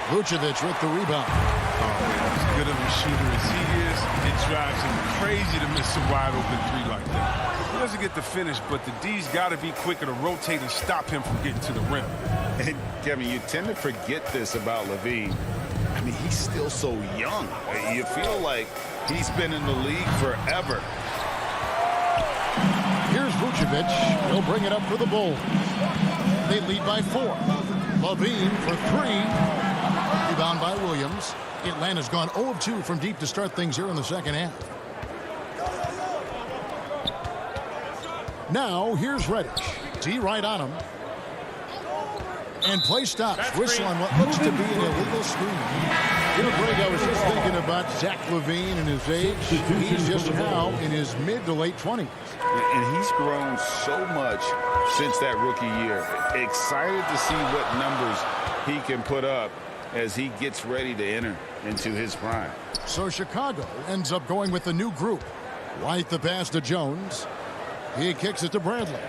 Vucevic with the rebound. Oh, man, as good of a shooter as he is, it drives him crazy to miss a wide open 3 like that. He doesn't get the finish, but the D's got to be quicker to rotate and stop him from getting to the rim. And Kevin, you tend to forget this about LaVine. I mean, he's still so young. You feel like he's been in the league forever. Here's Vucevic. He'll bring it up for the Bulls. They lead by 4. LaVine for 3. Rebound by Williams. Atlanta's gone 0 of 2 from deep to start things here in the second half. Now here's Reddish. D right on him. And play stops. Whistle on what looks to be an illegal screen. You know, Greg, I was just thinking about Zach LaVine and his age. He's just now in his mid to late 20s. And he's grown so much since that rookie year. Excited to see what numbers he can put up as he gets ready to enter into his prime. So Chicago ends up going with the new group. White the pass to Jones. He kicks it to Bradley.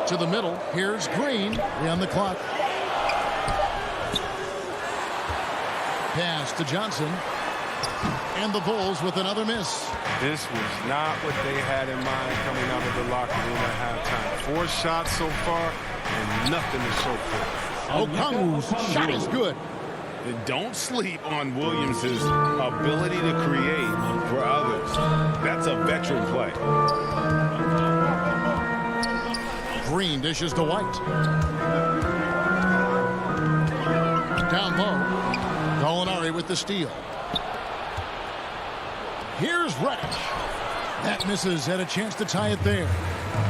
To the middle. Here's Green. 3 on the clock. Pass to Johnson. And the Bulls with another miss. This was not what they had in mind coming out of the locker room at halftime. 4 shots so far and nothing to show for it. Okongwu's shot is good. And don't sleep on Williams' ability to create for others. That's a veteran play. Green dishes to White. Down low. Gallinari with the steal. Here's Reddish. That misses. Had a chance to tie it there.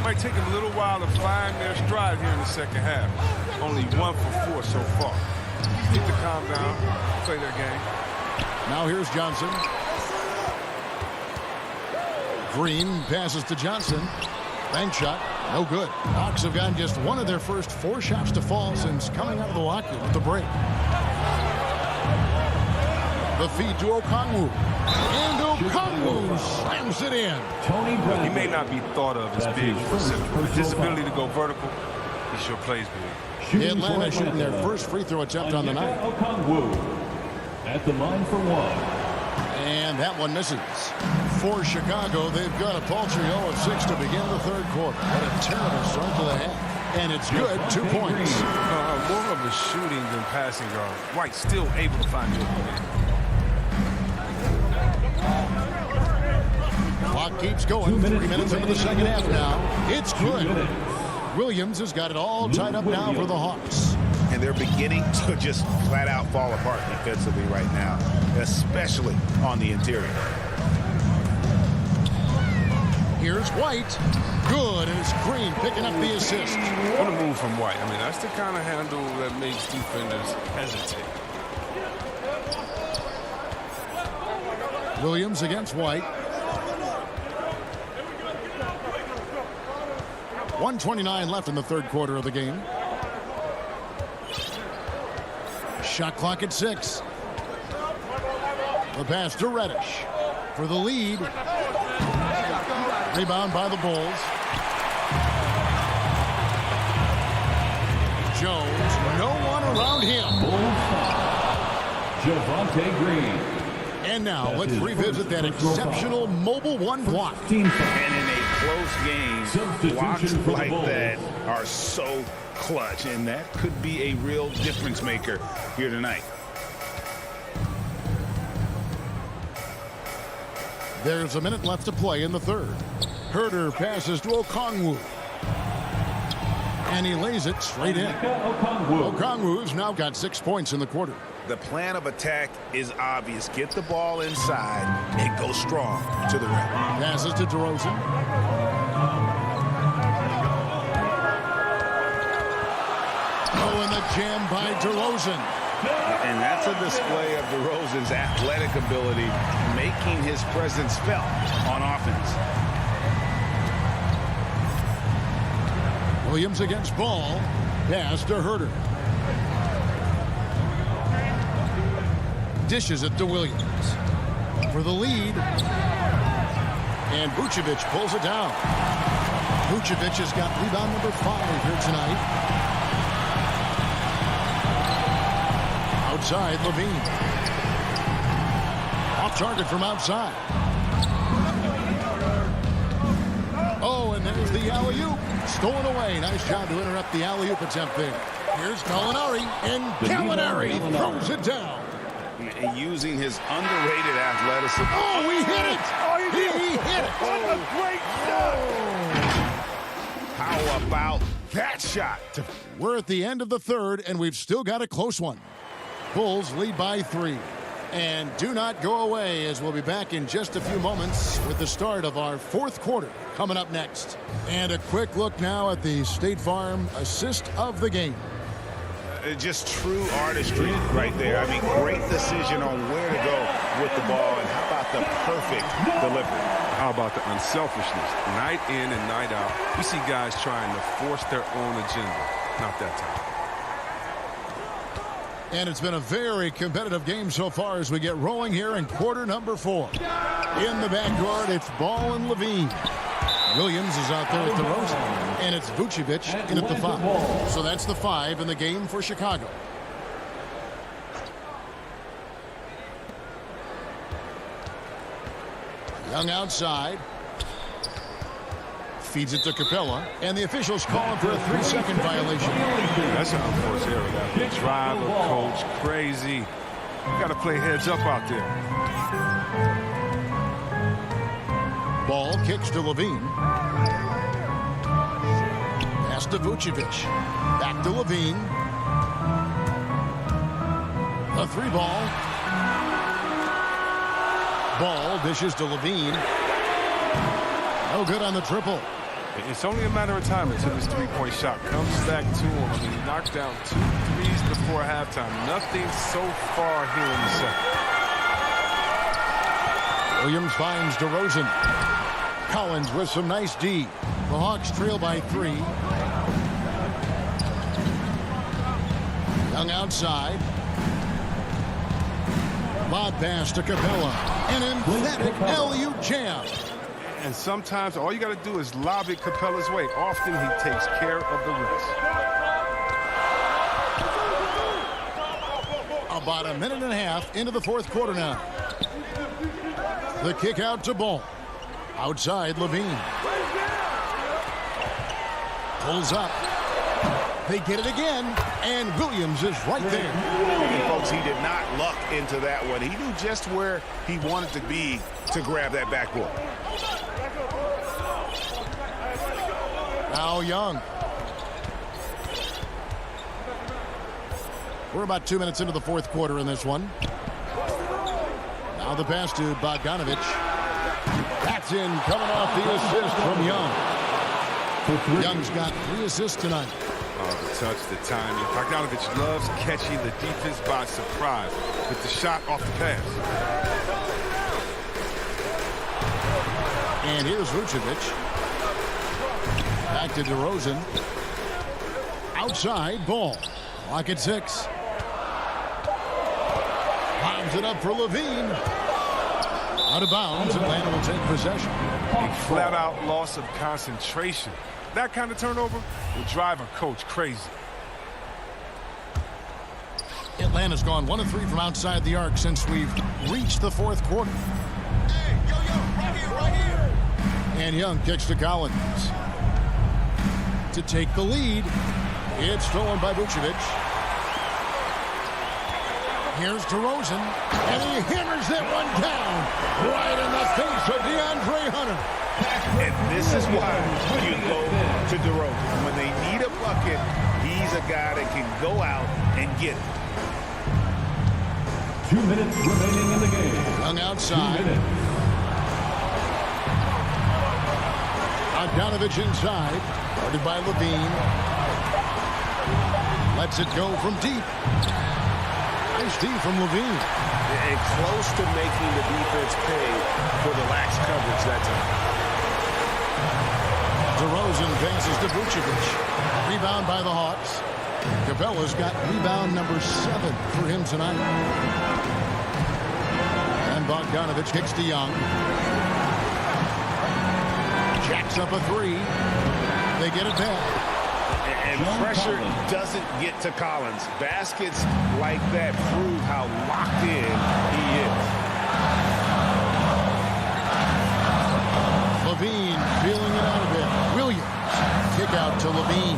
Might take them a little while to find their stride here in the second half. Only 1 for 4 so far. Need to calm down, play their game. Now here's Johnson. Green passes to Johnson. Bank shot. No good. Hawks have gotten just one of their first 4 shots to fall since coming out of the locker room with the break. The feed to Okongwu. And Okongwu slams it in. He may not be thought of as big for Central, but his ability to go vertical, he sure plays big. Atlanta shooting their first free throw attempt on the night. Okongwu at the line for 1. And that one misses. For Chicago, they've got a paltry 0 of 6 to begin the third quarter. What a terrible start to the half. And it's good, 2 points. More of a shooting than passing guard. White still able to find the opening. Clock keeps going. 3 minutes into the second half now. It's good. Williams has got it all tied up now for the Hawks. And they're beginning to just flat out fall apart defensively right now, especially on the interior. Here's White. Good, and it's Green picking up the assist. What a move from White. I mean, that's the kind of handle that makes defenders hesitate. Williams against White. 1:29 left in the third quarter of the game. Shot clock at 6. The pass to Reddish for the lead. Rebound by the Bulls. Jones, no one around him. Javonte Green. And now let's revisit that exceptional mobile 1 block. And in a close game, blocks like that are so clutch, and that could be a real difference maker here tonight. There's a minute left to play in the third. Herter passes to Okongwu. And he lays it straight in. Okongwu's now got 6 points in the quarter. The plan of attack is obvious. Get the ball inside and go strong to the rim. Passes to DeRozan. Oh, and the jam by DeRozan. And that's a display of DeRozan's athletic ability, making his presence felt on offense. Williams against Ball. Pass to Herter. Dishes it to Williams for the lead. And Vucevic pulls it down. Vucevic has got rebound number 5 here tonight. Outside, LaVine. Off target from outside. Oh, and there's the alley-oop. Stolen away. Nice job to interrupt the alley-oop attempt there. Here's Gallinari, and Gallinari throws it down. And using his underrated athleticism. Oh, he hit it! He hit it! What a great shot! How about that shot? We're at the end of the third, and we've still got a close one. Bulls lead by 3. And do not go away, as we'll be back in just a few moments with the start of our fourth quarter coming up next. And a quick look now at the State Farm assist of the game. Just true artistry right there. I mean, great decision on where to go with the ball, and how about the perfect delivery? How about the unselfishness? Night in and night out, we see guys trying to force their own agenda. Not that time. And it's been a very competitive game so far as we get rolling here in quarter number 4. In the backcourt, it's Ball and Levine. Williams is out there at the DeRozan, and it's Vucevic in at the 5. So that's the 5 in the game for Chicago. Young outside. Feeds it to Capella, and the officials calling for a 3-second violation. That's an unforced error. That drive of coach crazy. You got to play heads up out there. Ball kicks to Levine. Pass to Vucevic. Back to Levine. A 3-ball. Ball dishes to Levine. No good on the triple. It's only a matter of time until this three-point shot comes back to him. I mean, he knocked down 2 threes before halftime. Nothing so far here in the second. Williams finds DeRozan. Collins with some nice D. The Hawks trail by 3. Young outside. Lob pass to Capella. An emphatic alley-oop jam. And sometimes all you got to do is lob it Capella's way. Often he takes care of the rest. About a minute and a half into the fourth quarter now. The kick out to Ball. Outside Levine. Pulls up. They get it again, and Williams is right there. And folks, he did not luck into that one. He knew just where he wanted to be to grab that backboard. Now Young. We're about 2 minutes into the fourth quarter in this one. Now the pass to Bogdanovic. That's in, coming off the assist from Young. Young's got 3 assists tonight. Oh, the touch, the timing. Bogdanovic loves catching the defense by surprise with the shot off the pass. And here's Vucevic. Back to DeRozan. Outside, Ball. Clock at 6. Lobs it up for Levine. Out of bounds, Atlanta will take possession. A flat-out loss of concentration. That kind of turnover will drive a coach crazy. Atlanta's gone 1 of 3 from outside the arc since we've reached the fourth quarter. Hey, yo, right here, right here. And Young kicks to Collins. To take the lead. It's stolen by Vucevic. Here's DeRozan, and he hammers that one down right in the face of DeAndre Hunter. And this is why you go to DeRozan. When they need a bucket, he's a guy that can go out and get it. 2 minutes remaining in the game. Young outside. Bogdanovic inside. Guarded by Levine. Lets it go from deep. Nice D from Levine. And close to making the defense pay for the lax coverage that time. DeRozan passes to Vucevic. Rebound by the Hawks. Capella's got rebound number 7 for him tonight. And Bogdanovic kicks to Young. Jacks up a 3. They get it back. And pressure doesn't get to Collins. Baskets like that prove how locked in he is. Levine feeling it out a bit. Williams. Kick out to Levine.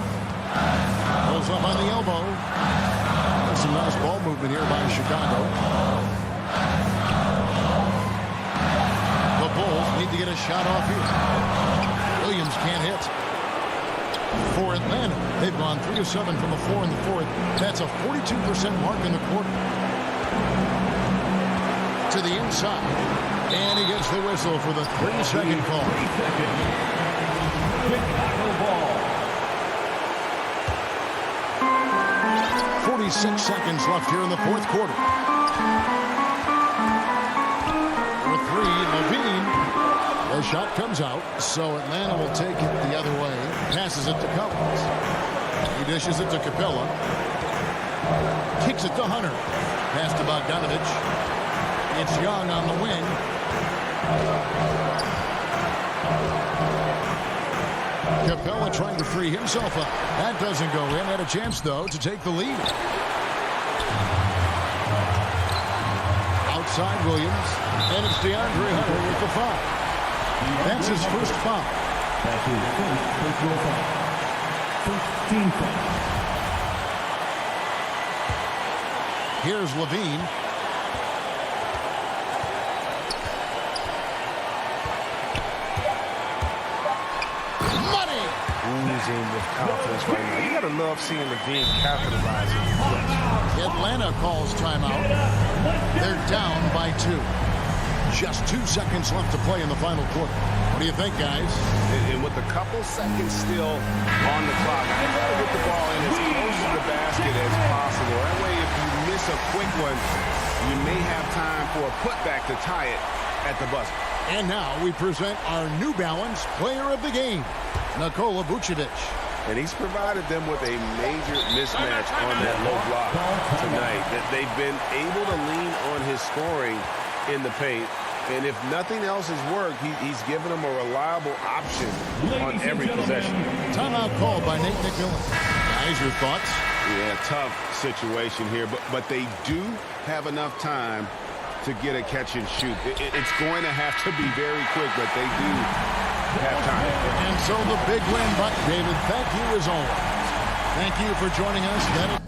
Goes up on the elbow. There's some nice ball movement here by Chicago. The Bulls need to get a shot off here. Williams can't hit. For Atlanta, they've gone 3 of 7 from the floor in the fourth. That's a 42% mark in the quarter. to the inside. And he gets the whistle for the 3-second call. 46 seconds left here in the fourth quarter. With 3, Levine. The shot comes out, so Atlanta will take it the other way. Passes it to Collins. He dishes it to Capella. Kicks it to Hunter. Pass to Bogdanovich. It's Young on the wing. Capella trying to free himself up. That doesn't go in. Had a chance, though, to take the lead. Outside Williams. And it's DeAndre Hunter with the foul. That's his first foul. That's his first personal foul. 15 foul. Here's Levine. Money! Oozing with confidence right now. You gotta love seeing Levine capitalizing. Atlanta calls timeout. They're down by 2. Just 2 seconds left to play in the final quarter. What do you think, guys? And with a couple seconds still on the clock, you gotta get the ball in as close to the basket as possible. That way, if you miss a quick one, you may have time for a putback to tie it at the buzzer. And now we present our New Balance Player of the Game, Nikola Vucevic. And he's provided them with a major mismatch on that low block tonight. That they've been able to lean on his scoring in the paint. And if nothing else has worked, he's given them a reliable option on every possession. Timeout called by Nate McMillan. Guys, your thoughts? Yeah, tough situation here, but they do have enough time to get a catch and shoot. It's going to have to be very quick, but they do have time. And so the big win, but David, thank you as always. Thank you for joining us.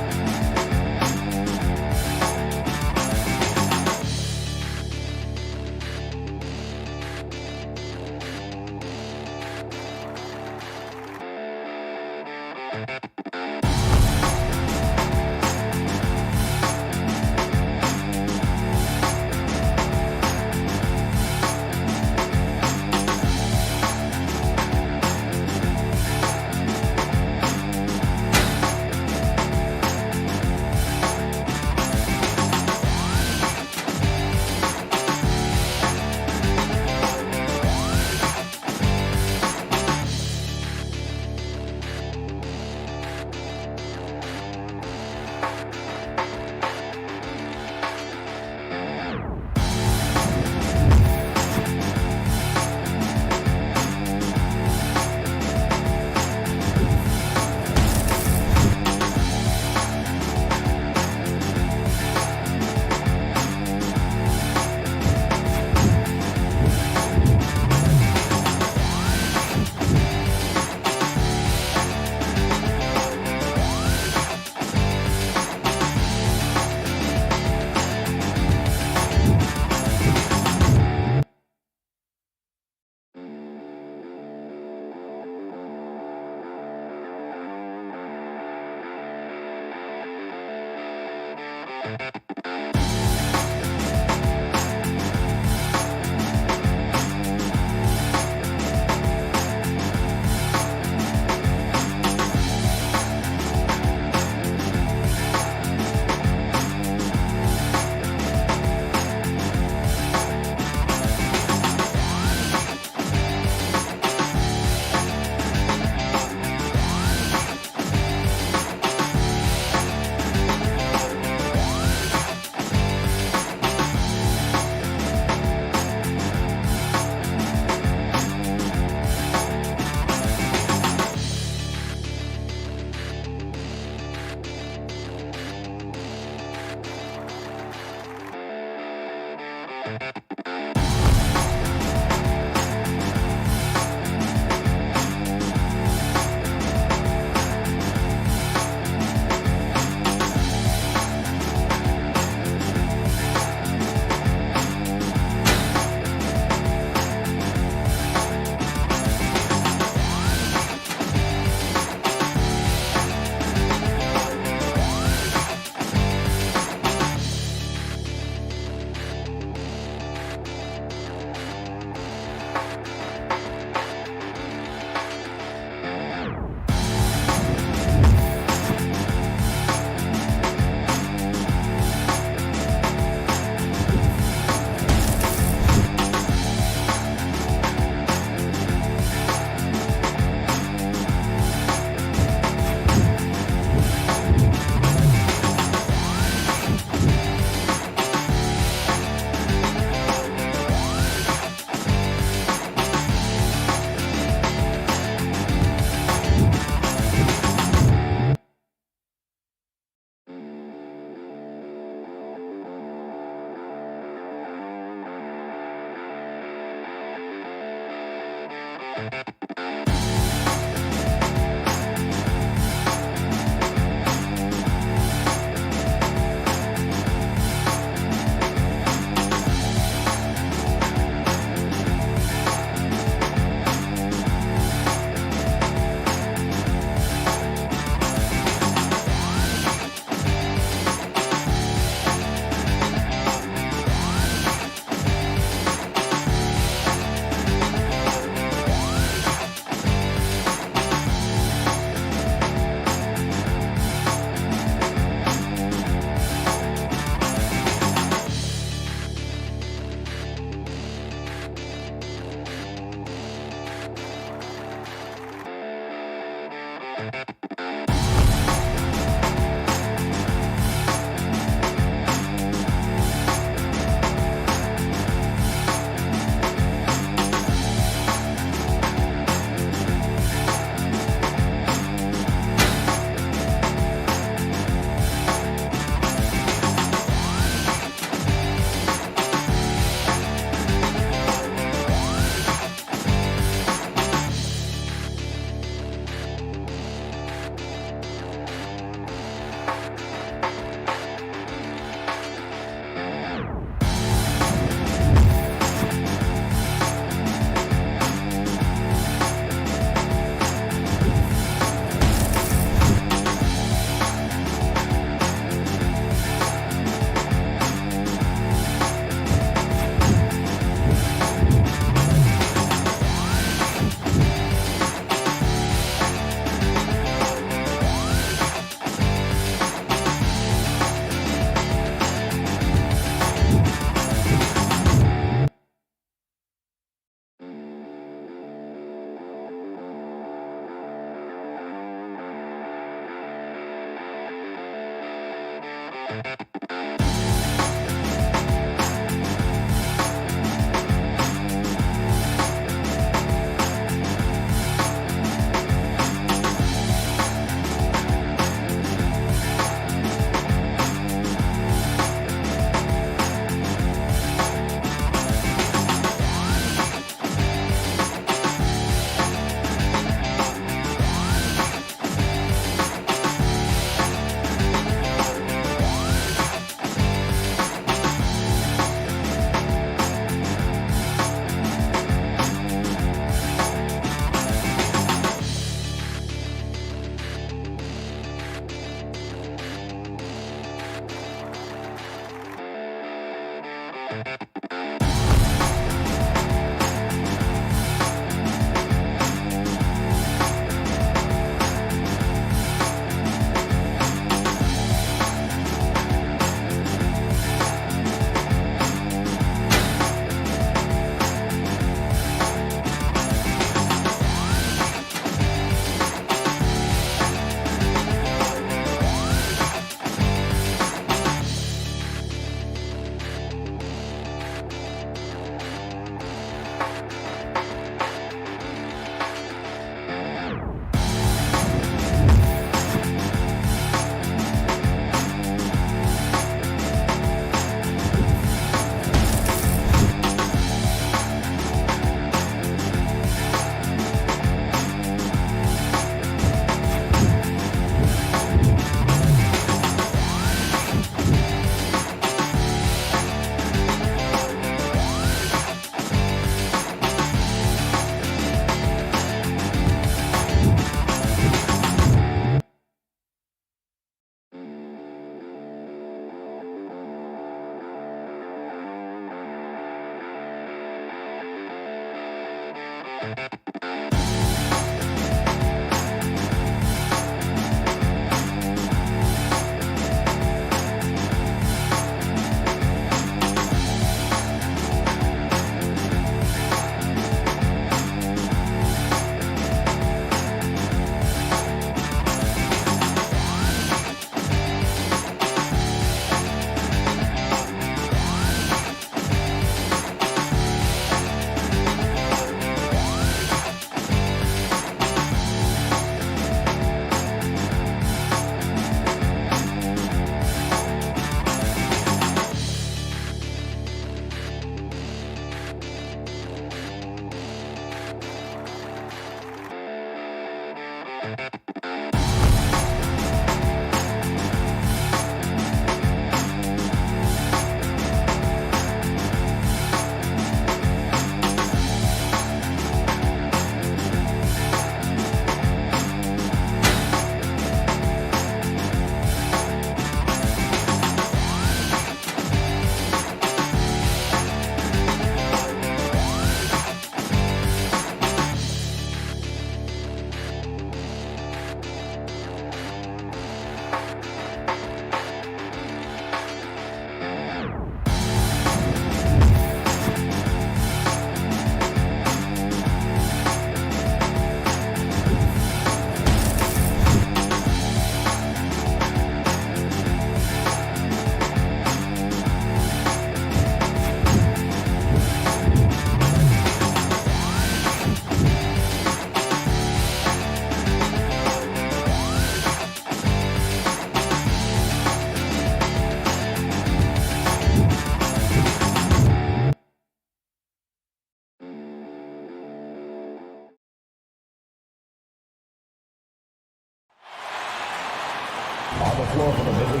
On the floor for the Billy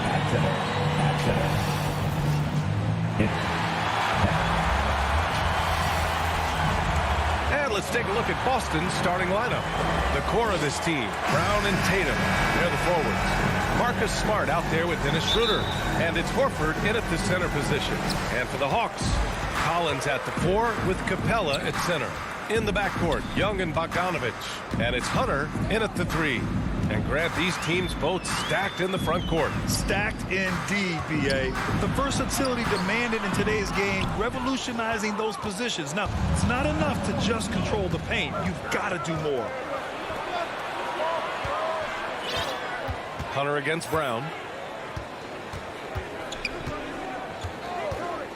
at center. And let's take a look at Boston's starting lineup. The core of this team, Brown and Tatum, they're the forwards. Marcus Smart out there with Dennis Schroeder. And it's Horford in at the center position. And for the Hawks, Collins at the 4 with Capella at center. In the backcourt, Young and Bogdanovich. And it's Hunter in at the 3. And Grant, these teams both stacked in the front court. Stacked indeed, B.A. The versatility demanded in today's game, revolutionizing those positions. Now, it's not enough to just control the paint. You've got to do more. Hunter against Brown.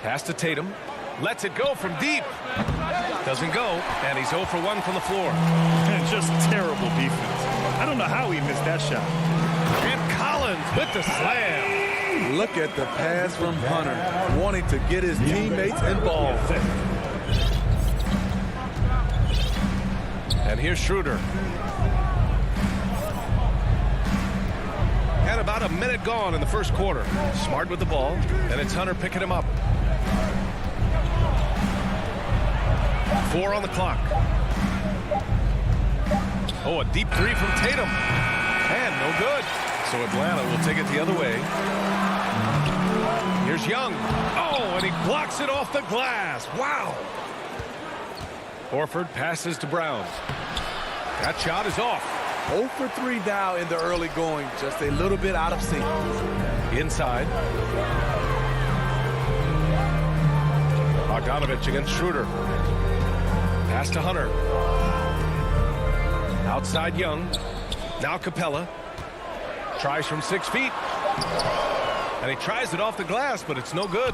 Pass to Tatum. Lets it go from deep. Doesn't go, and he's 0 for 1 from the floor. And just terrible defense. I don't know how he missed that shot. And Collins with the slam. Look at the pass from Hunter, wanting to get his teammates involved. And here's Schroeder. And about a minute gone in the first quarter. Smart with the ball, and it's Hunter picking him up. 4 on the clock. Oh, a deep 3 from Tatum. And no good. So Atlanta will take it the other way. Here's Young. Oh, and he blocks it off the glass. Wow. Horford passes to Brown. That shot is off. 0 for 3 now in the early going. Just a little bit out of sync. Inside. Bogdanovich against Schroeder. Pass to Hunter. Outside Young. Now Capella. Tries from 6 feet. And he tries it off the glass, but it's no good.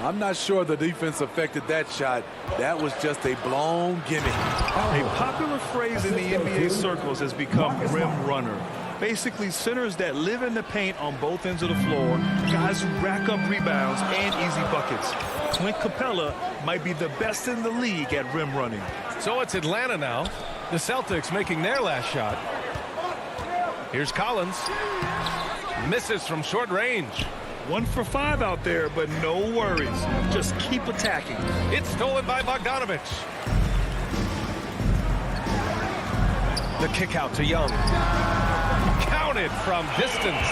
I'm not sure the defense affected that shot. That was just a blown gimme. A popular phrase in the NBA circles has become rim runner. Basically, centers that live in the paint on both ends of the floor, guys who rack up rebounds and easy buckets. Clint Capella might be the best in the league at rim running. So it's Atlanta now. The Celtics making their last shot. Here's Collins. Misses from short range. 1 for 5 out there, but no worries. Just keep attacking. It's stolen by Bogdanovich. The kick out to Young. Counted from distance.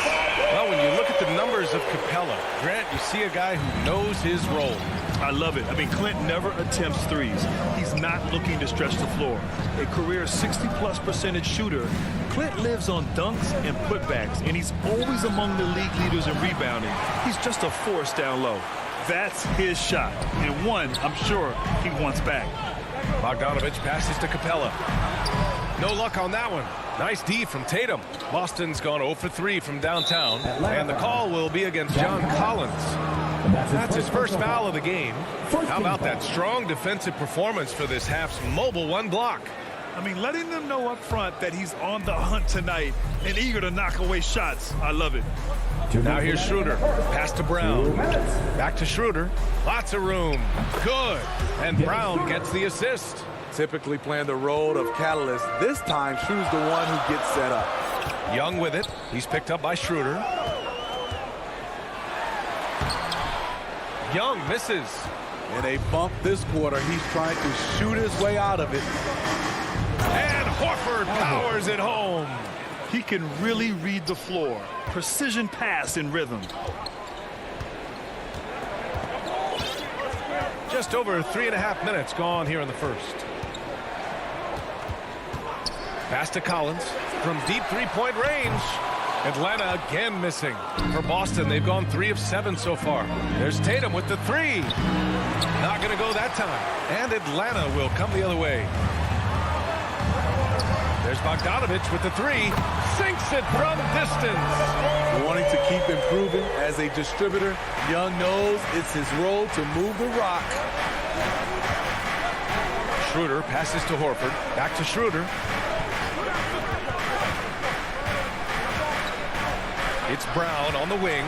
Well, when you look at the numbers of Capella, Grant, you see a guy who knows his role. I love it. I mean, Clint never attempts threes. He's not looking to stretch the floor. A career 60+% shooter, Clint lives on dunks and putbacks, and he's always among the league leaders in rebounding. He's just a force down low. That's his shot, and one I'm sure he wants back. Bogdanovich passes to Capella. No luck on that one. Nice D from Tatum. Boston's gone 0 for 3 from downtown, and the call will be against John Collins. That's his first foul of the game. How about that strong defensive performance for this half's mobile 1 block? I mean, letting them know up front that he's on the hunt tonight and eager to knock away shots. I love it. Now here's Schroeder. Pass to Brown. Back to Schroeder. Lots of room. Good. And Brown gets the assist. typically playing the role of catalyst. This time, Schroeder's the one who gets set up. Young with it. He's picked up by Schroeder. Young misses. And a bump this quarter. He's trying to shoot his way out of it. And Horford powers it home. He can really read the floor. Precision pass in rhythm. Just over 3.5 minutes gone here in the first. Pass to Collins from deep three-point range. Atlanta again missing. For Boston, they've gone 3 of 7 so far. There's Tatum with the 3. Not going to go that time. And Atlanta will come the other way. There's Bogdanovich with the 3. Sinks it from distance. Wanting to keep improving as a distributor, Young knows it's his role to move the rock. Schroeder passes to Horford. Back to Schroeder. It's Brown on the wing.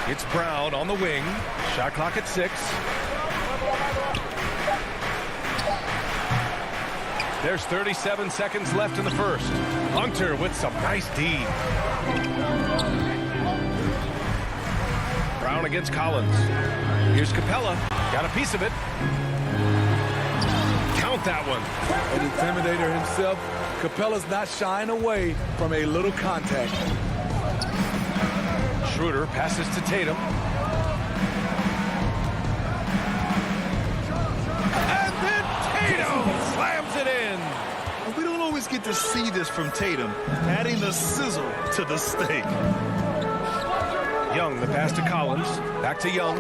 It's Brown on the wing. Shot clock at 6. There's 37 seconds left in the first. Hunter with some nice D. Brown against Collins. Here's Capella. Got a piece of it. Count that one. An intimidator himself, Capella's not shying away from a little contact. Schroeder passes to Tatum. And then Tatum slams it in. We don't always get to see this from Tatum, adding the sizzle to the steak. Young, the pass to Collins. Back to Young.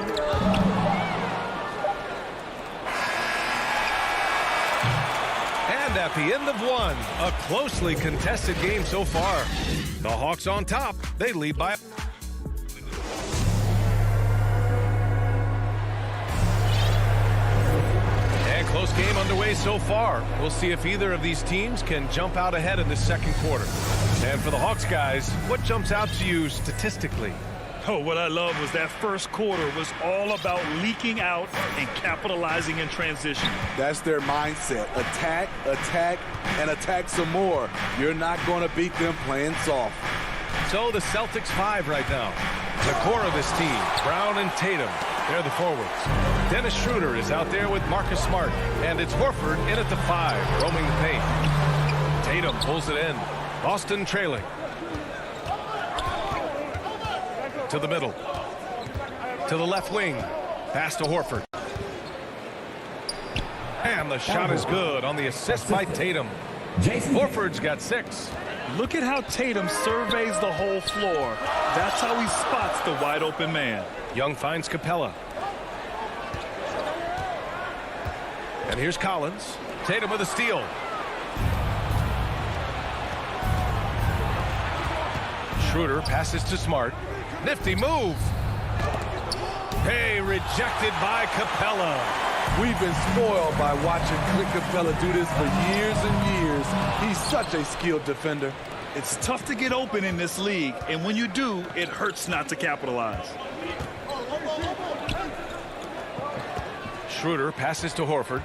And at the end of one, a closely contested game so far. The Hawks on top. They lead by... And close game underway so far. We'll see if either of these teams can jump out ahead in the second quarter. And for the Hawks guys, what jumps out to you statistically? Oh, what I love was that first quarter was all about leaking out and capitalizing in transition. That's their mindset. Attack, attack, and attack some more. You're not going to beat them playing soft. So the Celtics 5 right now. The core of this team, Brown and Tatum, they're the forwards. Dennis Schroeder is out there with Marcus Smart. And it's Horford in at the 5, roaming the paint. Tatum pulls it in. Boston trailing. To the middle. To the left wing. Pass to Horford. And the shot is good on the assist by Tatum. Horford's got 6. Look at how Tatum surveys the whole floor. That's how he spots the wide open man. Young finds Capella. And here's Collins. Tatum with a steal. Schroeder passes to Smart. Nifty move. Hey, rejected by Capella. We've been spoiled by watching Clint Capella do this for years and years. He's such a skilled defender. It's tough to get open in this league, and when you do, it hurts not to capitalize. Schroeder passes to Horford.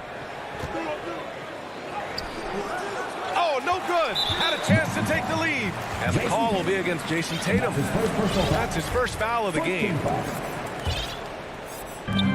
Oh, no good. Had a chance to take the lead. And the call will be against Jason Tatum. That's his first foul of the game.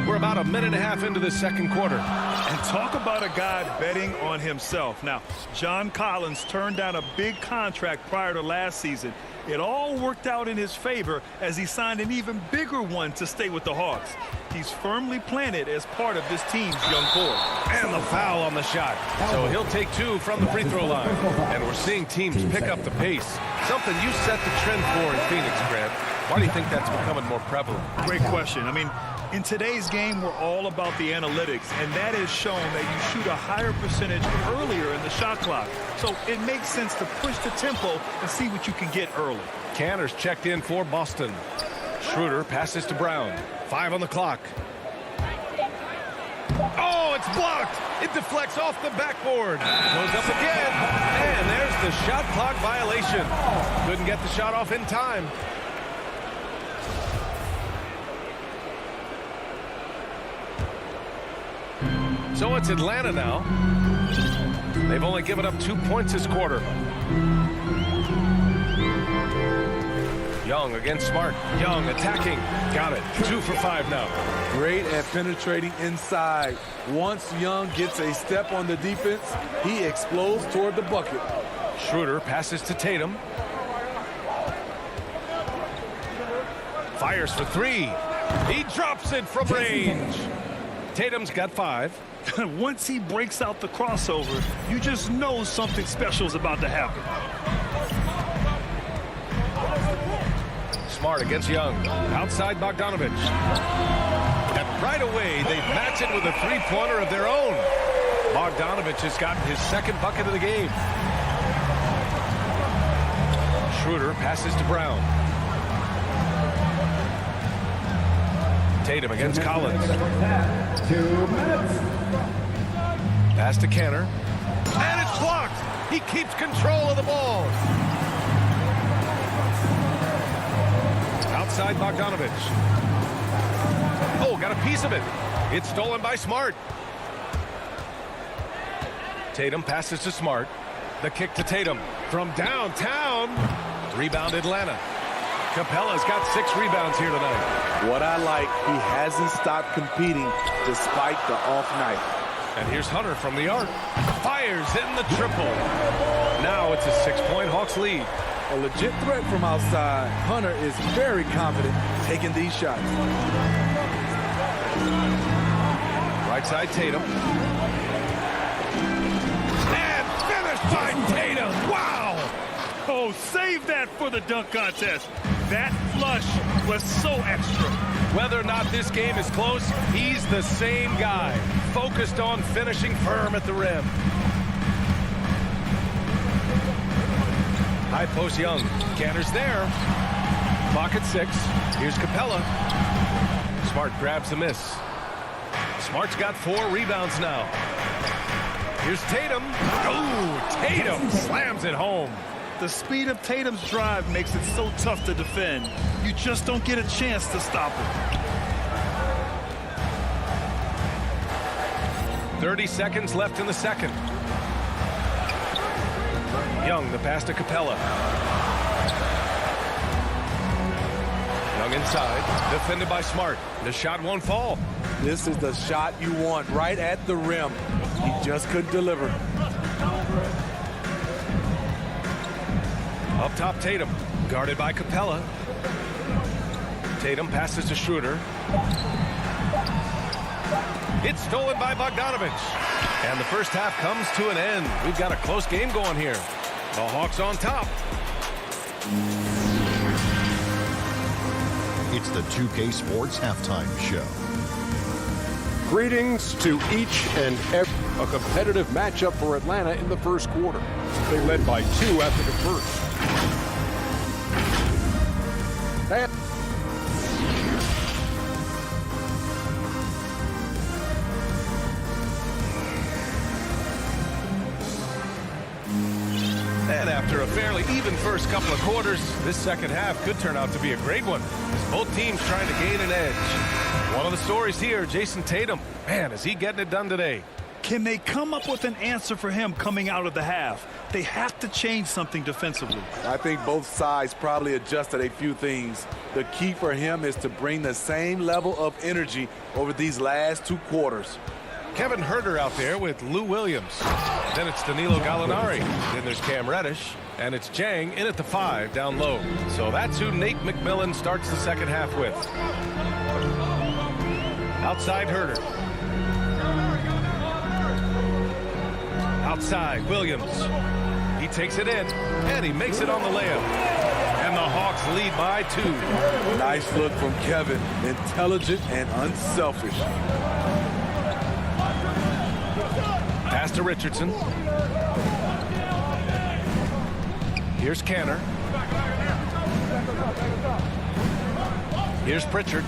We're about a minute and a half into the second quarter. And talk about a guy betting on himself. Now, John Collins turned down a big contract prior to last season. It all worked out in his favor as he signed an even bigger one to stay with the Hawks. He's firmly planted as part of this team's young core. And the foul on the shot. So he'll take 2 from the free throw line. And we're seeing teams pick up the pace. Something you set the trend for in Phoenix, Grant. Why do you think that's becoming more prevalent? Great question. I mean, in today's game, we're all about the analytics, and that has shown that you shoot a higher percentage earlier in the shot clock. So it makes sense to push the tempo and see what you can get early. Canner's checked in for Boston. Schroeder passes to Brown. 5 on the clock. Oh, it's blocked. It deflects off the backboard. Goes up again. And there's the shot clock violation. Couldn't get the shot off in time. So it's Atlanta now. They've only given up 2 points this quarter. Young against Smart. Young attacking. Got it. 2 for 5 now. Great at penetrating inside. Once Young gets a step on the defense, he explodes toward the bucket. Schroeder passes to Tatum. Fires for 3. He drops it from range. Tatum's got 5. Once he breaks out the crossover, you just know something special is about to happen. Smart against Young. Outside Bogdanovich. And right away, they match it with a three-pointer of their own. Bogdanovich has gotten his second bucket of the game. Schroeder passes to Brown. Tatum against Collins. 2 minutes. Pass to Kanter. And it's blocked. He keeps control of the ball. Outside Bogdanovich. Oh, got a piece of it. It's stolen by Smart. Tatum passes to Smart. The kick to Tatum from downtown. Rebound Atlanta. Capella's got 6 rebounds here tonight. What I like, he hasn't stopped competing despite the off night. And here's Hunter from the arc. Fires in the triple. Now it's a 6-point Hawks lead. A legit threat from outside. Hunter is very confident taking these shots. Right side Tatum. And finished by Tatum. Wow! Oh, save that for the dunk contest. That flush was so extra. Whether or not this game is close, he's the same guy. Focused on finishing firm at the rim. High post Young. Kanter's there. Clock at 6. Here's Capella. Smart grabs the miss. Smart's got 4 rebounds now. Here's Tatum. Oh, Tatum slams it home. The speed of Tatum's drive makes it so tough to defend. You just don't get a chance to stop it. 30 seconds left in the second. Young, the pass to Capella. Young inside, defended by Smart. The shot won't fall. This is the shot you want right at the rim. He just couldn't deliver. Up top, Tatum, guarded by Capella. Tatum passes to Schroeder. It's stolen by Bogdanovich. And the first half comes to an end. We've got a close game going here. The Hawks on top. It's the 2K Sports Halftime Show. Greetings to each and every. A competitive matchup for Atlanta in the first quarter. They led by 2 after the first. And after a fairly even first couple of quarters, this second half could turn out to be a great one, as both teams trying to gain an edge. One of the stories here, Jason Tatum. Man, is he getting it done today? Can they come up with an answer for him coming out of the half? They have to change something defensively. I think both sides probably adjusted a few things. The key for him is to bring the same level of energy over these last 2 quarters. Kevin Huerter out there with Lou Williams. Then it's Danilo Gallinari. Then there's Cam Reddish. And it's Jang in at the 5 down low. So that's who Nate McMillan starts the second half with. Outside Huerter. Outside Williams. He takes it in. And he makes it on the layup. And the Hawks lead by 2. Nice look from Kevin. Intelligent and unselfish. Pass to Richardson. Here's Kanter. Here's Pritchard.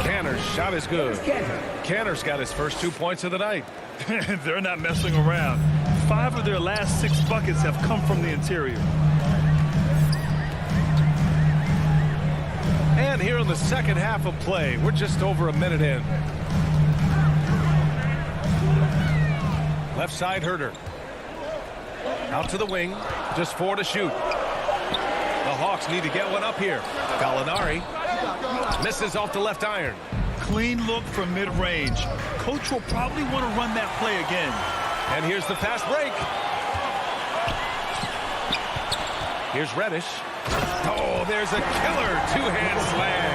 Kanter's shot is good. Kanter's got his first 2 points of the night. They're not messing around. 5 of their last 6 buckets have come from the interior. And here in the second half of play, we're just over a minute in. Left side, Herder. Out to the wing. Just 4 to shoot. The Hawks need to get one up here. Gallinari misses off the left iron. Clean look from mid-range. Coach will probably want to run that play again. And here's the fast break. Here's Reddish. Oh, there's a killer two-hand slam.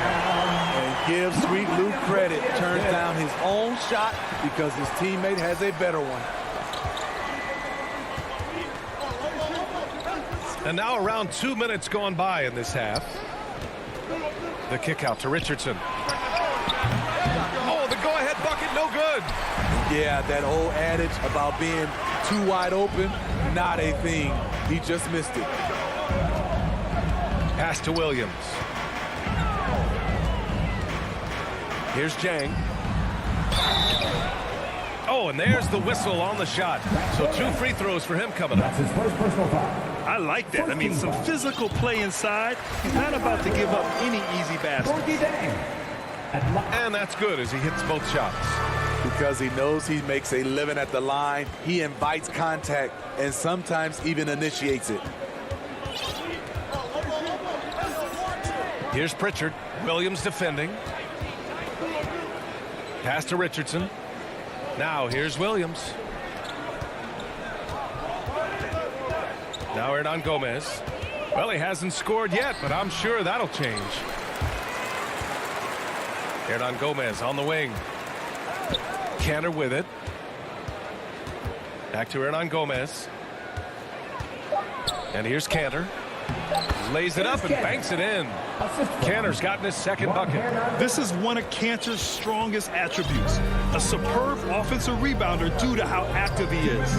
And give Sweet Luke credit. Turns down his own shot because his teammate has a better one. And now around 2 minutes gone by in this half. The kick out to Richardson. Oh, the go-ahead bucket, no good. Yeah, that old adage about being too wide open, not a thing. He just missed it. Pass to Williams. Here's Jang. Oh, and there's the whistle on the shot. So 2 free throws for him coming up. That's his first personal foul. I like that. I mean, some physical play inside. He's not about to give up any easy basket. And that's good as he hits both shots. Because he knows he makes a living at the line. He invites contact and sometimes even initiates it. Here's Pritchard. Williams defending. Pass to Richardson. Now here's Williams. Now Hernan Gomez. Well, he hasn't scored yet, but I'm sure that'll change. Hernan Gomez on the wing. Cantor with it. Back to Hernan Gomez. And here's Cantor. Lays it up and banks it in. Cantor's gotten his second bucket. This is one of Cantor's strongest attributes. A superb offensive rebounder due to how active he is.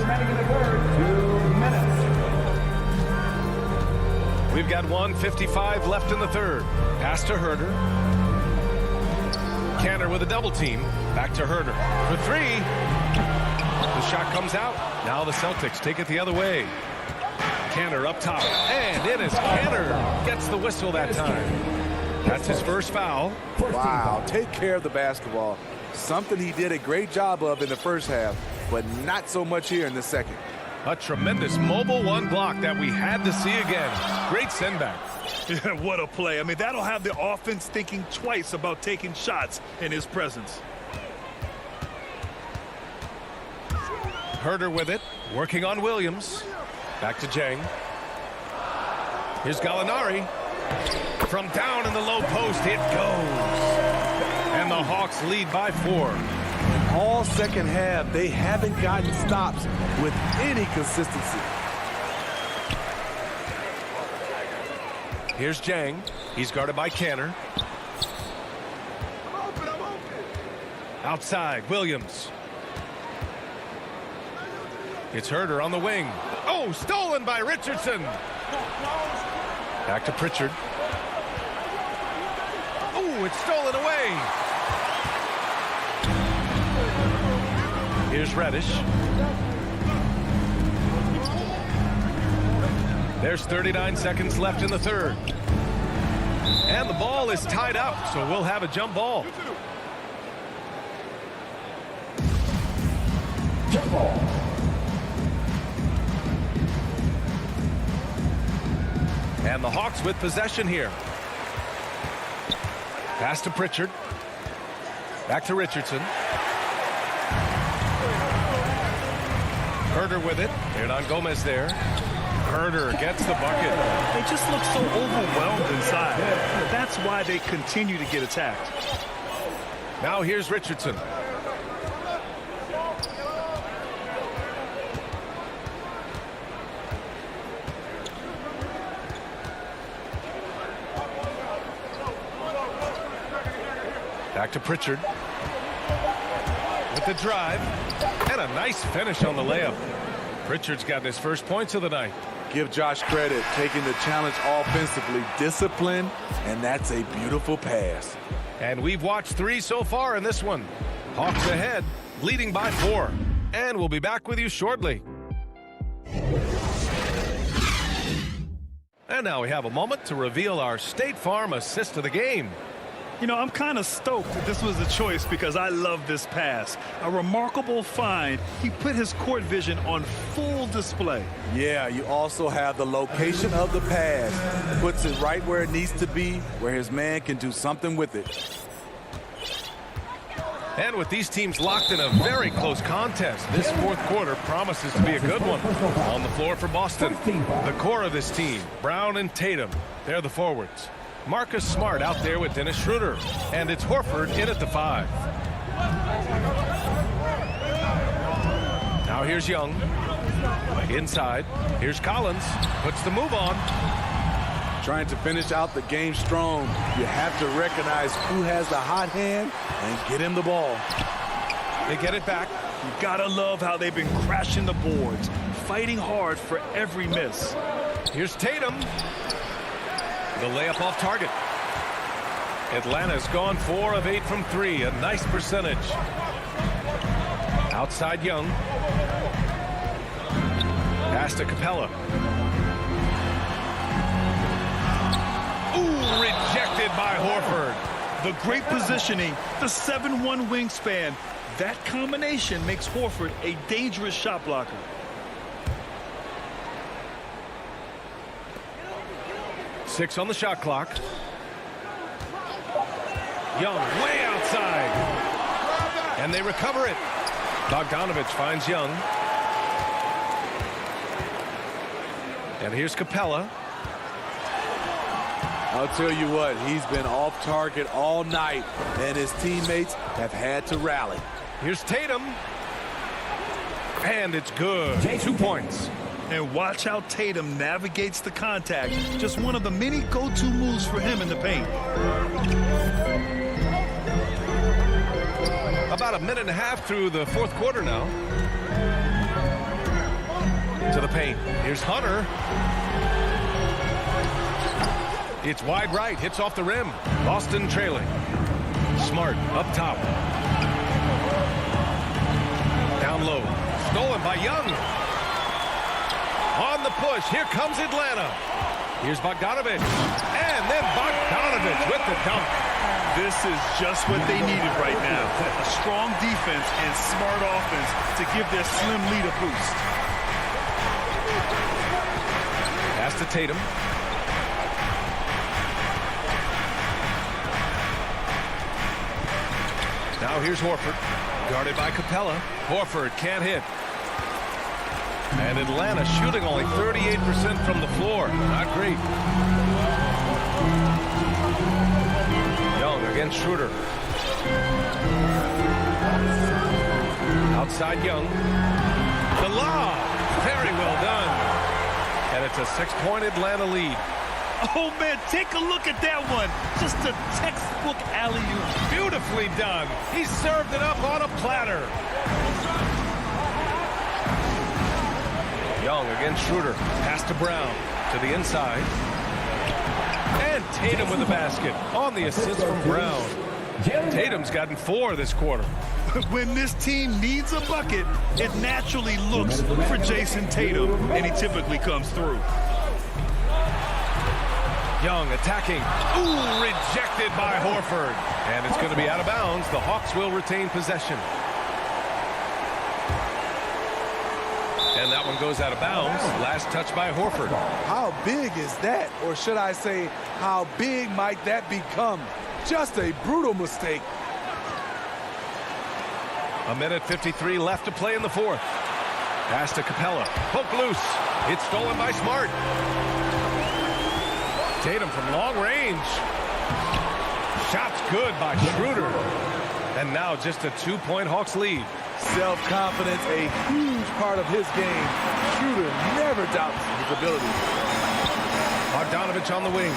We've got 1:55 left in the third. Pass to Herder. Cantor with a double team. Back to Herder for 3. The shot comes out. Now the Celtics take it the other way. Cantor up top. And it is Cantor. Gets the whistle that time. That's his first foul. Wow, take care of the basketball. Something he did a great job of in the first half, but not so much here in the second. A tremendous mobile 1 block that we had to see again. Great send back. What a play. I mean, that'll have the offense thinking twice about taking shots in his presence. Herder with it. Working on Williams. Back to Jang. Here's Gallinari. From down in the low post, it goes. And the Hawks lead by 4. All second half, they haven't gotten stops with any consistency. Here's Jang. He's guarded by Cantor. Outside, Williams. It's Herder on the wing. Oh, stolen by Richardson. Back to Pritchard. Oh, it's stolen away. Here's Reddish. There's 39 seconds left in the third. And the ball is tied up, so we'll have a jump ball. Jump ball. And the Hawks with possession here. Pass to Pritchard. Back to Richardson. Herder with it. Hernan Gomez there. Herder gets the bucket. They just look so overwhelmed inside. That's why they continue to get attacked. Now here's Richardson. Back to Pritchard. With the drive. And a nice finish on the layup. Pritchard's gotten his first points of the night. Give Josh credit, taking the challenge offensively, discipline, and that's a beautiful pass. And we've watched 3 so far in this one. Hawks ahead, leading by 4. And we'll be back with you shortly. And now we have a moment to reveal our State Farm assist of the game. You know, I'm kind of stoked that this was a choice because I love this pass. A remarkable find. He put his court vision on full display. Yeah, you also have the location of the pass. Puts it right where it needs to be, where his man can do something with it. And with these teams locked in a very close contest, this fourth quarter promises to be a good one. On the floor for Boston, the core of this team, Brown and Tatum, they're the forwards. Marcus Smart out there with Dennis Schroeder, and it's Horford in at the 5. Now here's Young. Inside, here's Collins, puts the move on. Trying to finish out the game strong. You have to recognize who has the hot hand and get him the ball. They get it back. You gotta love how they've been crashing the boards, fighting hard for every miss. Here's Tatum. The layup off target. Atlanta's gone 4 of 8 from 3, a nice percentage. Outside Young. Pass to Capella. Ooh, rejected by Horford. The great positioning, the 7'1" wingspan. That combination makes Horford a dangerous shot blocker. Six on the shot clock. Young way outside. And they recover it. Bogdanovich finds Young. And here's Capella. I'll tell you what, he's been off target all night, and his teammates have had to rally. Here's Tatum. And it's good. 2 points. And watch how Tatum navigates the contact. Just one of the many go-to moves for him in the paint. About a minute and a half through the fourth quarter now. To the paint. Here's Hunter. It's wide right. Hits off the rim. Boston trailing. Smart up top. Down low. Stolen by Young. On the push. Here comes Atlanta. Here's Bogdanovich. And then Bogdanovich with the dunk. This is just what they needed right now. A strong defense and smart offense to give their slim lead a boost. Pass to Tatum. Now here's Horford. Guarded by Capella. Horford can't hit. And Atlanta shooting only 38% from the floor. Not great. Young against Schroeder. Outside Young. The lob. Very well done. And it's a 6-point Atlanta lead. Oh, man, take a look at that one. Just a textbook alley-oop. Beautifully done. He served it up on a platter. Young against Schroeder. Pass to Brown. To the inside. And Tatum with the basket. On the assist from Brown. Tatum's gotten 4 this quarter. When this team needs a bucket, it naturally looks for Jason Tatum, and he typically comes through. Young attacking. Ooh, rejected by Horford. And it's going to be out of bounds. The Hawks will retain possession. And that one goes out of bounds. Last touch by Horford. How big is that? Or should I say, how big might that become? Just a brutal mistake. A minute 53 left to play in the fourth. Pass to Capella. Poke loose. It's stolen by Smart. Tatum from long range. Shot's good by Schroeder. And now just a 2-point Hawks lead. Self-confidence, a huge part of his game. Schroeder never doubts his ability. Bogdanovich on the wing.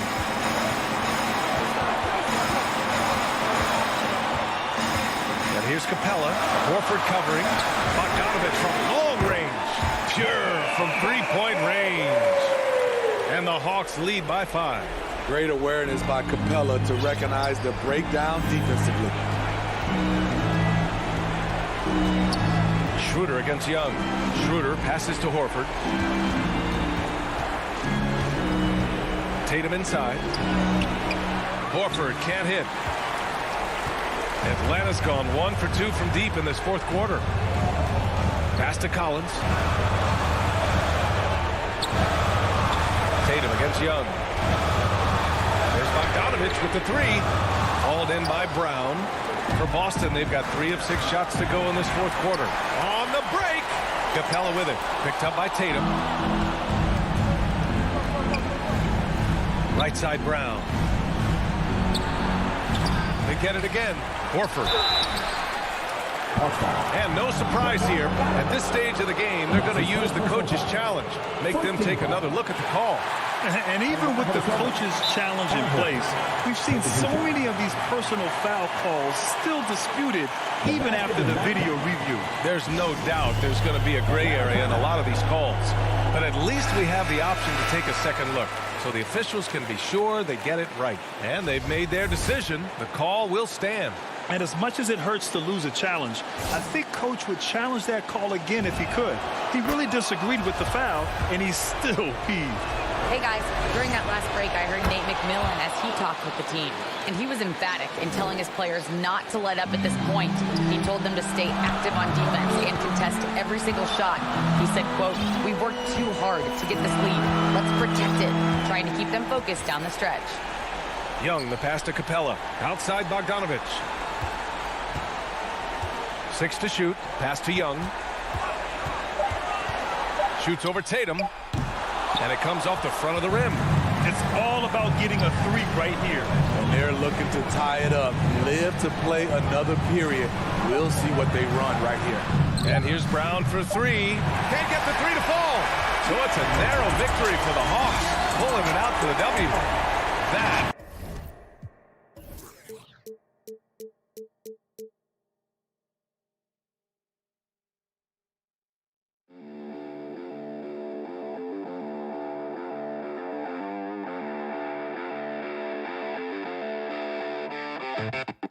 And here's Capella. Horford covering. Bogdanovich from long range. Pure from 3-point range. And the Hawks lead by 5. Great awareness by Capella to recognize the breakdown defensively. Schroeder against Young. Schroeder passes to Horford. Tatum inside. Horford can't hit. Atlanta's gone 1 for 2 from deep in this fourth quarter. Pass to Collins. Tatum against Young. There's Bogdanovich with the three. Hauled in by Brown. For Boston, they've got 3 of 6 shots to go in this fourth quarter. On the break. Capella with it. Picked up by Tatum. Right side Brown. They get it again. Horford. And no surprise here. At this stage of the game, they're going to use the coach's challenge. Make them take another look at the call. And even with the coach's challenge in place, we've seen so many of these personal foul calls still disputed even after the video review. There's no doubt there's going to be a gray area in a lot of these calls. But at least we have the option to take a second look. So the officials can be sure they get it right. And they've made their decision. The call will stand. And as much as it hurts to lose a challenge, I think Coach would challenge that call again if he could. He really disagreed with the foul, and he's still peeved. Hey guys, during that last break, I heard Nate McMillan as he talked with the team. And he was emphatic in telling his players not to let up at this point. He told them to stay active on defense and contest every single shot. He said, quote, "We worked too hard to get this lead. Let's protect it," trying to keep them focused down the stretch. Young, the pass to Capella. Outside Bogdanovich. 6 to shoot. Pass to Young. Shoots over Tatum. And it comes off the front of the rim. It's all about getting a 3 right here. And they're looking to tie it up. Live to play another period. We'll see what they run right here. And here's Brown for 3. Can't get the 3 to fall. So it's a narrow victory for the Hawks. Pulling it out for the W. That Thank you.